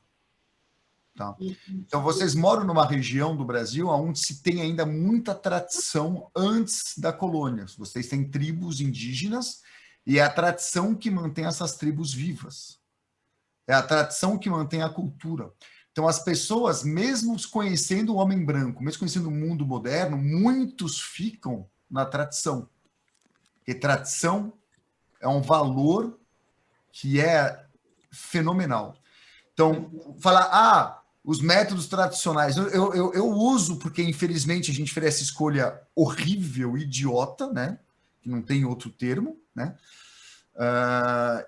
Tá? Então, vocês moram numa região do Brasil onde se tem ainda muita tradição antes da colônia. Vocês têm tribos indígenas e é a tradição que mantém essas tribos vivas. É a tradição que mantém a cultura. Então, as pessoas, mesmo conhecendo o homem branco, mesmo conhecendo o mundo moderno, muitos ficam na tradição. Porque tradição é um valor que é fenomenal. Então, falar, os métodos tradicionais, eu uso porque, infelizmente, a gente fez essa escolha horrível, idiota, né? Que não tem outro termo, né? A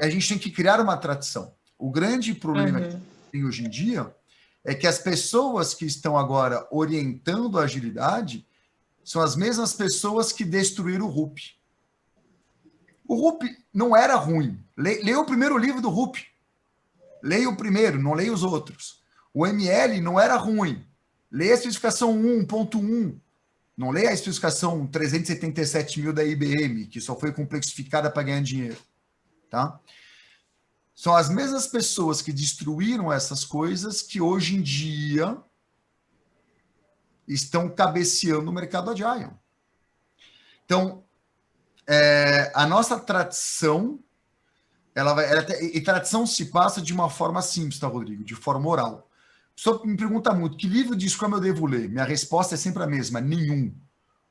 gente tem que criar uma tradição. O grande problema que tem hoje em dia é que as pessoas que estão agora orientando a agilidade são as mesmas pessoas que destruíram o RUP. O RUP não era ruim. Leia o primeiro livro do RUP. Leia o primeiro, não leia os outros. O ML não era ruim. Leia a especificação 1.1. Não leia a especificação 377.000 da IBM, que só foi complexificada para ganhar dinheiro. Tá? São as mesmas pessoas que destruíram essas coisas que hoje em dia estão cabeceando o mercado agile. Então, a nossa tradição, e tradição se passa de uma forma simples, tá, Rodrigo? De forma oral. Só me pergunta muito, que livro de Scrum eu devo ler? Minha resposta é sempre a mesma, nenhum.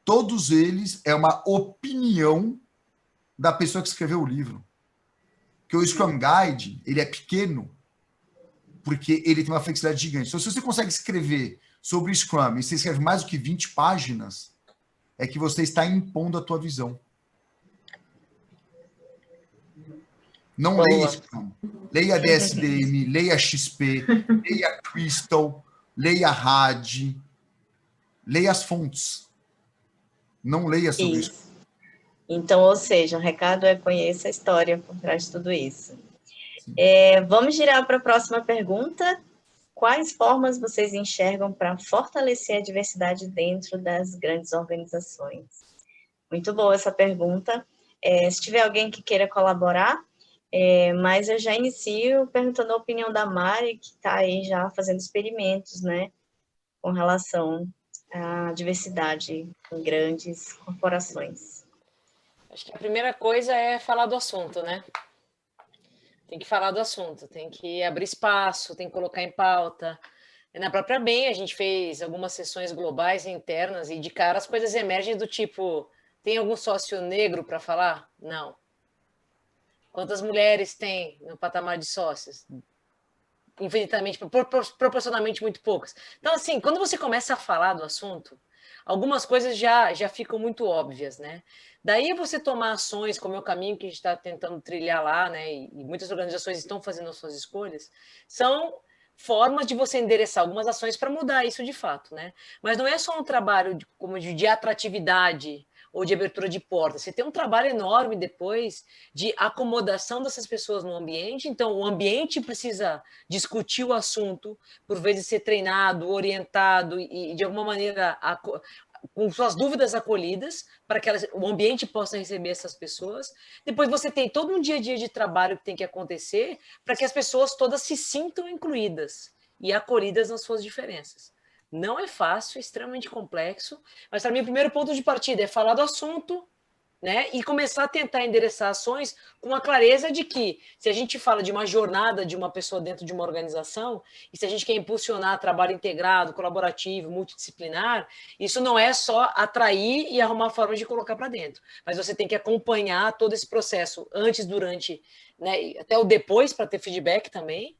Todos eles é uma opinião da pessoa que escreveu o livro. Porque o Scrum Guide, ele é pequeno, porque ele tem uma flexibilidade gigante. Então, se você consegue escrever sobre Scrum e você escreve mais do que 20 páginas, é que você está impondo a tua visão. Não leia Scrum. Leia DSDM, leia XP, leia Crystal, leia RAD, leia as fontes. Não leia sobre isso. Então, ou seja, o recado é conheça a história por trás de tudo isso. Vamos girar para a próxima pergunta. Quais formas vocês enxergam para fortalecer a diversidade dentro das grandes organizações? Muito boa essa pergunta. Se tiver alguém que queira colaborar, mas eu já inicio perguntando a opinião da Mari, que está aí já fazendo experimentos, né, com relação à diversidade em grandes corporações. Acho que a primeira coisa é falar do assunto, né? Tem que falar do assunto, tem que abrir espaço, tem que colocar em pauta. Na própria BEM, a gente fez algumas sessões globais e internas e de cara as coisas emergem do tipo, tem algum sócio negro para falar? Não. Quantas mulheres tem no patamar de sócios? Infinitamente, proporcionalmente muito poucas. Então, assim, quando você começa a falar do assunto, algumas coisas já ficam muito óbvias, né? Daí você tomar ações, como é o caminho que a gente está tentando trilhar lá, né? E muitas organizações estão fazendo as suas escolhas, são formas de você endereçar algumas ações para mudar isso de fato, né? Mas não é só um trabalho como de atratividade ou de abertura de portas. Você tem um trabalho enorme depois de acomodação dessas pessoas no ambiente. Então, o ambiente precisa discutir o assunto, por vezes ser treinado, orientado e de alguma maneira com suas dúvidas acolhidas, para que o ambiente possa receber essas pessoas. Depois você tem todo um dia a dia de trabalho que tem que acontecer para que as pessoas todas se sintam incluídas e acolhidas nas suas diferenças. Não é fácil, é extremamente complexo, mas para mim o primeiro ponto de partida é falar do assunto, né, e começar a tentar endereçar ações com a clareza de que, se a gente fala de uma jornada de uma pessoa dentro de uma organização, e se a gente quer impulsionar trabalho integrado, colaborativo, multidisciplinar, isso não é só atrair e arrumar formas de colocar para dentro, mas você tem que acompanhar todo esse processo antes, durante, né, até o depois, para ter feedback também,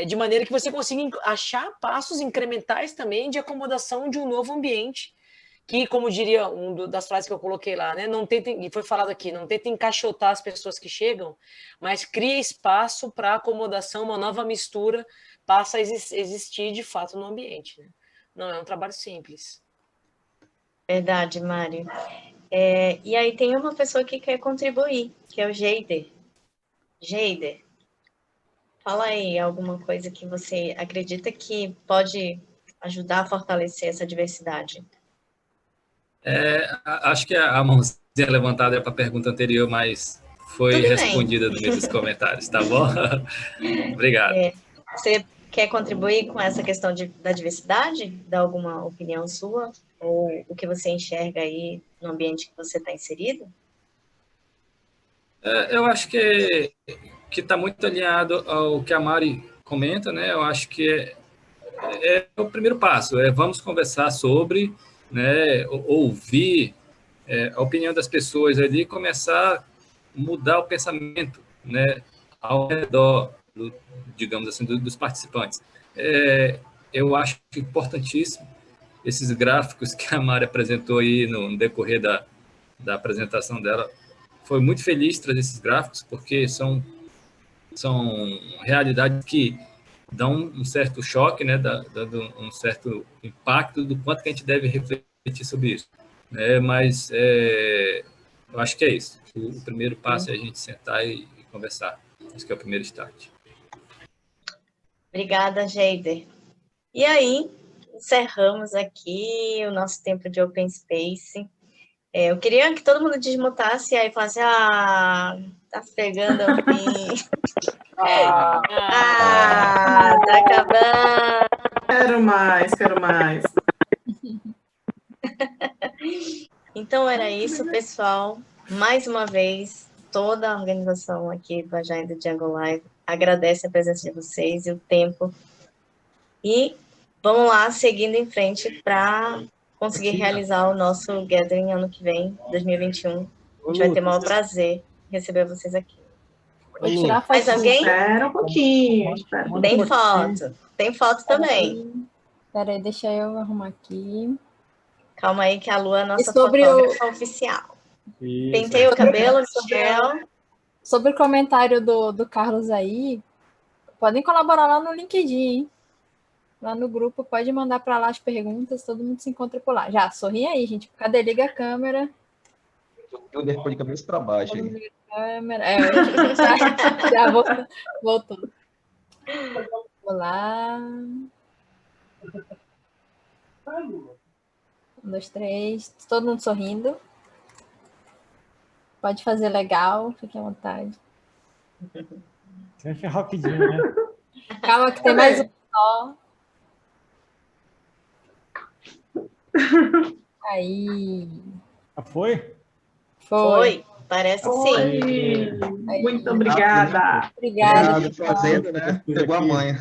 de maneira que você consiga achar passos incrementais também de acomodação de um novo ambiente, que, como diria das frases que eu coloquei lá, né, não tentem, e foi falado aqui, não tentem encaixotar as pessoas que chegam, mas cria espaço para acomodação, uma nova mistura passa a existir de fato no ambiente. Né? Não é um trabalho simples. Verdade, Mário. E aí tem uma pessoa que quer contribuir, que é o Geider. Geider, fala aí alguma coisa que você acredita que pode ajudar a fortalecer essa diversidade. Acho que a mãozinha levantada é para a pergunta anterior, mas foi respondida no meio dos comentários, tá bom? Obrigado. Você quer contribuir com essa questão da diversidade? Dar alguma opinião sua? Ou o que você enxerga aí no ambiente que você está inserido? Eu acho que está muito alinhado ao que a Mari comenta, né? Eu acho que é o primeiro passo, vamos conversar sobre, né, ouvir a opinião das pessoas ali e começar a mudar o pensamento, né, ao redor, digamos assim, dos participantes. Eu acho importantíssimo esses gráficos que a Mari apresentou aí no decorrer da apresentação dela. Foi muito feliz trazer esses gráficos, porque são realidades que dão um certo choque, né, dando um certo impacto do quanto que a gente deve refletir sobre isso. Mas eu acho que é isso. O primeiro passo é a gente sentar e conversar. Esse que é o primeiro start. Obrigada, Geider. E aí, encerramos aqui o nosso tempo de Open Space. Eu queria que todo mundo desmutasse e aí falasse, tá pegando a mim. Tá acabando. Quero mais. Então, era isso, pessoal. Mais uma vez, toda a organização aqui do Agile do Django Live agradece a presença de vocês e o tempo. E vamos lá, seguindo em frente para conseguir realizar o nosso Gathering ano que vem, 2021. A gente vai ter o maior prazer em receber vocês aqui. Mais alguém? Espera um pouquinho. Tem foto também. Espera aí, deixa eu arrumar aqui. Calma aí que a Lu é a nossa sobre fotógrafa oficial. Isso. Pentei o cabelo, Michel. Sobre o comentário do Carlos aí, podem colaborar lá no LinkedIn, hein? Lá no grupo, pode mandar para lá as perguntas, todo mundo se encontra por lá. Já, sorri aí, gente. Cadê? Liga a câmera. Eu depois de cabeça para baixo. Liga a câmera. Já voltou. Olá. 1, 2, 3. Todo mundo sorrindo. Pode fazer legal, fique à vontade. Sempre rapidinho, né? Calma que tem mais um só. Aí. Foi? Foi. Parece sim. Muito obrigada. Obrigada. Fazendo, né? Pegou a manha.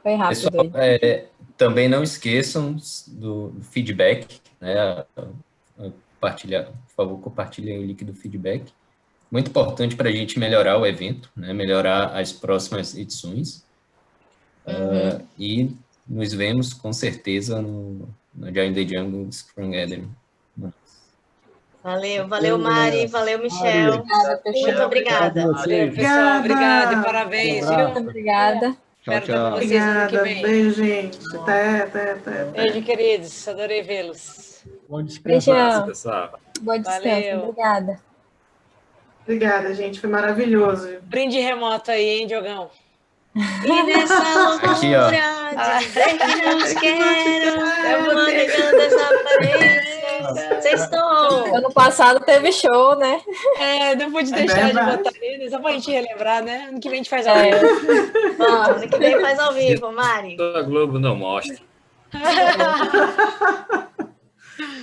Foi rápido. Pessoal, também não esqueçam do feedback, né? Por favor, compartilhem o link do feedback. Muito importante para a gente melhorar o evento, né? Melhorar as próximas edições. E nos vemos com certeza no Agile the Django Scrum Gathering. Valeu Mari, valeu Michel. Muito obrigada. Valeu, pessoal. Obrigada e parabéns, viu? Muito obrigada. Tchau, tchau. Obrigada. Beijo, gente. Até. Beijo, queridos. Adorei vê-los. Bom descanso. Beijão. Pessoal. Boa descanso. Valeu. Obrigada. Obrigada, gente. Foi maravilhoso. Brinde remoto aí, hein, Diogão? E nessa loucura Aqui, ó. de dizer que não quero, eu vou negando essa aparência. Vocês estão... Ano passado teve show, né? Não pude deixar de botar ele, só pra gente relembrar, né? Ano que vem a gente faz ao vivo. Ano que vem faz ao vivo, Mari. A Globo não mostra.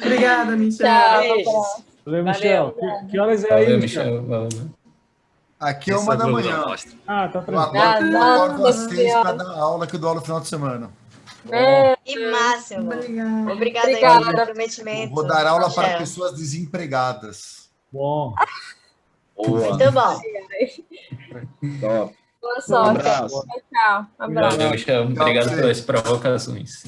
Obrigada, Michel. Tchau. Valeu, Michel. Que horas é aí, Valeu, Michel? Valeu. Aqui é 1 da manhã. Tá Eu tranquilo. acordo às 6 para dar aula que eu dou aula no final de semana. E máximo. Obrigada aí Obrigada. pelo comprometimento. Vou dar aula para Michel. pessoas desempregadas. Bom. Muito bom. Top. Boa sorte. abraço. Tchau. Abraço. Valeu, Michel. Obrigado pelas provocações.